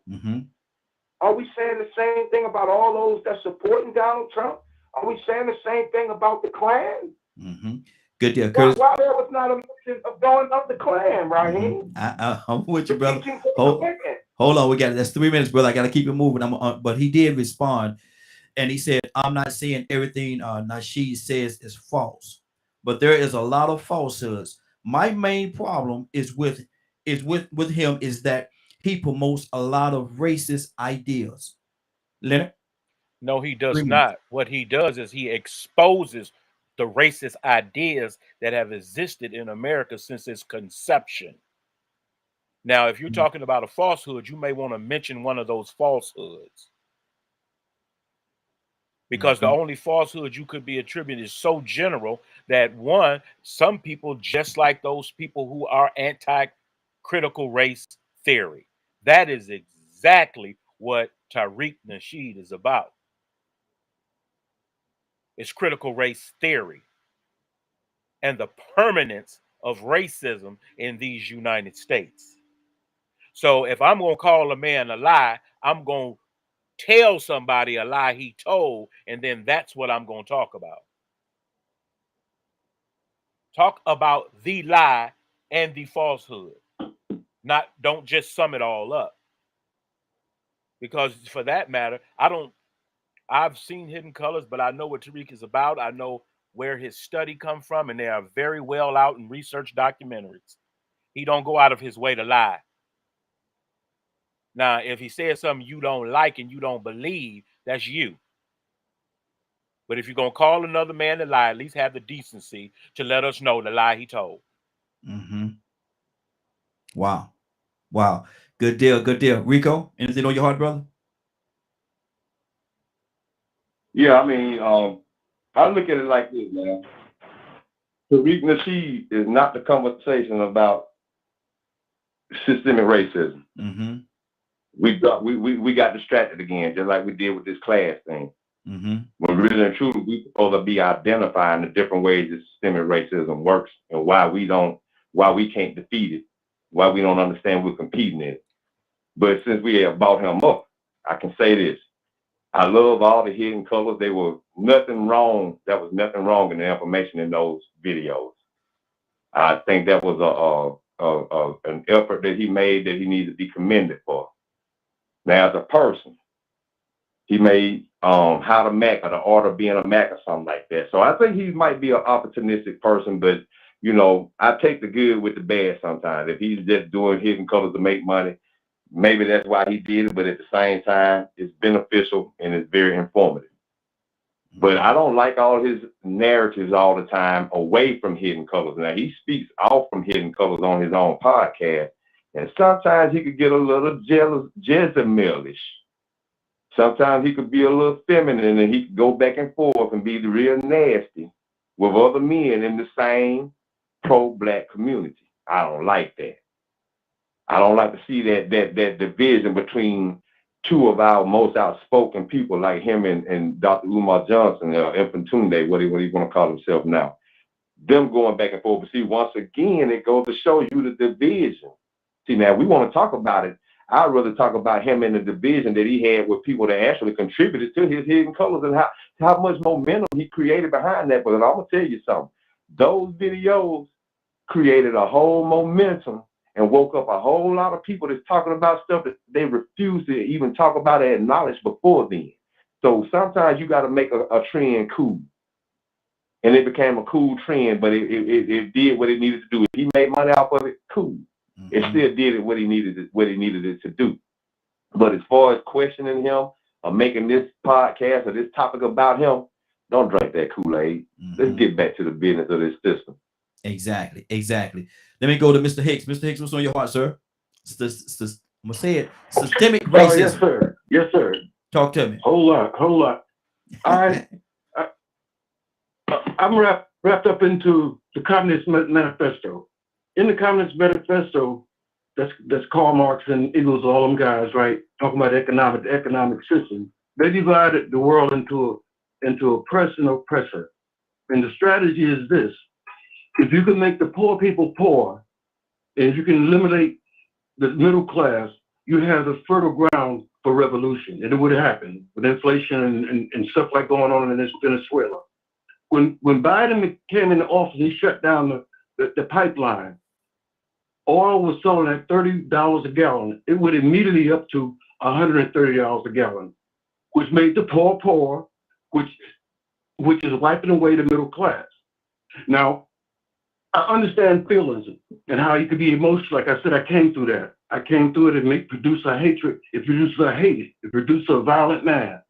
Are we saying the same thing about all those that supporting Donald Trump? Are we saying the same thing about the Klan? Good deal, Curtis. Why there was not a mention of going up the Klan, Raheem? I'm with you, brother. Hold on, that's 3 minutes, brother. I gotta keep it moving. But he did respond, and he said, "I'm not saying everything Nasheed says is false, but there is a lot of falsehoods. My main problem is with him is that he promotes a lot of racist ideas." Leonard? No, he does not. What he does is he exposes the racist ideas that have existed in America since its conception. Now, if you're talking about a falsehood, you may want to mention one of those falsehoods, because the only falsehood you could be attributed is so general that, one, some people just like those people who are anti-critical race theory. That is exactly what Tariq Nasheed is about. It's critical race theory and the permanence of racism in these United States. So if I'm going to call a man a lie, I'm going to tell somebody a lie he told, and then that's what I'm going to talk about. Talk about the lie and the falsehood. Don't just sum it all up. Because for that matter, I've seen Hidden Colors, but I know what Tariq is about. I know where his study come from, and they are very well out in research documentaries. He don't go out of his way to lie. Now, if he says something you don't like and you don't believe, that's you. But if you're going to call another man a lie, at least have the decency to let us know the lie he told. Wow. Good deal. Rico, anything on your heart, brother? Yeah, I mean, I look at it like this, man. Tariq Nasheed is not the conversation about systemic racism. We got distracted again, just like we did with this class thing. When really and truly, we're supposed to be identifying the different ways that systemic racism works and why we can't defeat it, why we don't understand we're competing in it. But since we have brought him up, I can say this. I love all the Hidden Colors. There was nothing wrong. There was nothing wrong in the information in those videos. I think that was an effort that he made that he needs to be commended for. Now, as a person, he made How to Mac or The Art of Being a Mac or something like that. So I think he might be an opportunistic person, but I take the good with the bad sometimes. If he's just doing Hidden Colors to make money, maybe that's why he did it, but at the same time, it's beneficial and it's very informative. But I don't like all his narratives all the time away from Hidden Colors. Now, he speaks off from Hidden Colors on his own podcast, and sometimes he could get a little jealous, Jezebelish. Sometimes he could be a little feminine, and he could go back and forth and be real nasty with other men in the same pro-black community. I don't like that. I don't like to see that division between two of our most outspoken people like him and Dr. Umar Johnson, Infantunde, what he want to call himself now. Them going back and forth. But see, once again, it goes to show you the division. See, now we want to talk about it I'd rather talk about him and the division that he had with people that actually contributed to his Hidden Colors and how much momentum he created behind that. But I'm gonna tell you something. Those videos created a whole momentum and woke up a whole lot of people that's talking about stuff that they refused to even talk about and acknowledge before then. So sometimes you got to make a trend cool. And it became a cool trend, but it did what it needed to do. If he made money off of it, cool. It still did what he needed it to do. But as far as questioning him or making this podcast or this topic about him, don't drink that Kool-Aid. Let's get back to the business of this system. Exactly. Let me go to Mr. Hicks. Mr. Hicks, what's on your heart, sir? I'm gonna say it. Systemic racism. Yes, sir. Yes, sir. Talk to me. Whole lot. I'm wrapped up into the Communist Manifesto. In the Communist Manifesto, that's Karl Marx and Engels, all them guys, right? Talking about the economic system. They divided the world into oppressed and oppressor. And the strategy is this: if you can make the poor people poor, and if you can eliminate the middle class, you have the fertile ground for revolution. And it would happen with inflation and stuff like going on in Venezuela. When Biden came into office, he shut down the pipeline. Oil was selling at $30 a gallon. It went immediately up to $130 a gallon, which made the poor poor, which is wiping away the middle class. Now, I understand feelings and how you could be emotional. Like I said, I came through that. I came through it and produce a hatred. It produced a hate. It produced a violent man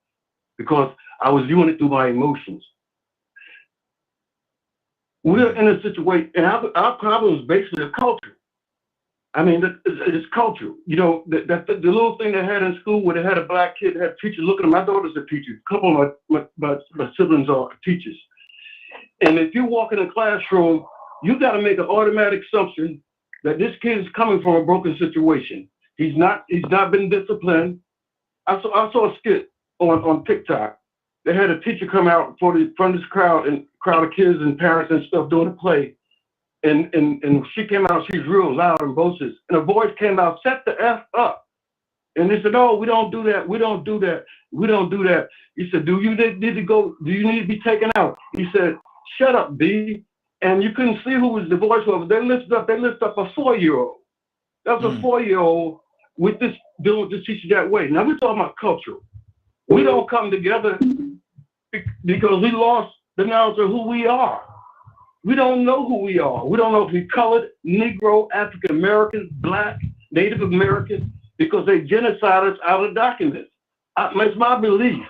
because I was viewing it through my emotions. We're in a situation, and our problem is basically a culture. I mean, it's culture. You know, the little thing they had in school where they had a black kid, had a teacher looking at my daughter's a teacher. A couple of my siblings are teachers. And if you walk in a classroom, you got to make an automatic assumption that this kid is coming from a broken situation. He's not been disciplined. I saw a skit on TikTok. They had a teacher come out from this crowd of kids and parents and stuff doing a play. And she came out, she's real loud and boisterous. And a voice came out, "Set the F up." And they said, "Oh, we don't do that. We don't do that. We don't do that." He said, "Do you need to go? Do you need to be taken out?" He said, "Shut up, B." And you couldn't see who was the voice was. They lifted up a 4-year-old. That was a 4-year-old with this dealing with this teacher that way. Now we're talking about culture. We don't come together because we lost the knowledge of who we are. We don't know who we are. We don't know if we're colored, Negro, African American, Black, Native American, because they genocide us out of documents. It's my belief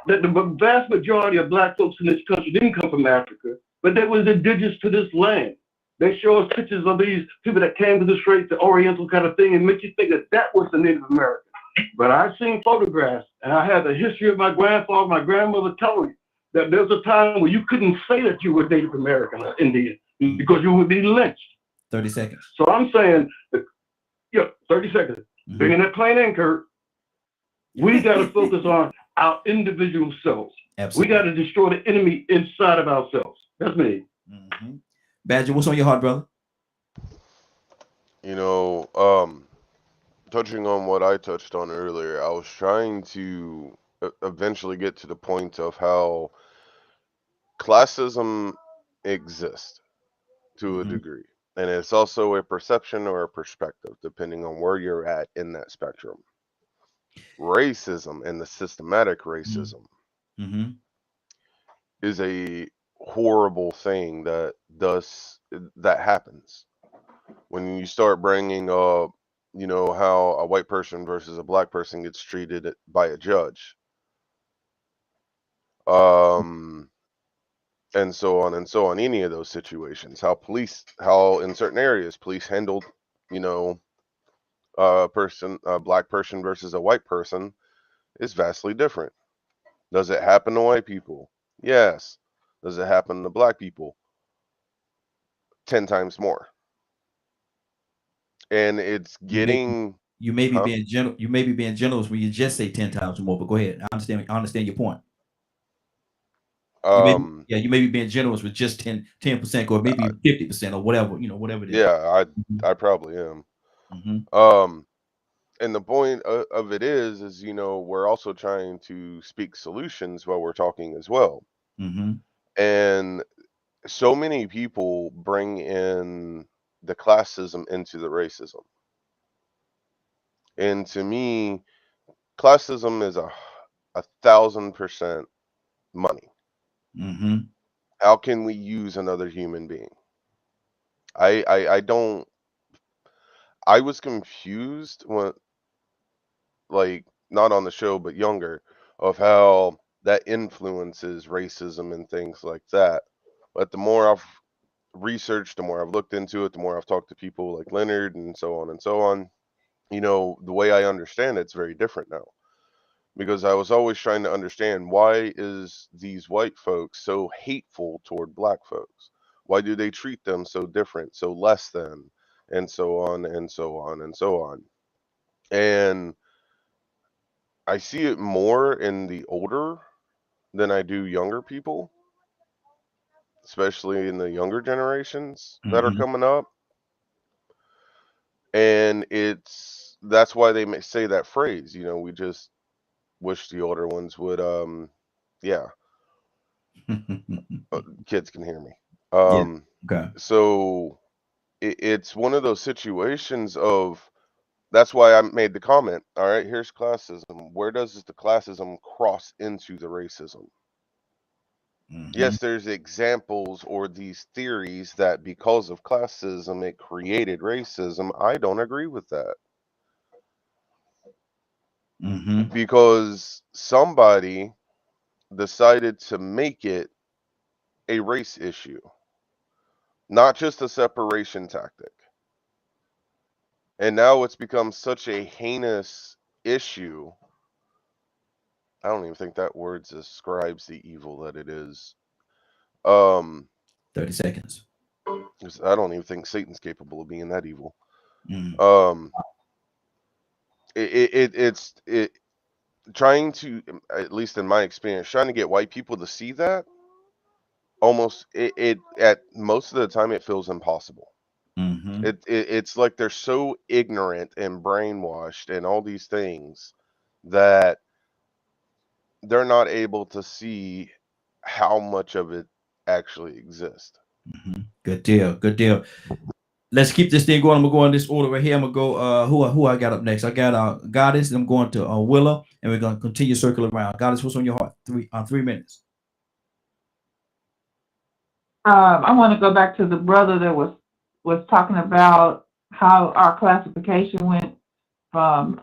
that the vast majority of Black folks in this country didn't come from Africa, but they was indigenous to this land. They show us pictures of these people that came to the Straits, the Oriental kind of thing, and make you think that was the Native American. But I've seen photographs, and I have the history of my grandfather, my grandmother telling me that there's a time where you couldn't say that you were Native American or Indian because you would be lynched. 30 seconds. So I'm saying, 30 seconds. Bringing that plane in, Kurt. We got to focus on our individual selves. Absolutely. We got to destroy the enemy inside of ourselves. That's me. Badger, what's on your heart, brother? You know, touching on what I touched on earlier, I was trying to eventually get to the point of how classism exists to a degree. And it's also a perception or a perspective, depending on where you're at in that spectrum. Racism and the systematic racism is a horrible thing that happens when you start bringing up, you know, how a white person versus a Black person gets treated by a judge, and so on, any of those situations, how in certain areas police handled, you know, a Black person versus a white person is vastly different. Does it happen to white people? Yes. Does it happen to Black people? 10 times more. And it's getting. You may be being general. You may be being generous when you just say 10 times more. But go ahead. I understand your point. You may be being generous with just 10% or maybe 50% or whatever, you know, whatever it is. Yeah, I probably am. And the point of it is, you know, we're also trying to speak solutions while we're talking as well. Mm-hmm. And so many people bring in the classism into the racism. And to me, classism is 1,000% money. Mm-hmm. How can we use another human being? I don't. I was confused when, like, not on the show, but younger, of how that influences racism and things like that. But the more I've researched, the more I've looked into it, the more I've talked to people like Leonard and so on and so on, you know, the way I understand it's very different now. Because I was always trying to understand, why is these white folks so hateful toward black folks? Why do they treat them so different, so less than, and so on and so on and so on? And I see it more in the older than I do younger people, especially in the younger generations that are Mm-hmm. coming up. And that's why they may say that phrase, you know, we just wish the older ones would, yeah, kids can hear me. Yeah. Okay. So it's one of those situations of, that's why I made the comment. All right, here's classism. Where does the classism cross into the racism? Mm-hmm. Yes, there's examples or these theories that because of classism it created racism. I don't agree with that. Mm-hmm. Because somebody decided to make it a race issue, not just a separation tactic. And now it's become such a heinous issue. I don't even think that word describes the evil that it is. 30 seconds. 'Cause I don't even think Satan's capable of being that evil. Mm. It's trying to, at least in my experience, trying to get white people to see that, almost it at most of the time it feels impossible. Mm-hmm. It's like they're so ignorant and brainwashed and all these things that they're not able to see how much of it actually exists. Mm-hmm. Good deal. Good deal. Let's keep this thing going. I'm gonna go in this order right here. I'm gonna go. Who I got up next? I got Goddess. I'm going to Willa, and we're gonna continue circling around. Goddess, what's on your heart? 3 minutes. I want to go back to the brother that was talking about how our classification went from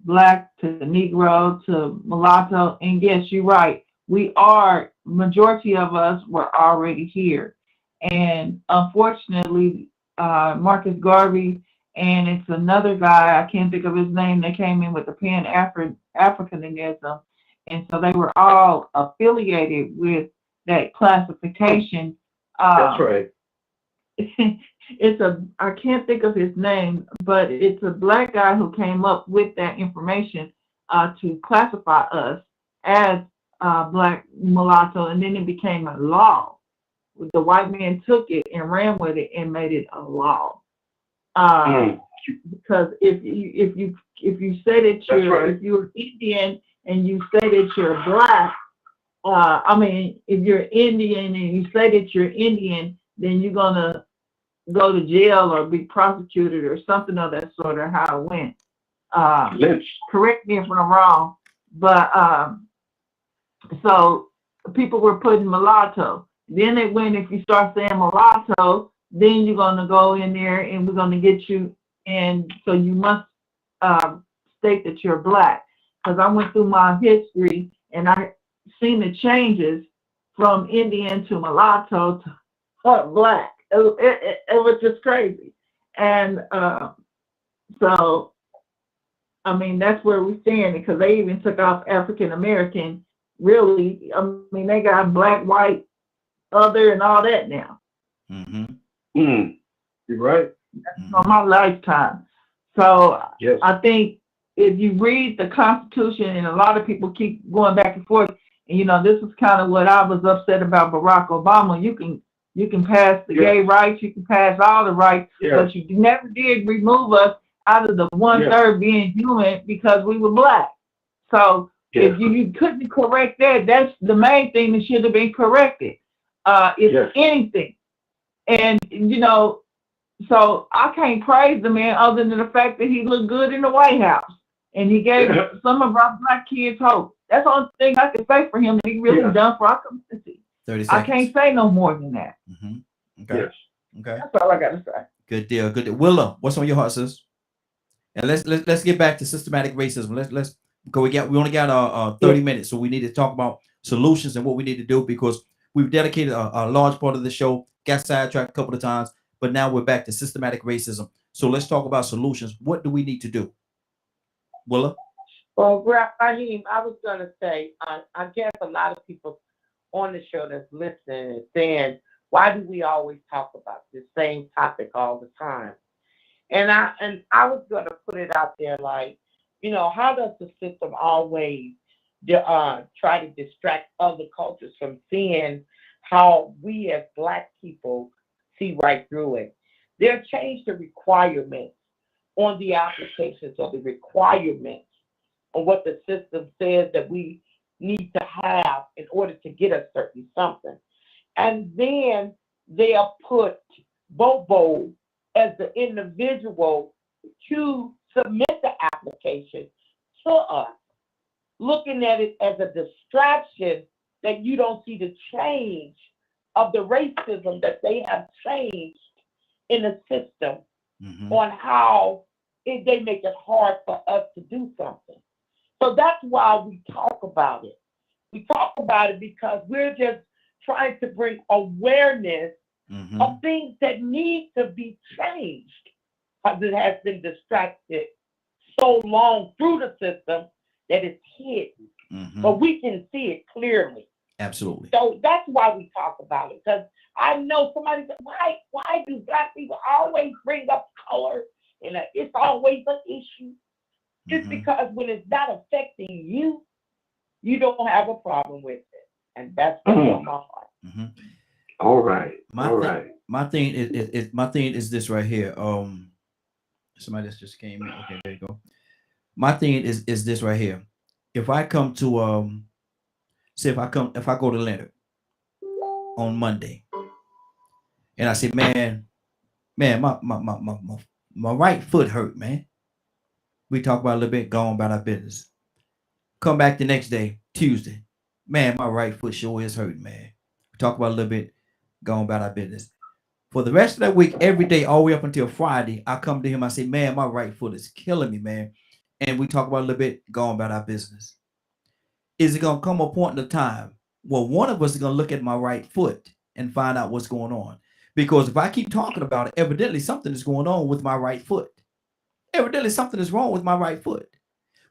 black to Negro to mulatto. And yes, you're right. Majority of us were already here. And unfortunately, Marcus Garvey and it's another guy, I can't think of his name, they came in with the Pan-Africanism. And so they were all affiliated with that classification. That's right. I can't think of his name, but it's a black guy who came up with that information to classify us as black mulatto, and then it became a law. The white man took it and ran with it and made it a law. Because if you say that if you're Indian and you say that you're black, if you're Indian and you say that you're Indian, then you're gonna go to jail or be prosecuted or something of that sort, or how it went. Lynch. Correct me if I'm wrong, but so people were putting mulatto. Then it went, if you start saying mulatto, then you're gonna go in there and we're gonna get you, and so you must state that you're black. Because I went through my history and I seen the changes from Indian to mulatto to black. It was just crazy. And so, that's where we stand, because they even took off African American. Really, they got black, white, other, and all that now. Mm-hmm. You're right. That's on my lifetime. So yes. I think if you read the Constitution, and a lot of people keep going back and forth, and this is kind of what I was upset about Barack Obama. You can pass the gay rights, you can pass all the rights, but you never did remove us out of the 1/3 being human because we were black. So if you couldn't correct that, that's the main thing that should have been corrected. If anything. And so I can't praise the man other than the fact that he looked good in the White House. And he gave some of our black kids hope. That's the only thing I can say for him that he really done for our community. 30 seconds. I can't say no more than that. Okay. Okay. That's all I got to say. Good deal. Good deal. Willa, what's on your heart, sis? And let's get back to systematic racism. Let's because we only got 30 minutes, so we need to talk about solutions and what we need to do because we've dedicated a large part of the show, got sidetracked a couple of times, but now we're back to systematic racism. So let's talk about solutions. What do we need to do? Willa? Well, Raheem, I was going to say, I guess a lot of people on the show that's listening is saying, why do we always talk about this same topic all the time? And I was going to put it out there like, how does the system always try to distract other cultures from seeing how we as Black people see right through it? They'll change the requirements on the applications or the requirements on what the system says that we need to have in order to get a certain something. And then they'll put Bobo as the individual to submit the application to us, looking at it as a distraction that you don't see the change of the racism that they have changed in the system on how they make it hard for us to do something. So that's why we talk about it. We talk about it because we're just trying to bring awareness of things that need to be changed because it has been distracted so long through the system that it's hidden. But we can see it clearly. Absolutely. So that's why we talk about it. Because I know somebody said, why do Black people always bring up color? And it's always an issue. It's because when it's not affecting you, you don't have a problem with it. And that's what's on my heart. All right. My thing is this right here. Somebody else just came in. Okay, there you go. My thing is this right here. If I come to say if I go to Leonard on Monday and I say, man, my right foot hurt, man. We talk about a little bit, go on about our business. Come back the next day, Tuesday. Man, my right foot sure is hurting, man. We talk about a little bit, go on about our business. For the rest of that week, every day, all the way up until Friday, I come to him, I say, man, my right foot is killing me, man. And we talk about a little bit, go on about our business. Is it going to come a point in the time where one of us is going to look at my right foot and find out what's going on? Because if I keep talking about it, evidently something is going on with my right foot. Evidently something is wrong with my right foot.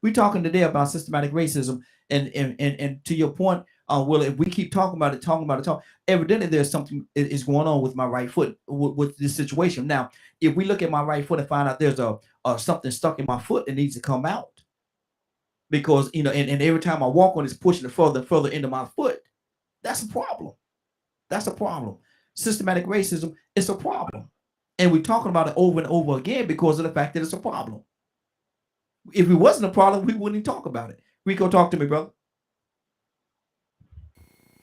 We're talking today about systematic racism, and to your point, Will, if we keep talking about it, evidently there's something is going on with my right foot with this situation. Now, if we look at my right foot and find out there's a something stuck in my foot that needs to come out, because and every time I walk on it's pushing it further and further into my foot, that's a problem. That's a problem. Systematic racism is a problem. And we're talking about it over and over again because of the fact that it's a problem. If it wasn't a problem, we wouldn't even talk about it. Rico, talk to me, brother.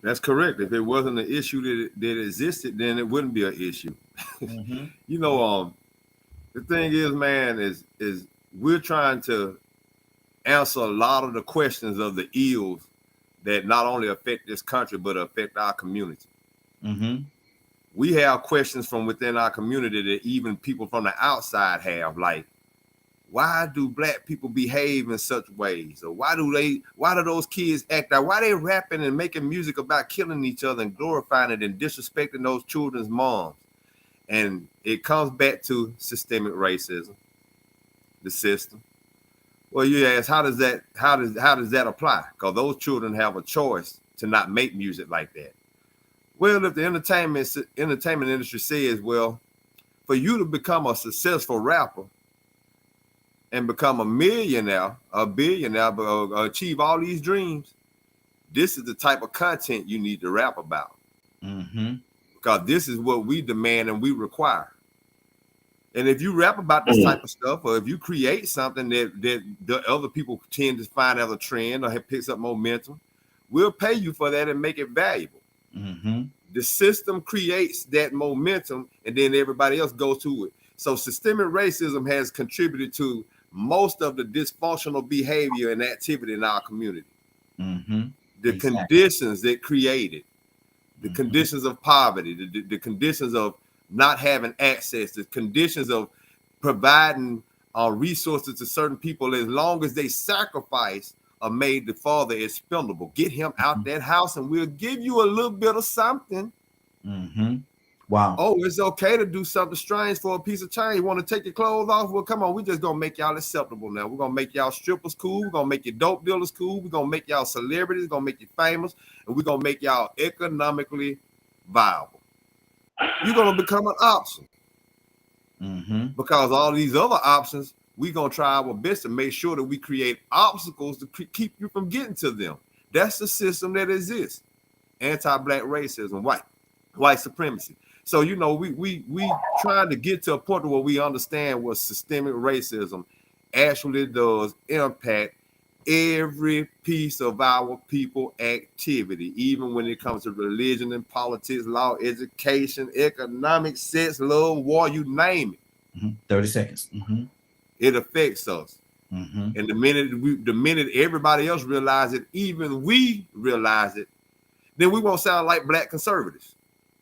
That's correct. If it wasn't an issue that existed, then it wouldn't be an issue. The thing is, man, is we're trying to answer a lot of the questions of the ills that not only affect this country, but affect our community. We have questions from within our community that even people from the outside have, like, why do Black people behave in such ways? Or why do those kids act out? Why they rapping and making music about killing each other and glorifying it and disrespecting those children's moms? And it comes back to systemic racism, the system. Well, you ask, how does that apply? Because those children have a choice to not make music like that. Well, if the entertainment industry says, well, for you to become a successful rapper and become a millionaire, a billionaire, but achieve all these dreams, this is the type of content you need to rap about. Because this is what we demand and we require. And if you rap about this type of stuff, or if you create something that the other people tend to find as a trend or picks up momentum, we'll pay you for that and make it valuable. The system creates that momentum, and then everybody else goes to it. So systemic racism has contributed to most of the dysfunctional behavior and activity in our community. The conditions that created, the conditions of poverty, the conditions of not having access, the conditions of providing resources to certain people, as long as they sacrifice or made the father expendable. Get him out that house and we'll give you a little bit of something. Wow. Oh, it's okay to do something strange for a piece of change. You want to take your clothes off? Well, come on, we just gonna make y'all acceptable now. We're gonna make y'all strippers cool. We're gonna make you dope dealers cool. We're gonna make y'all celebrities. We're gonna make you famous, and we're gonna make y'all economically viable. You're gonna become an option. Because all these other options, we're gonna try our best to make sure that we create obstacles to keep you from getting to them. That's the system that exists. Anti-black racism, white supremacy. So, you know, we trying to get to a point where we understand what systemic racism actually does impact every piece of our people activity, even when it comes to religion and politics, law, education, economic, sex, love, war, you name it. 30 seconds. It affects us. And the minute everybody else realize it, even we realize it, then we won't sound like black conservatives.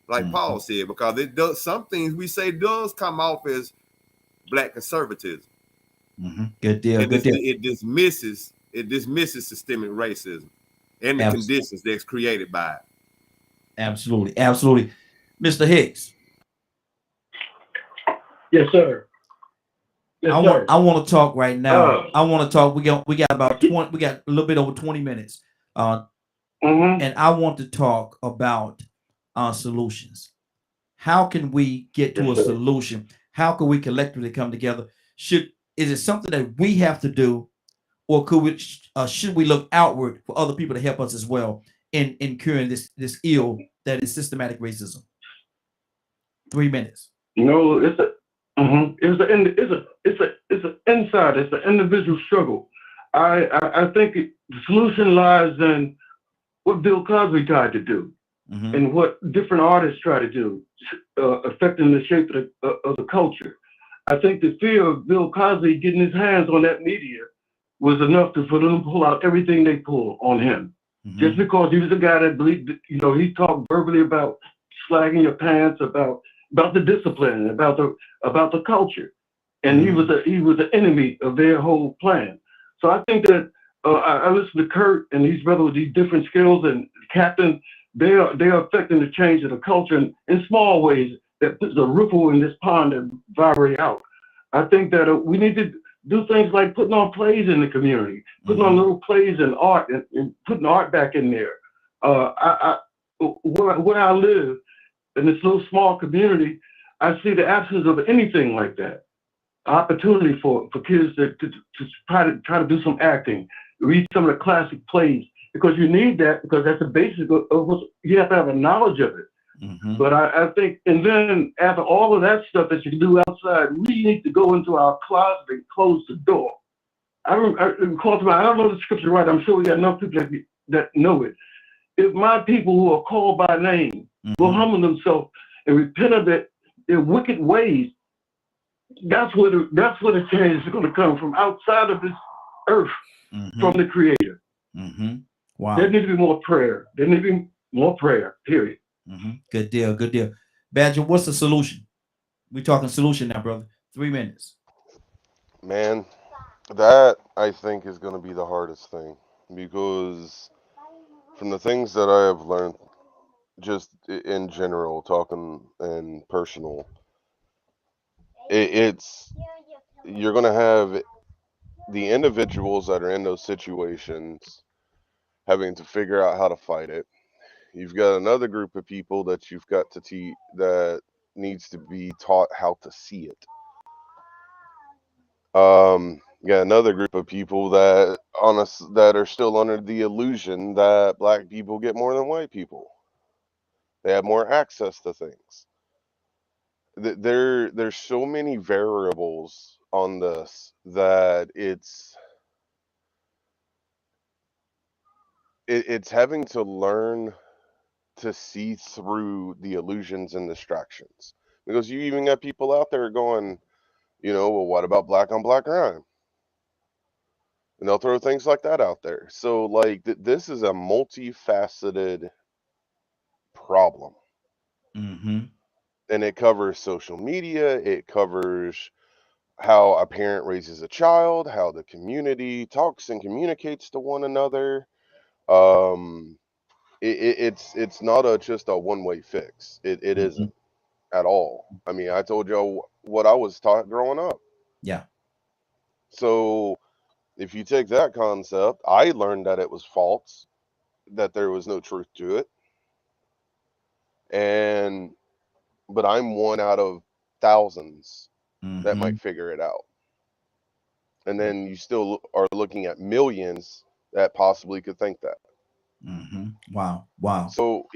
Like Paul said, because it does, some things we say does come off as black conservatism. Good deal. And Good deal. it dismisses systemic racism and the conditions that's created by it. Absolutely. Absolutely. Mr. Hicks. Yes, sir. Yes, sir. I want to talk right now. I want to talk. We got about 20, we got a little bit over 20 minutes. And I want to talk about solutions. How can we get to a solution? How can we collectively come together? Is it something that we have to do, or should we look outward for other people to help us as well in curing this ill that is systematic racism? 3 minutes. No, it's an inside. It's an individual struggle. I think the solution lies in what Bill Cosby tried to do. And what different artists try to do, affecting the shape of the culture. I think the fear of Bill Cosby getting his hands on that media was enough for them to pull out everything they pull on him. Just because he was a guy that believed, you know, he talked verbally about slagging your pants, about the discipline, about the culture, and he was an enemy of their whole plan. So I think that I listen to Kurt and these brothers with these different skills, and Captain. They are affecting the change of the culture in small ways that puts a ripple in this pond that vibrate out. I think that we need to do things like putting on plays in the community, putting on little plays and art, and putting art back in there. Where I live in this little small community, I see the absence of anything like that. Opportunity for kids to try to do some acting, read some of the classic plays. Because you need that, because that's the basis of what you have to have a knowledge of it. But I think, and then after all of that stuff that you can do outside, we need to go into our closet and close the door. I don't know the scripture right. I'm sure we got enough people that know it. If my people who are called by name will humble themselves and repent of their wicked ways, that's where the change is going to come from, outside of this earth, from the Creator. Wow. There needs to be more prayer. There needs to be more prayer, period. Good deal. Good deal. Badger, what's the solution? We're talking solution now, brother. 3 minutes. Man, that I think is going to be the hardest thing, because from the things that I have learned, just in general, talking and personal, you're going to have the individuals that are in those situations having to figure out how to fight it. You've got another group of people that you've got to teach that needs to be taught how to see it. You got another group of people that are still under the illusion that black people get more than white people. They have more access to things. there's so many variables on this that it's having to learn to see through the illusions and distractions, because you even got people out there going, well, what about black on black crime? And they'll throw things like that out there. So like this is a multifaceted problem. Mm-hmm. And it covers social media, it covers how a parent raises a child, how the community talks and communicates to one another. It's not just a one-way fix. It Mm-hmm. isn't at all. I mean, I told y'all what I was taught growing up. Yeah. So if you take that concept, I learned that it was false, that there was no truth to it. But I'm one out of thousands that might figure it out. And then you still are looking at millions that possibly could think that. Mm-hmm. Wow. Wow. So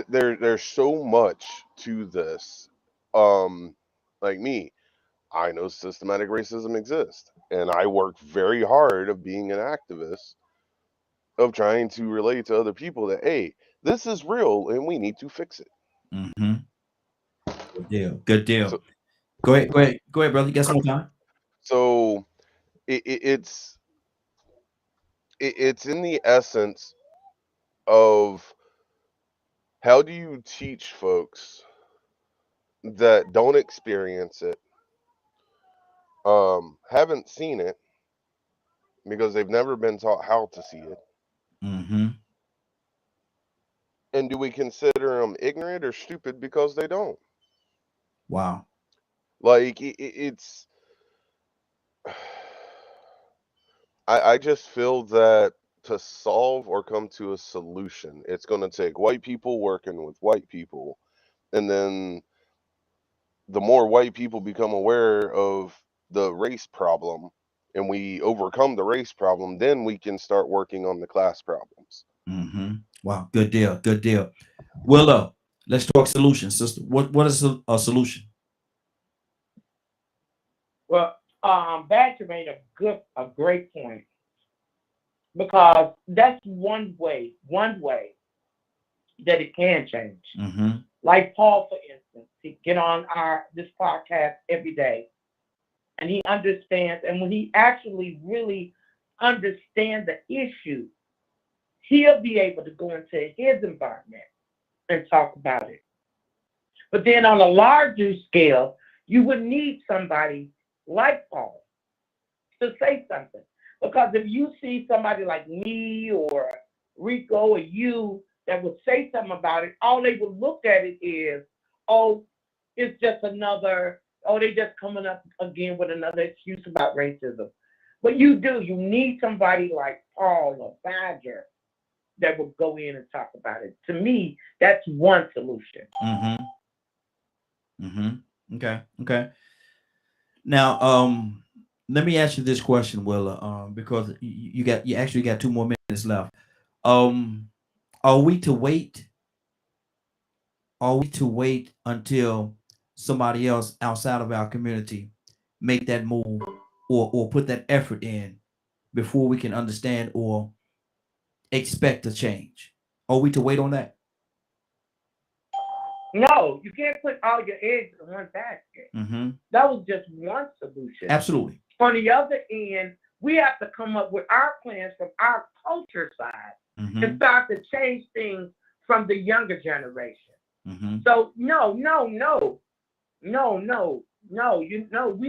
there's so much to this. Like me, I know systematic racism exists, and I work very hard of being an activist, of trying to relate to other people that, hey, this is real and we need to fix it. Mm-hmm. Good deal. Good deal. So, Go ahead, brother. You got some more time? So it's in the essence of, how do you teach folks that don't experience it, haven't seen it because they've never been taught how to see it, Mm-hmm. and do we consider them ignorant or stupid because they don't? Wow. Like it's I just feel that to solve or come to a solution, it's going to take white people working with white people, and then the more white people become aware of the race problem and we overcome the race problem, then we can start working on the class problems. Mm-hmm. Wow. Good deal. Good deal. Willow, let's talk solutions, sister. What is a solution? Well, Badger made a great point, because that's one way that it can change. Mm-hmm. Like Paul, for instance, he get on this podcast every day, and he understands, and when he actually really understands the issue, he'll be able to go into his environment and talk about it. But then on a larger scale, you would need somebody like Paul to say something. Because if you see somebody like me or Rico or you that would say something about it, all they would look at it is, oh, it's just another, oh, they just coming up again with another excuse about racism. But you need somebody like Paul or Badger that would go in and talk about it. To me, that's one solution. Mm-hmm. Mm-hmm. Okay. Now, let me ask you this question, Willa, because you actually got 2 more minutes left. Are we to wait until somebody else outside of our community make that move or put that effort in before we can understand or expect a change? Are we to wait on that? No, you can't put all your eggs in one basket. Mm-hmm. That was just one solution. Absolutely. On the other end, we have to come up with our plans from our culture side and start to change things from the younger generation. Mm-hmm. So no, we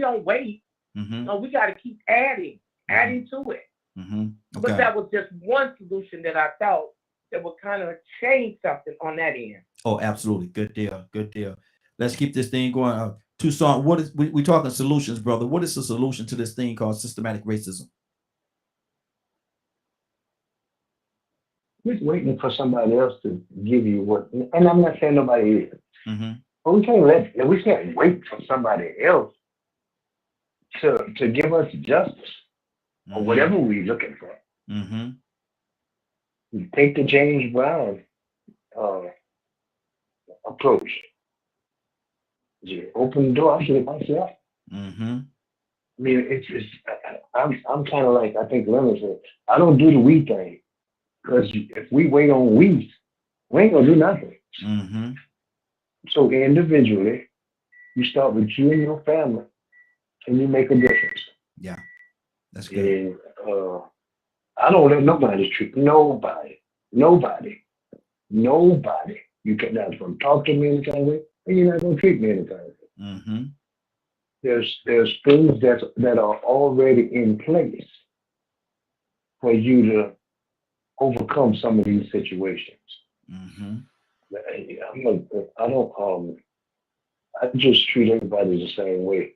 don't wait. Mm-hmm. No, we got to keep adding to it. Mm-hmm. Okay. But that was just one solution that I thought that would kind of change something on that end. Oh, absolutely. Good deal. Let's keep this thing going. Tucson, what is we talking solutions, brother? What is the solution to this thing called systematic racism? We're waiting for somebody else to give you what, and I'm not saying nobody is. Mm-hmm. But we can't wait for somebody else to give us justice or whatever we're looking for. Mm-hmm. Take the James Brown approach. You open the door, I get it myself. Mm-hmm. I mean, it's just, I'm kind of like, I think Leonard said, I don't do the we thing. Because if we wait on we ain't gonna do nothing. Mm-hmm. So individually, you start with you and your family, and you make a difference. Yeah, that's good. And I don't let nobody treat nobody. You can not from talk to me any kind of way, and you're not gonna treat me any kind of way. Mm-hmm. There's things that are already in place for you to overcome some of these situations. Mm-hmm. I just treat everybody the same way,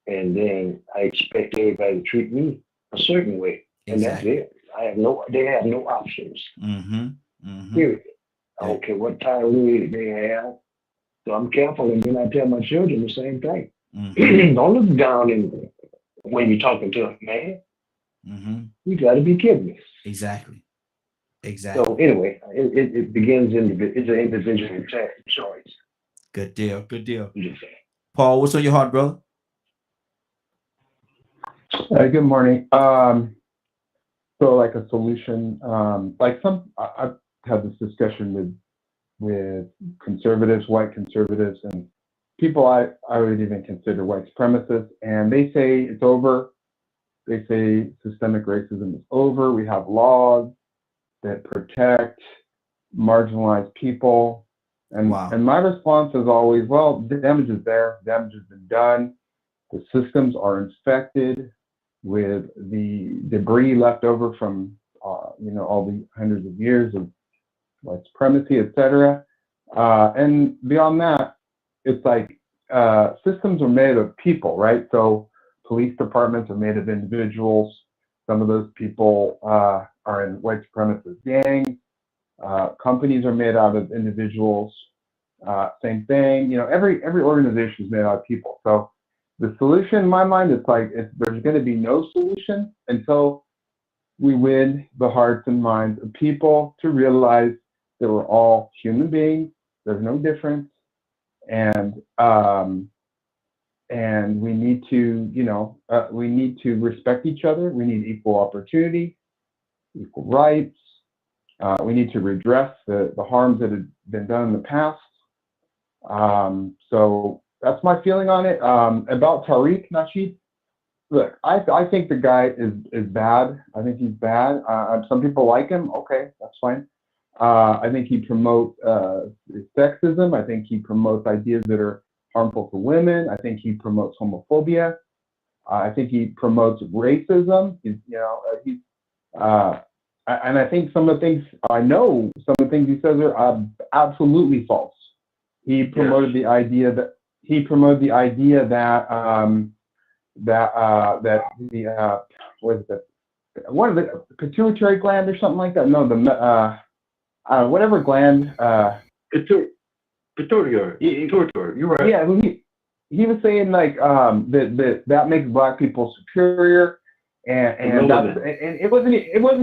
and then I expect everybody to treat me a certain way, Exactly. and that's it. They have no options. Mm-hmm. Mm-hmm. Period. I don't care what tirade they have. So I'm careful, and then I tell my children the same thing. Mm-hmm. Don't look down when you're talking to a man. Mm-hmm. You got to be kidding me. Exactly. Exactly. So anyway, it begins it's an individual choice. Good deal. Good deal. You say. Paul, what's on your heart, brother? Good morning. So like a solution, I've had this discussion with conservatives, white conservatives, and people I would even consider white supremacists, and they say it's over. They say systemic racism is over. We have laws that protect marginalized people. And my response is always, well, the damage is there. Damage has been done. The systems are infected with the debris left over from all the hundreds of years of white supremacy, etc. And beyond that, it's like systems are made of people, right? So police departments are made of individuals. Some of those people are in white supremacist gangs. Companies are made out of individuals. Same thing. Every organization is made out of people. So the solution, in my mind, is there's going to be no solution until we win the hearts and minds of people to realize that we're all human beings. There's no difference, and we need to respect each other. We need equal opportunity, equal rights. We need to redress the harms that have been done in the past. So that's my feeling on it. About Tariq Nasheed, look, I think the guy is bad. I think he's bad. Some people like him. Okay, that's fine. I think he promotes sexism. I think he promotes ideas that are harmful to women. I think he promotes homophobia. I think he promotes racism. And I think some of the things he says are absolutely false. He promoted the idea that what is it, pituitary gland or something like that? No, whatever gland. Pituitary. You're right. Yeah, he was saying that makes black people superior, and it wasn't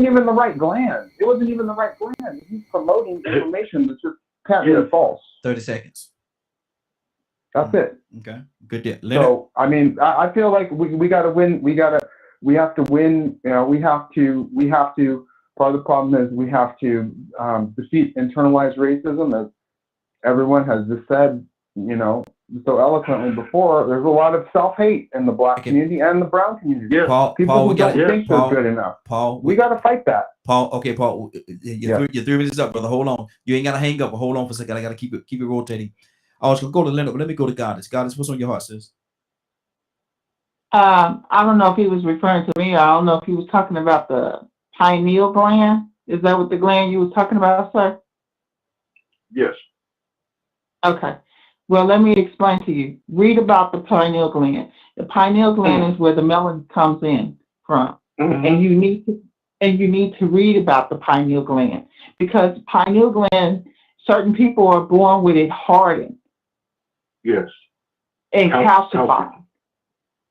even the right gland. It wasn't even the right gland. He's promoting information that's just patently false. 30 seconds. That's it. Okay, good deal. Leonard? So I mean, I feel like we got to win. We have to win. We have to. Part of the problem is we have to defeat internalized racism, as everyone has just said, so eloquently before. There's a lot of self-hate in the black community and the brown community. Paul, People who don't think they're good enough. Paul, we got to fight that. Paul, okay, Paul, you're 3 minutes up, brother. Hold on. You ain't got to hang up. Hold on for a second. I got to keep it rotating. I was going to go to Leonard, but let me go to Goddess. Goddess, what's on your heart, sis? I don't know if he was referring to me. I don't know if he was talking about the pineal gland. Is that what the gland you was talking about, sir? Yes. Okay. Well, let me explain to you. Read about the pineal gland. The pineal gland is where the melanin comes in from, and you need to read about the pineal gland, because pineal gland, certain people are born with it hardened. Yes. And calcified.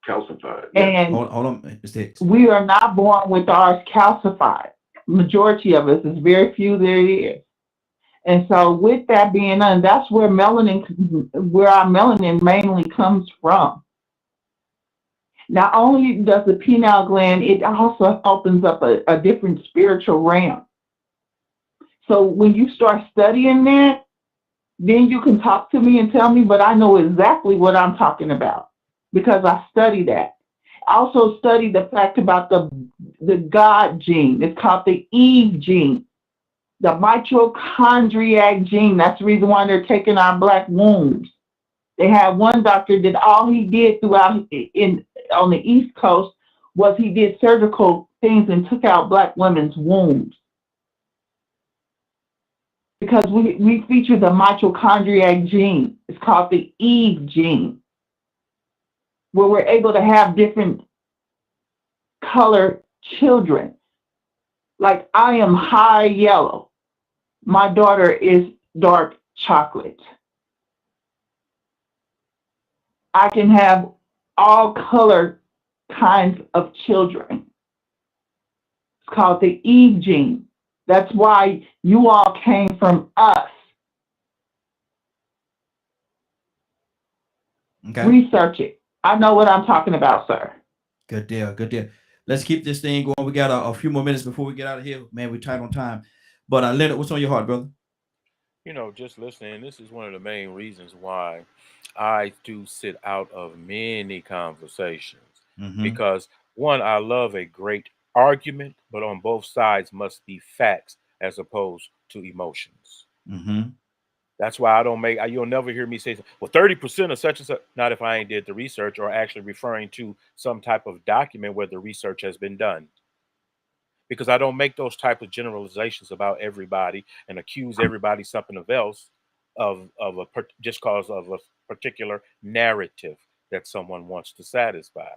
Calcified. And hold on, Mr. Hicks. We are not born with ours calcified. Majority of us, is very few there is. And so with that being done, that's where our melanin mainly comes from. Not only does the pineal gland, it also opens up a different spiritual realm. So when you start studying that, then you can talk to me and tell me, but I know exactly what I'm talking about because I study that. I also study the fact about the God gene. It's called the Eve gene, the mitochondriac gene. That's the reason why they're taking our black wombs. They had one doctor that all he did throughout on the East Coast was he did surgical things and took out black women's wombs. Because we feature the mitochondriac gene. It's called the Eve gene, where we're able to have different color children. Like I am high yellow. My daughter is dark chocolate. I can have all color kinds of children. It's called the Eve gene. That's why you all came from us. Okay. Research it. I know what I'm talking about, sir. Good deal. Good deal. Let's keep this thing going. We got a few more minutes before we get out of here. Man, we're tight on time. But Leonard, what's on your heart, brother? You know, just listening, this is one of the main reasons why I do sit out of many conversations. Because one, I love a great argument, but on both sides must be facts as opposed to emotions. That's why I don't make, you'll never hear me say, well, 30% of such and such, not if I ain't did the research or actually referring to some type of document where the research has been done. Because I don't make those type of generalizations about everybody and accuse everybody something else just cause of a particular narrative that someone wants to satisfy.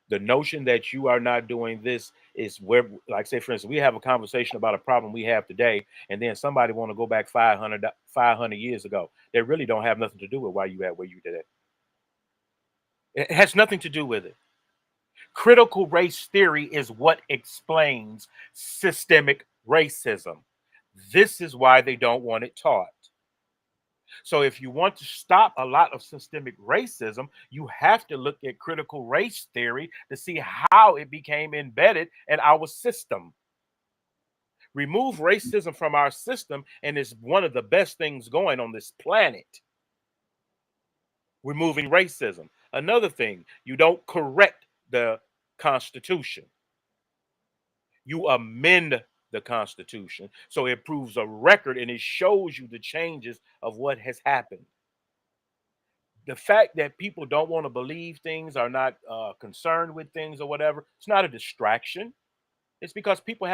The notion that you are not doing this is where, like say, for instance, we have a conversation about a problem we have today, and then somebody want to go back 500 years ago. They really don't have nothing to do with why you at where you did it. It has nothing to do with it. Critical race theory is what explains systemic racism. This is why they don't want it taught. So if you want to stop a lot of systemic racism, you have to look at critical race theory to see how it became embedded in our system. Remove racism from our system, and it's one of the best things going on this planet. Removing racism. Another thing, you don't correct the Constitution. You amend the Constitution so it proves a record and it shows you the changes of what has happened. The fact that people don't want to believe things, are not concerned with things or whatever, it's not a distraction. It's because people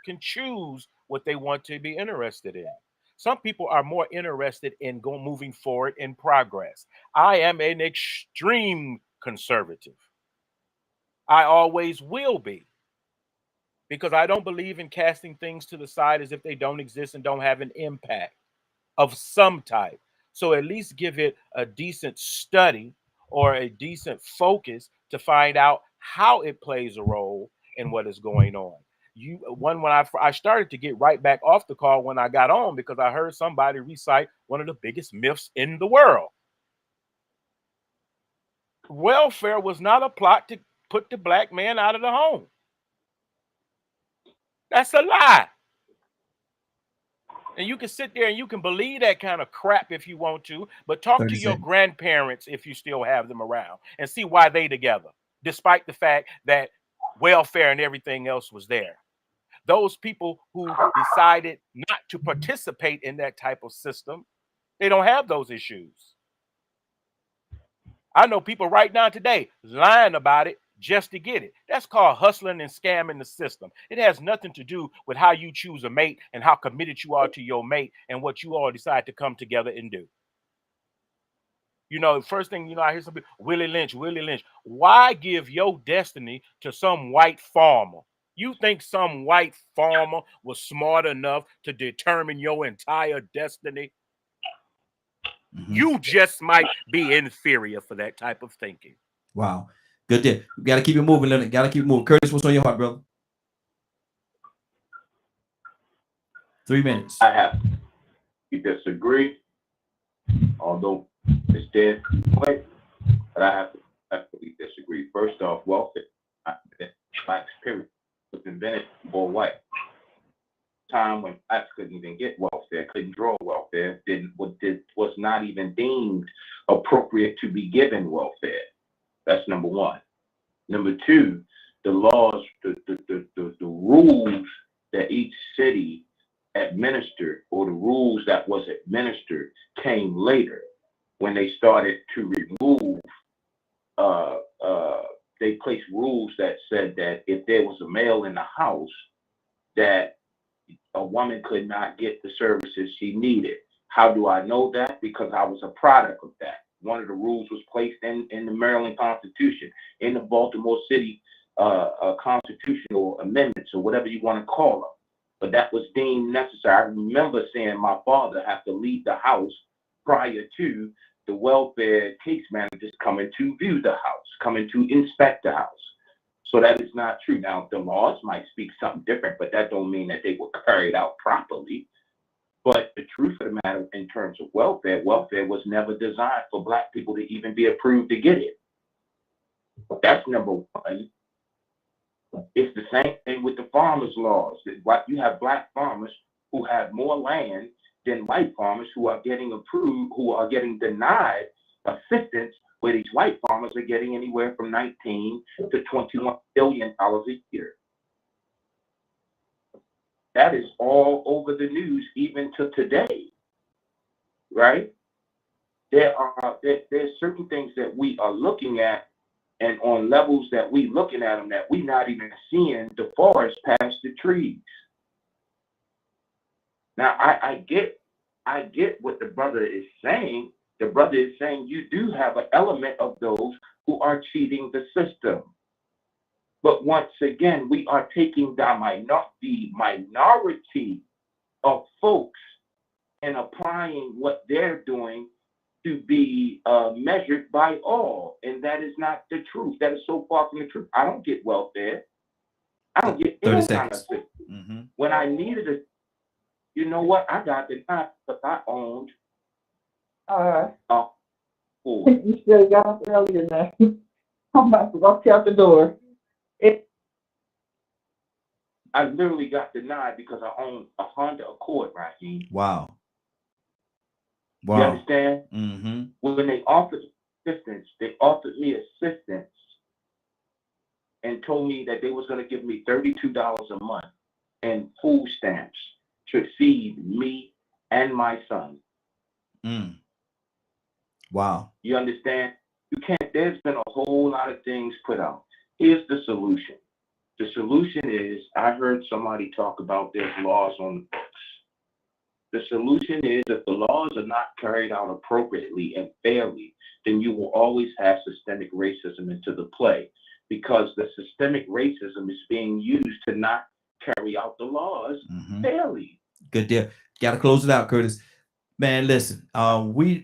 can choose what they want to be interested in. Some people are more interested in moving forward in progress. I am an extreme conservative. I always will be. Because I don't believe in casting things to the side as if they don't exist and don't have an impact of some type. So at least give it a decent study or a decent focus to find out how it plays a role in what is going on. When I started to get right back off the call when I got on because I heard somebody recite one of the biggest myths in the world. Welfare was not a plot to put the black man out of the home. That's a lie. And you can sit there and you can believe that kind of crap if you want to, but talk to your grandparents if you still have them around and see why they together, despite the fact that welfare and everything else was there. Those people who decided not to participate in that type of system, they don't have those issues. I know people right now today lying about it just to get it. That's called hustling and scamming the system. It has nothing to do with how you choose a mate and how committed you are to your mate and what you all decide to come together and do. You know, first thing, I hear some people, Willie Lynch. Why give your destiny to some white farmer? You think some white farmer was smart enough to determine your entire destiny? You just might be inferior for that type of thinking. Wow. Good deal. We got to keep it moving, Leonard. Got to keep it moving. Curtis, what's on your heart, brother? 3 minutes. I have to disagree, although it's dead point, but I have to absolutely disagree. First off, welfare, blacks period, was invented for white. Time when blacks couldn't even get welfare, couldn't draw welfare, was not even deemed appropriate to be given welfare. That's number one. Number two, the laws, the rules that each city administered, or the rules that was administered, came later when they started to remove. They placed rules that said that if there was a male in the house, that a woman could not get the services she needed. How do I know that? Because I was a product of that. One of the rules was placed in the Maryland Constitution, in the Baltimore City constitutional amendments, or whatever you want to call them. But that was deemed necessary. I remember seeing my father have to leave the house prior to the welfare case managers coming to view the house, coming to inspect the house. So that is not true. Now, the laws might speak something different, but that don't mean that they were carried out properly. But the truth of the matter, in terms of welfare was never designed for black people to even be approved to get it. That's number one. It's the same thing with the farmers' laws. You have black farmers who have more land than white farmers who are getting approved, who are getting denied assistance, where these white farmers are getting anywhere from $19 to $21 billion a year. That is all over the news, even to today, right? There's certain things that we are looking at, and on levels that we looking at them, that we not even seeing the forest past the trees. Now, I get what the brother is saying. The brother is saying you do have an element of those who are cheating the system. But once again, we are taking the minority of folks and applying what they're doing to be measured by all. And that is not the truth. That is so far from the truth. I don't get welfare. I don't get any kind of assistance. Mm-hmm. When I needed it, you know what? I got denied because I owned You still got up earlier now. I'm about to walk out the door. I literally got denied because I owned a Honda Accord, Raheem. Wow. You understand? Mm-hmm. When they offered assistance, they offered me assistance and told me that they was going to give me $32 a month and food stamps to feed me and my son. Mm. Wow. You understand? There's been a whole lot of things put out. Here's the solution. The solution is, I heard somebody talk about there's laws on the books. The solution is, if the laws are not carried out appropriately and fairly, then you will always have systemic racism into the play, because the systemic racism is being used to not carry out the laws fairly. Good deal. Got to close it out, Curtis. Man, listen, we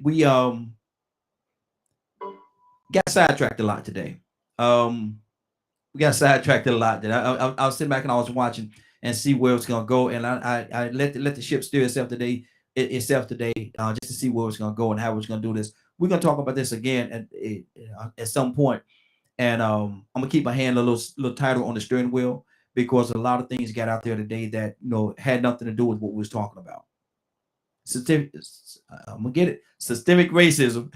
got sidetracked a lot today. We got sidetracked a lot. I was sitting back and I was watching and see where it's gonna go, and I let the ship steer itself today, just to see where it's gonna go and how it's gonna do this. We're gonna talk about this again at some point, and I'm gonna keep my hand a little tighter on the steering wheel, because a lot of things got out there today that had nothing to do with what we was talking about. I'm gonna get it. Systemic racism.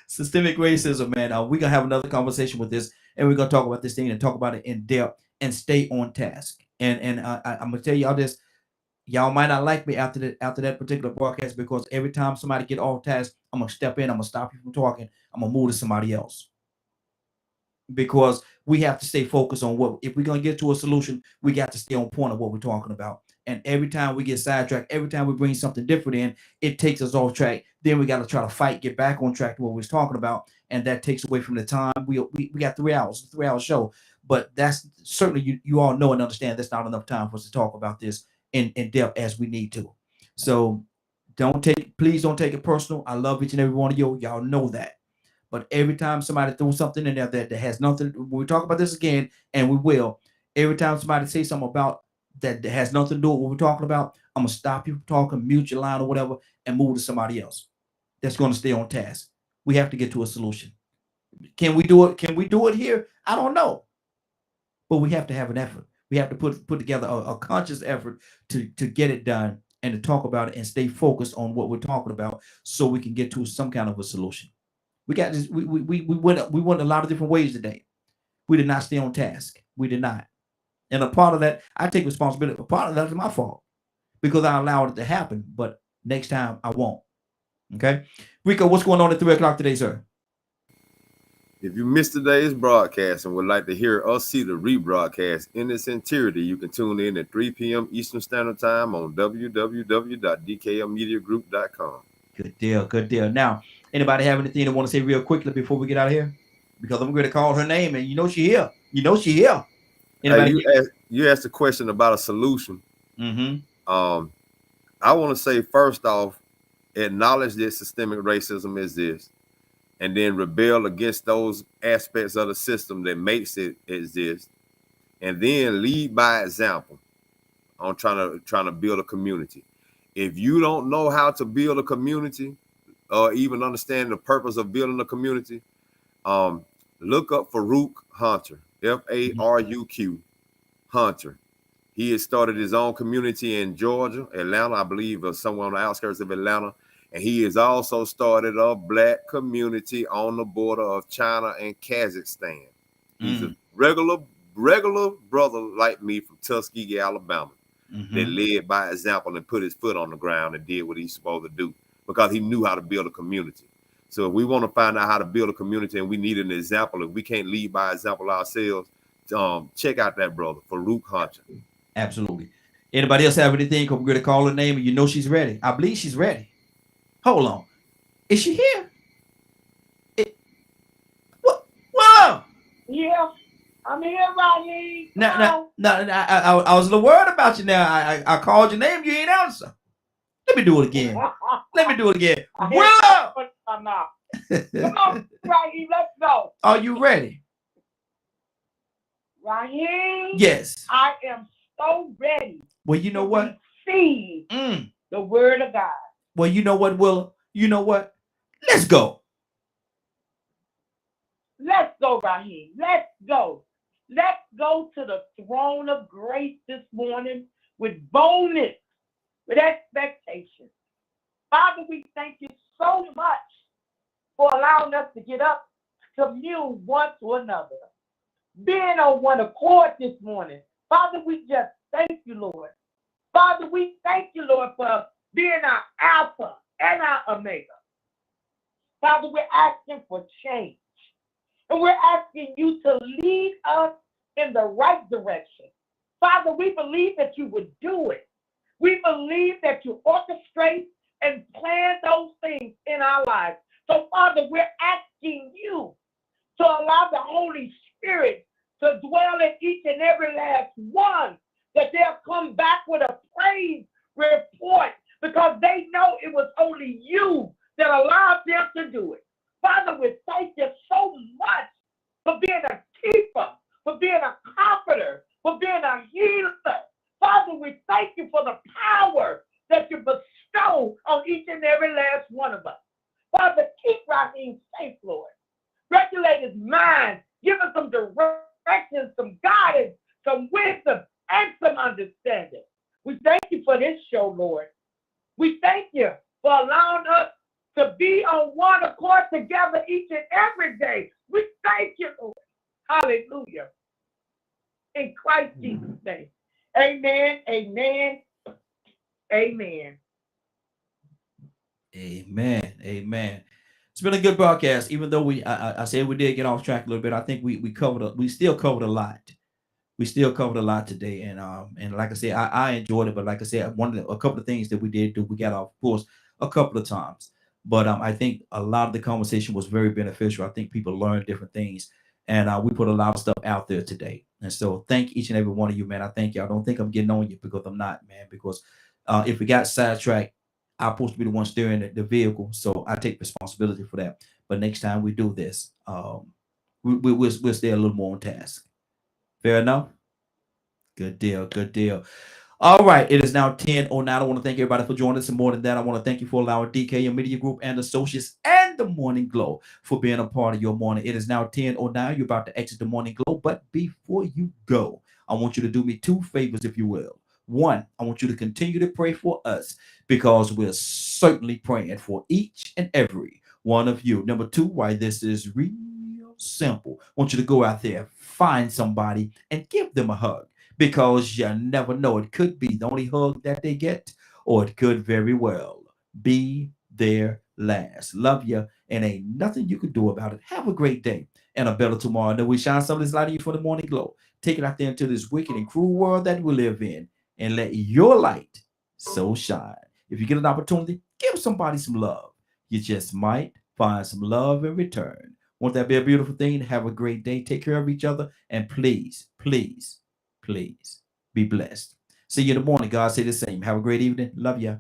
Systemic racism, man. We're gonna have another conversation with this, and we're gonna talk about this thing and talk about it in depth and stay on task. And I'm gonna tell y'all this. Y'all might not like me after that particular broadcast, because every time somebody get off task, I'm gonna step in. I'm gonna stop you from talking. I'm gonna move to somebody else, because we have to stay focused on if we're gonna get to a solution, we got to stay on point of what we're talking about. And every time we get sidetracked, every time we bring something different in, it takes us off track. Then we got to try to fight, get back on track to what we was talking about, and that takes away from the time. We got 3 hours, 3-hour show, but that's certainly, you all know and understand, that's not enough time for us to talk about this in depth as we need to. So please don't take it personal. I love each and every one of you. Y'all know that. But every time somebody throws something in there that has nothing, we talk about this again, and we will. Every time somebody says something about that has nothing to do with what we're talking about, I'm gonna stop you talking, mute your line or whatever, and move to somebody else that's going to stay on task. We have to get to a solution. Can we do it? Can we do it here? I don't know, but we have to have an effort. We have to put together a conscious effort to get it done and to talk about it and stay focused on what we're talking about, so we can get to some kind of a solution. We got this. We went a lot of different ways today. We did not stay on task. We did not. And a part of that, I take responsibility. A part of that is my fault because I allowed it to happen. But next time I won't. Okay. Rico, what's going on at 3 o'clock today, sir? If you missed today's broadcast and would like to hear us see the rebroadcast in its entirety, you can tune in at 3 p.m. Eastern Standard Time on www.dklmediagroup.com. Good deal. Good deal. Now, anybody have anything they want to say real quickly before we get out of here? Because I'm going to call her name, and you know she here. You know she here. Hey, you asked a question about a solution. Mm-hmm. I want to say, first off, acknowledge that systemic racism exists, and then rebel against those aspects of the system that makes it exist, and then lead by example on trying to build a community. If you don't know how to build a community or even understand the purpose of building a community, look up Faruq Hunter, Faruq Hunter. He has started his own community in Georgia, Atlanta, I believe, or somewhere on the outskirts of Atlanta. And he has also started a Black community on the border of China and Kazakhstan. He's a regular brother like me from Tuskegee, Alabama, that led by example and put his foot on the ground and did what he's supposed to do because he knew how to build a community. So if we want to find out how to build a community and we need an example, if we can't lead by example ourselves, check out that brother, Faruq Hunter. Absolutely. Anybody else have anything? We're going to call her name and you know she's ready. I believe she's ready. Hold on. Is she here? What? Whoa! Yeah, I'm here, Rodney. No, I was a little worried about you now. I called your name. You ain't answer. Let me do it again. Willow! Come on, Raheem, let's go. Are you ready? Raheem? Yes. I am so ready. Well, you know what? See the word of God. Well, you know what, Willow? You know what? Let's go. Let's go, Raheem. Let's go. Let's go to the throne of grace this morning with boldness, with expectation. Father, we thank you so much for allowing us to get up, commune one to another, being on one accord this morning. Father, we just thank you, Lord. Father, we thank you, Lord, for being our Alpha and our Omega. Father, we're asking for change. And we're asking you to lead us in the right direction. Father, we believe that you would do it. We believe that you orchestrate and plan those things in our lives. So, Father, we're asking you to allow the Holy Spirit to dwell in each and every last one, that they'll come back with a praise report because they know it was only you that allowed them to do it. Father, we thank you so much for being a keeper, for being a comforter, for being a healer. Father, we thank you for the power that you bestow on each and every last one of us. Father, keep Raheem safe, Lord. Regulate his mind. Give us some direction, some guidance, some wisdom, and some understanding. We thank you for this show, Lord. We thank you for allowing us to be on one accord together each and every day. We thank you, Lord. Hallelujah. In Christ Jesus' name. Amen, amen, amen. Amen. Amen. It's been a good broadcast. Even though I said we did get off track a little bit, I think we still covered a lot. We still covered a lot today, and like I said, I enjoyed it. But like I said, a couple of things that we did do, we got off course a couple of times. But I think a lot of the conversation was very beneficial. I think people learned different things, and we put a lot of stuff out there today. And so thank each and every one of you, man. I thank you. I don't think I'm getting on you because I'm not, man. Because if we got sidetracked, I'm supposed to be the one steering the vehicle, so I take responsibility for that. But next time we do this, we'll stay a little more on task. Fair enough? Good deal, good deal. All right, it is now 10:09. I want to thank everybody for joining us. And more than that, I want to thank you for allowing DK Media Group and Associates and the Morning Glow for being a part of your morning. It is now 10:09. You're about to exit the Morning Glow. But before you go, I want you to do me two favors, if you will. One, I want you to continue to pray for us because we're certainly praying for each and every one of you. Number two, why this is real simple. I want you to go out there, find somebody, and give them a hug. Because you never know. It could be the only hug that they get, or it could very well be their last. Love you, and ain't nothing you can do about it. Have a great day and a better tomorrow. And we shine some of this light on you for the Morning Glow. Take it out there into this wicked and cruel world that we live in, and let your light so shine. If you get an opportunity, give somebody some love. You just might find some love in return. Won't that be a beautiful thing? Have a great day. Take care of each other, and please, please, please be blessed. See you in the morning. God say the same. Have a great evening. Love ya.